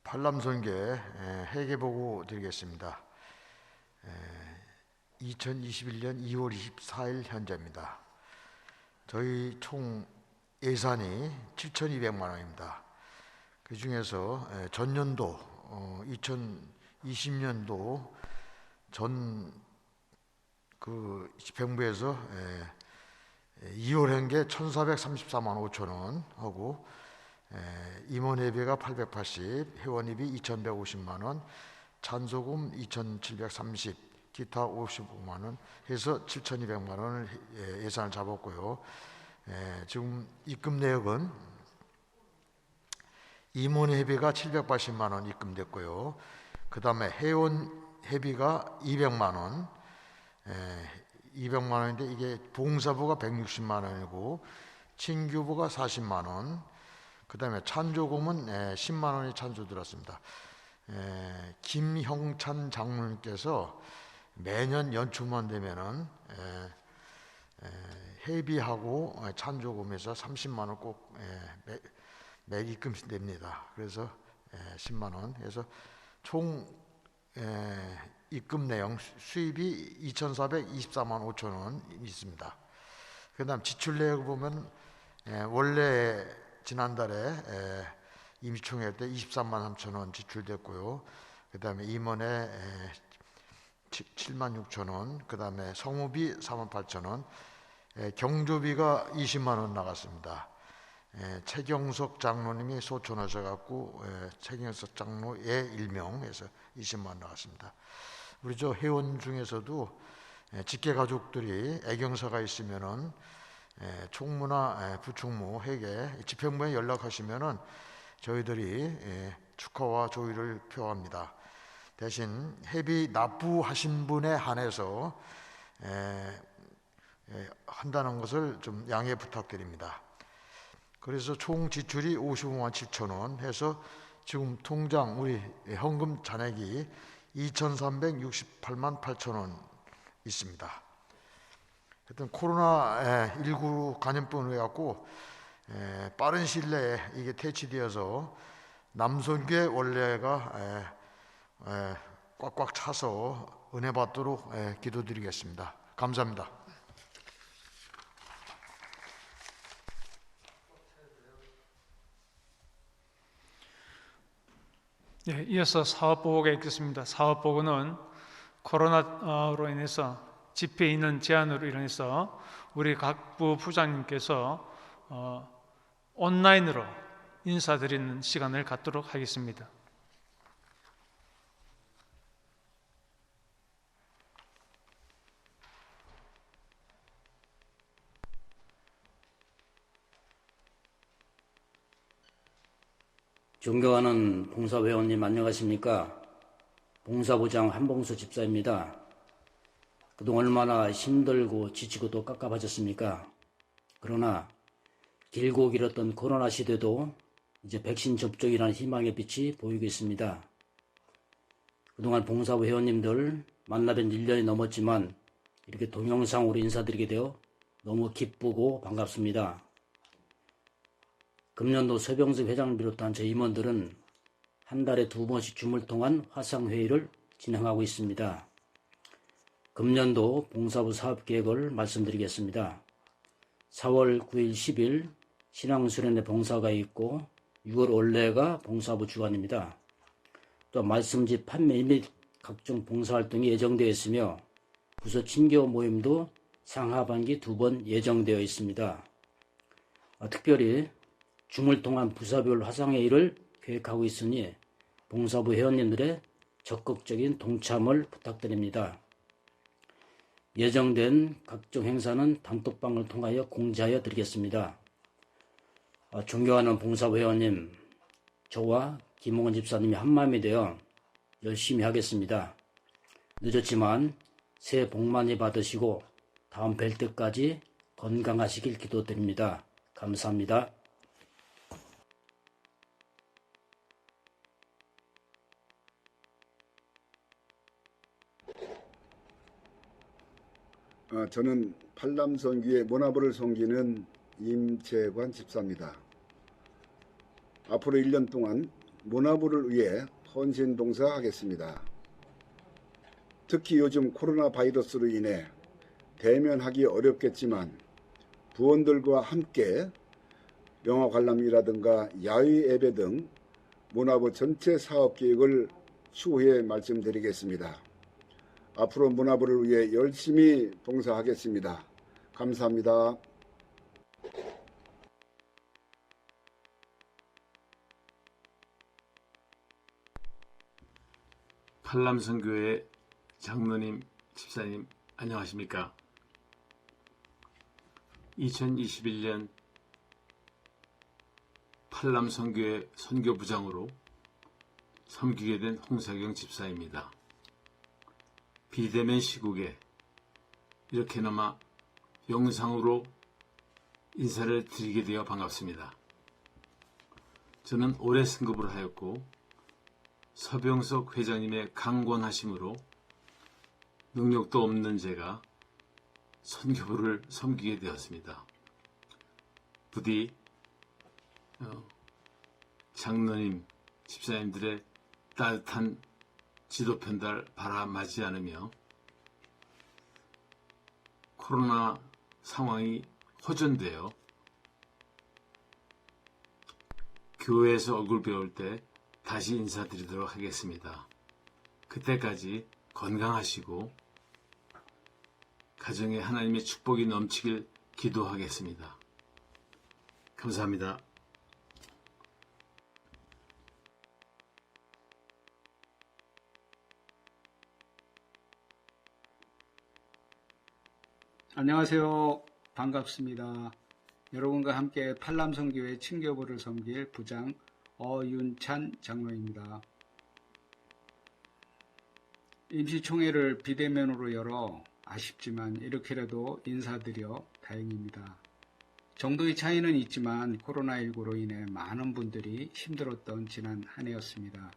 팔람선교 회계 보고 드리겠습니다. 2021년 2월 24일 현재입니다. 저희 총 예산이 7,200만 원입니다. 그 중에서 전년도 2020년도 전 집행부에서 2월 한게 1,434만 5천 원 하고 임원 예배가 880, 회원입이 2,150만 원, 찬소금 2,730, 기타 55만 원 해서 7,200만 원을 예산을 잡았고요. 지금 입금 내역은 임원 회비가 780만 원 입금됐고요. 그 다음에 회원 회비가 200만 원, 200만 원인데 이게 봉사부가 160만 원이고 친교부가 40만 원, 그 다음에 찬조금은 10만 원이 찬조 들었습니다. 김형찬 장로님께서 매년 연초만 되면은 회비하고 찬조금에서 30만 원 꼭 매 입금씩 됩니다. 그래서 10만 원 해서 총 입금 내용 수입이 2,424만 5천 원 있습니다. 그 다음 지출 내역을 보면 원래 지난달에 임시총회 때 23만 3천 원 지출됐고요. 그 다음에 임원에 7만 6천 원, 그 다음에 성우비 4만 8천 원, 경조비가 20만 원 나갔습니다. 최경석 장로님이 소천하셔갖고 최경석 장로의 일명해서 20만 원 나갔습니다. 우리 저 회원 중에서도 직계 가족들이 애경사가 있으면은 총무나 부총무 회계 집행부에 연락하시면은 저희들이 축하와 조의를 표합니다. 대신 회비 납부하신 분에 한해서 한다는 것을 좀 양해 부탁드립니다. 그래서 총 지출이 55만 7천 원 해서 지금 통장 우리 현금 잔액이 2,368만 8천 원 있습니다. 하여튼 코로나19 감염병을 해갖고 빠른 시일 내에 이게 퇴치되어서 남선교회 원래가 꽉꽉 차서 은혜 받도록 기도드리겠습니다. 감사합니다. 예, 이어서 사업보고가 있겠습니다. 사업보고는 코로나로 인해서 집회 인원 제한으로 인해서 우리 각부 부장님께서 온라인으로 인사드리는 시간을 갖도록 하겠습니다. 존경하는 봉사회원님 안녕하십니까? 봉사부장 한봉수 집사입니다. 그동안 얼마나 힘들고 지치고 또 깝깝하셨습니까? 그러나 길고 길었던 코로나 시대도 이제 백신 접종이라는 희망의 빛이 보이고 있습니다. 그동안 봉사부 회원님들 만나뵌 1년이 넘었지만 이렇게 동영상으로 인사드리게 되어 너무 기쁘고 반갑습니다. 금년도 서병섭 회장을 비롯한 저희 임원들은 한 달에 2번씩 줌을 통한 화상회의를 진행하고 있습니다. 금년도 봉사부 사업계획을 말씀드리겠습니다. 4월 9일, 10일 신앙수련회 봉사가 있고 6월 원래가 봉사부 주간입니다. 또 말씀지 판매 및 각종 봉사활동이 예정되어 있으며 부서 친교 모임도 상하반기 2번 예정되어 있습니다. 특별히 줌을 통한 부서별 화상회의를 계획하고 있으니 봉사부 회원님들의 적극적인 동참을 부탁드립니다. 예정된 각종 행사는 단톡방을 통하여 공지하여 드리겠습니다. 존경하는 봉사부 회원님, 저와 김홍원 집사님이 한마음이 되어 열심히 하겠습니다. 늦었지만 새해 복 많이 받으시고 다음 뵐 때까지 건강하시길 기도드립니다. 감사합니다. 저는 팔남선교회 모나부를 섬기는 임재관 집사입니다. 앞으로 1년 동안 모나부를 위해 헌신봉사하겠습니다. 특히 요즘 코로나 바이러스로 인해 대면하기 어렵겠지만 부원들과 함께 영화 관람이라든가 야외 예배 등 모나부 전체 사업계획을 추후에 말씀드리겠습니다. 앞으로 모나부를 위해 열심히 봉사하겠습니다. 감사합니다. 팔남선교회 장로님, 집사님 안녕하십니까? 2021년 팔남선교회 선교부장으로 섬기게 된 홍사경 집사입니다. 비대면 시국에 이렇게나마 영상으로 인사를 드리게 되어 반갑습니다. 저는 올해 승급을 하였고 서병석 회장님의 강권하심으로 능력도 없는 제가 선교부를 섬기게 되었습니다. 부디 장로님, 집사님들의 따뜻한 지도 편달 바라마지 않으며 코로나 상황이 호전되어 교회에서 얼굴 배울 때 다시 인사드리도록 하겠습니다. 그때까지 건강하시고 가정에 하나님의 축복이 넘치길 기도하겠습니다. 감사합니다. 안녕하세요. 반갑습니다. 여러분과 함께 팔남선교회 친교부를 섬길 부장 어윤찬 장로입니다. 임시총회를 비대면으로 열어 아쉽지만 이렇게라도 인사드려 다행입니다. 정도의 차이는 있지만 코로나19로 인해 많은 분들이 힘들었던 지난 한 해였습니다.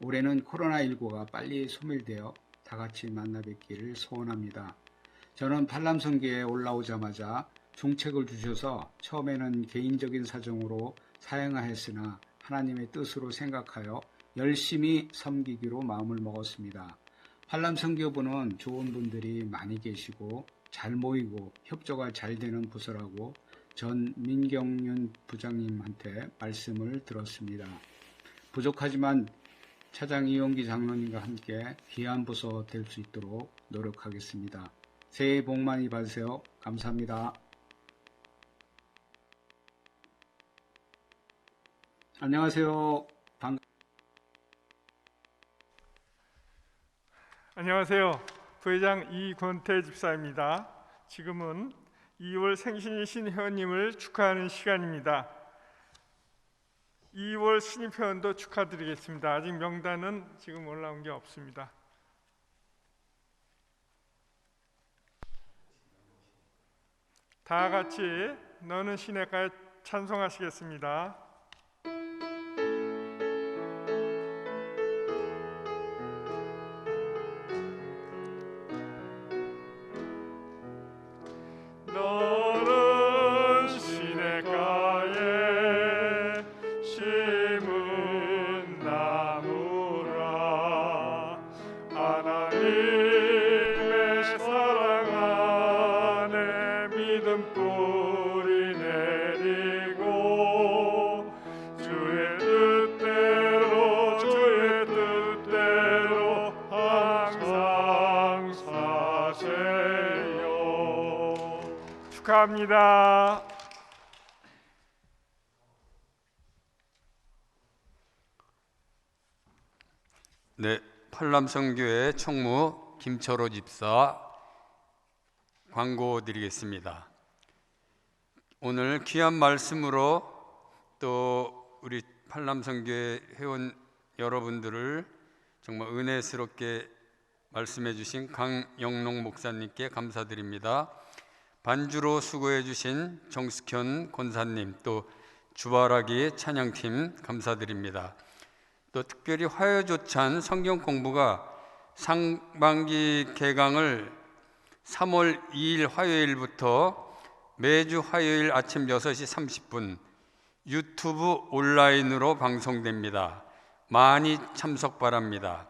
올해는 코로나19가 빨리 소멸되어 다 같이 만나 뵙기를 소원합니다. 저는 팔남선교회에 올라오자마자 중책을 주셔서 처음에는 개인적인 사정으로 사양하였으나 하나님의 뜻으로 생각하여 열심히 섬기기로 마음을 먹었습니다. 팔남선교부는 좋은 분들이 많이 계시고 잘 모이고 협조가 잘 되는 부서라고 전 민경윤 부장님한테 말씀을 들었습니다. 부족하지만 차장 이용기 장로님과 함께 귀한 부서 될 수 있도록 노력하겠습니다. 새해 복 많이 받으세요. 감사합니다. 안녕하세요. 안녕하세요. 부회장 이권태 집사입니다. 지금은 2월 생신이신 회원님을 축하하는 시간입니다. 2월 신입 회원도 축하드리겠습니다. 아직 명단은 지금 올라온 게 없습니다. 다 같이 너는 시냇가에 찬송하시겠습니다. 너는 시냇가에 심은 나무라 하나님의 사랑 안에 믿음 뿌리 내리고 주의 뜻대로 항상 사세요. 축하합니다. 네, 팔람성교회 총무 김철호 집사 광고 드리겠습니다. 오늘 귀한 말씀으로 또 우리 팔람성교회 회원 여러분들을 정말 은혜스럽게 말씀해 주신 강영롱 목사님께 감사드립니다. 반주로 수고해 주신 정숙현 권사님, 또 주바라기 찬양팀 감사드립니다. 또 특별히 화요조찬 성경 공부가 상반기 개강을 3월 2일 화요일부터 매주 화요일 아침 6시 30분 유튜브 온라인으로 방송됩니다. 많이 참석 바랍니다.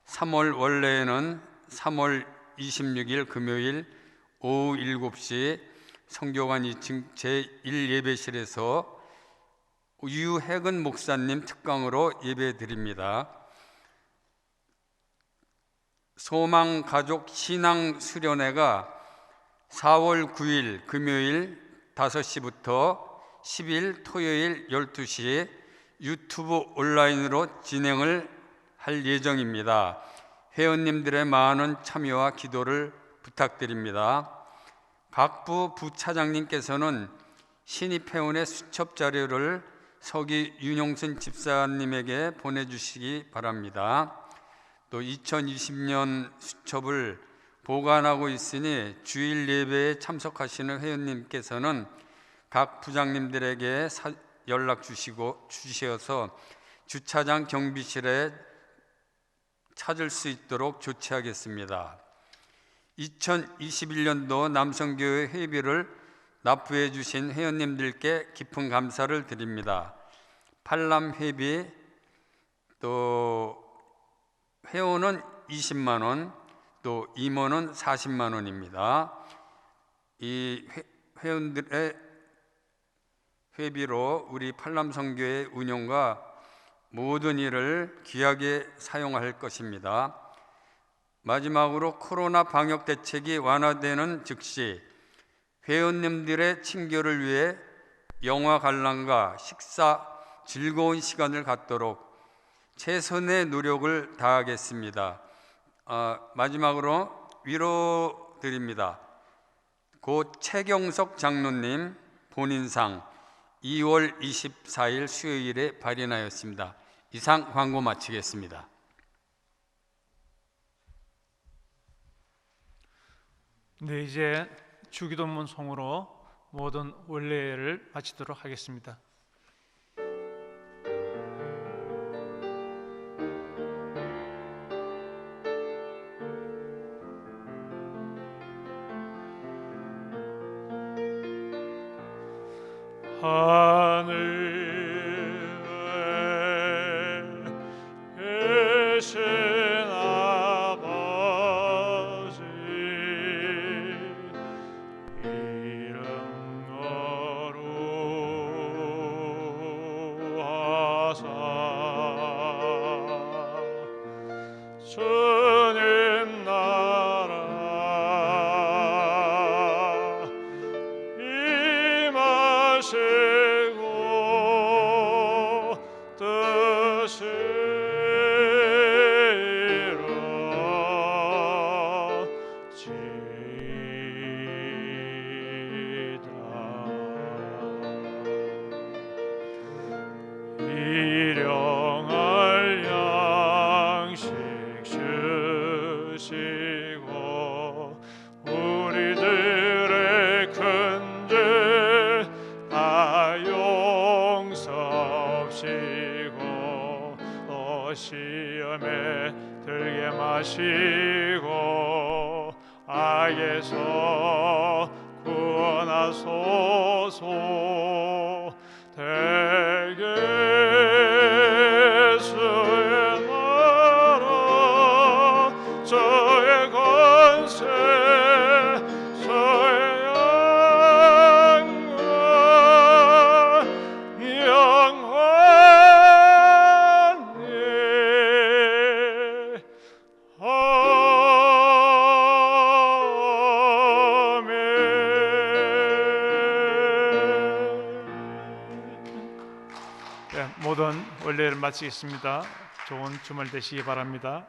3월 원래에는 3월 26일 금요일 오후 7시 성교관 2층 제1예배실에서 유혜근 목사님 특강으로 예배 드립니다. 소망가족 신앙수련회가 4월 9일 금요일 5시부터 10일 토요일 12시 유튜브 온라인으로 진행을 할 예정입니다. 회원님들의 많은 참여와 기도를 부탁드립니다. 각 부 부차장님께서는 신입 회원의 수첩 자료를 서기 윤용순 집사님에게 보내주시기 바랍니다. 또 2020년 수첩을 보관하고 있으니 주일 예배에 참석하시는 회원님께서는 각 부장님들에게 연락 주셔서 주차장 경비실에 찾을 수 있도록 조치하겠습니다. 2021년도 남성교회 회비를 납부해 주신 회원님들께 깊은 감사를 드립니다. 팔람 회비, 또 회원은 20만 원, 또 임원은 40만 원입니다. 이 회원들의 회비로 우리 팔람성교회 운영과 모든 일을 귀하게 사용할 것입니다. 마지막으로 코로나 방역 대책이 완화되는 즉시 회원님들의 친교를 위해 영화 관람과 식사 즐거운 시간을 갖도록 최선의 노력을 다하겠습니다. 마지막으로 위로드립니다. 고 최경석 장로님 본인상 2월 24일 수요일에 발인하였습니다. 이상 광고 마치겠습니다. 네, 이제 주기도문 송으로 모든 원례를 마치도록 하겠습니다. 하늘에 계신 아버지 이름 거룩하사 일용할 양식 주시고 우리들의 큰 죄 다 용서하시고 또 시험에 들게 마시고 악에서 구원하소서. 대개 주의 나라 주의 권세 주의 영원히 모든 원례를 마치겠습니다. 좋은 주말 되시기 바랍니다.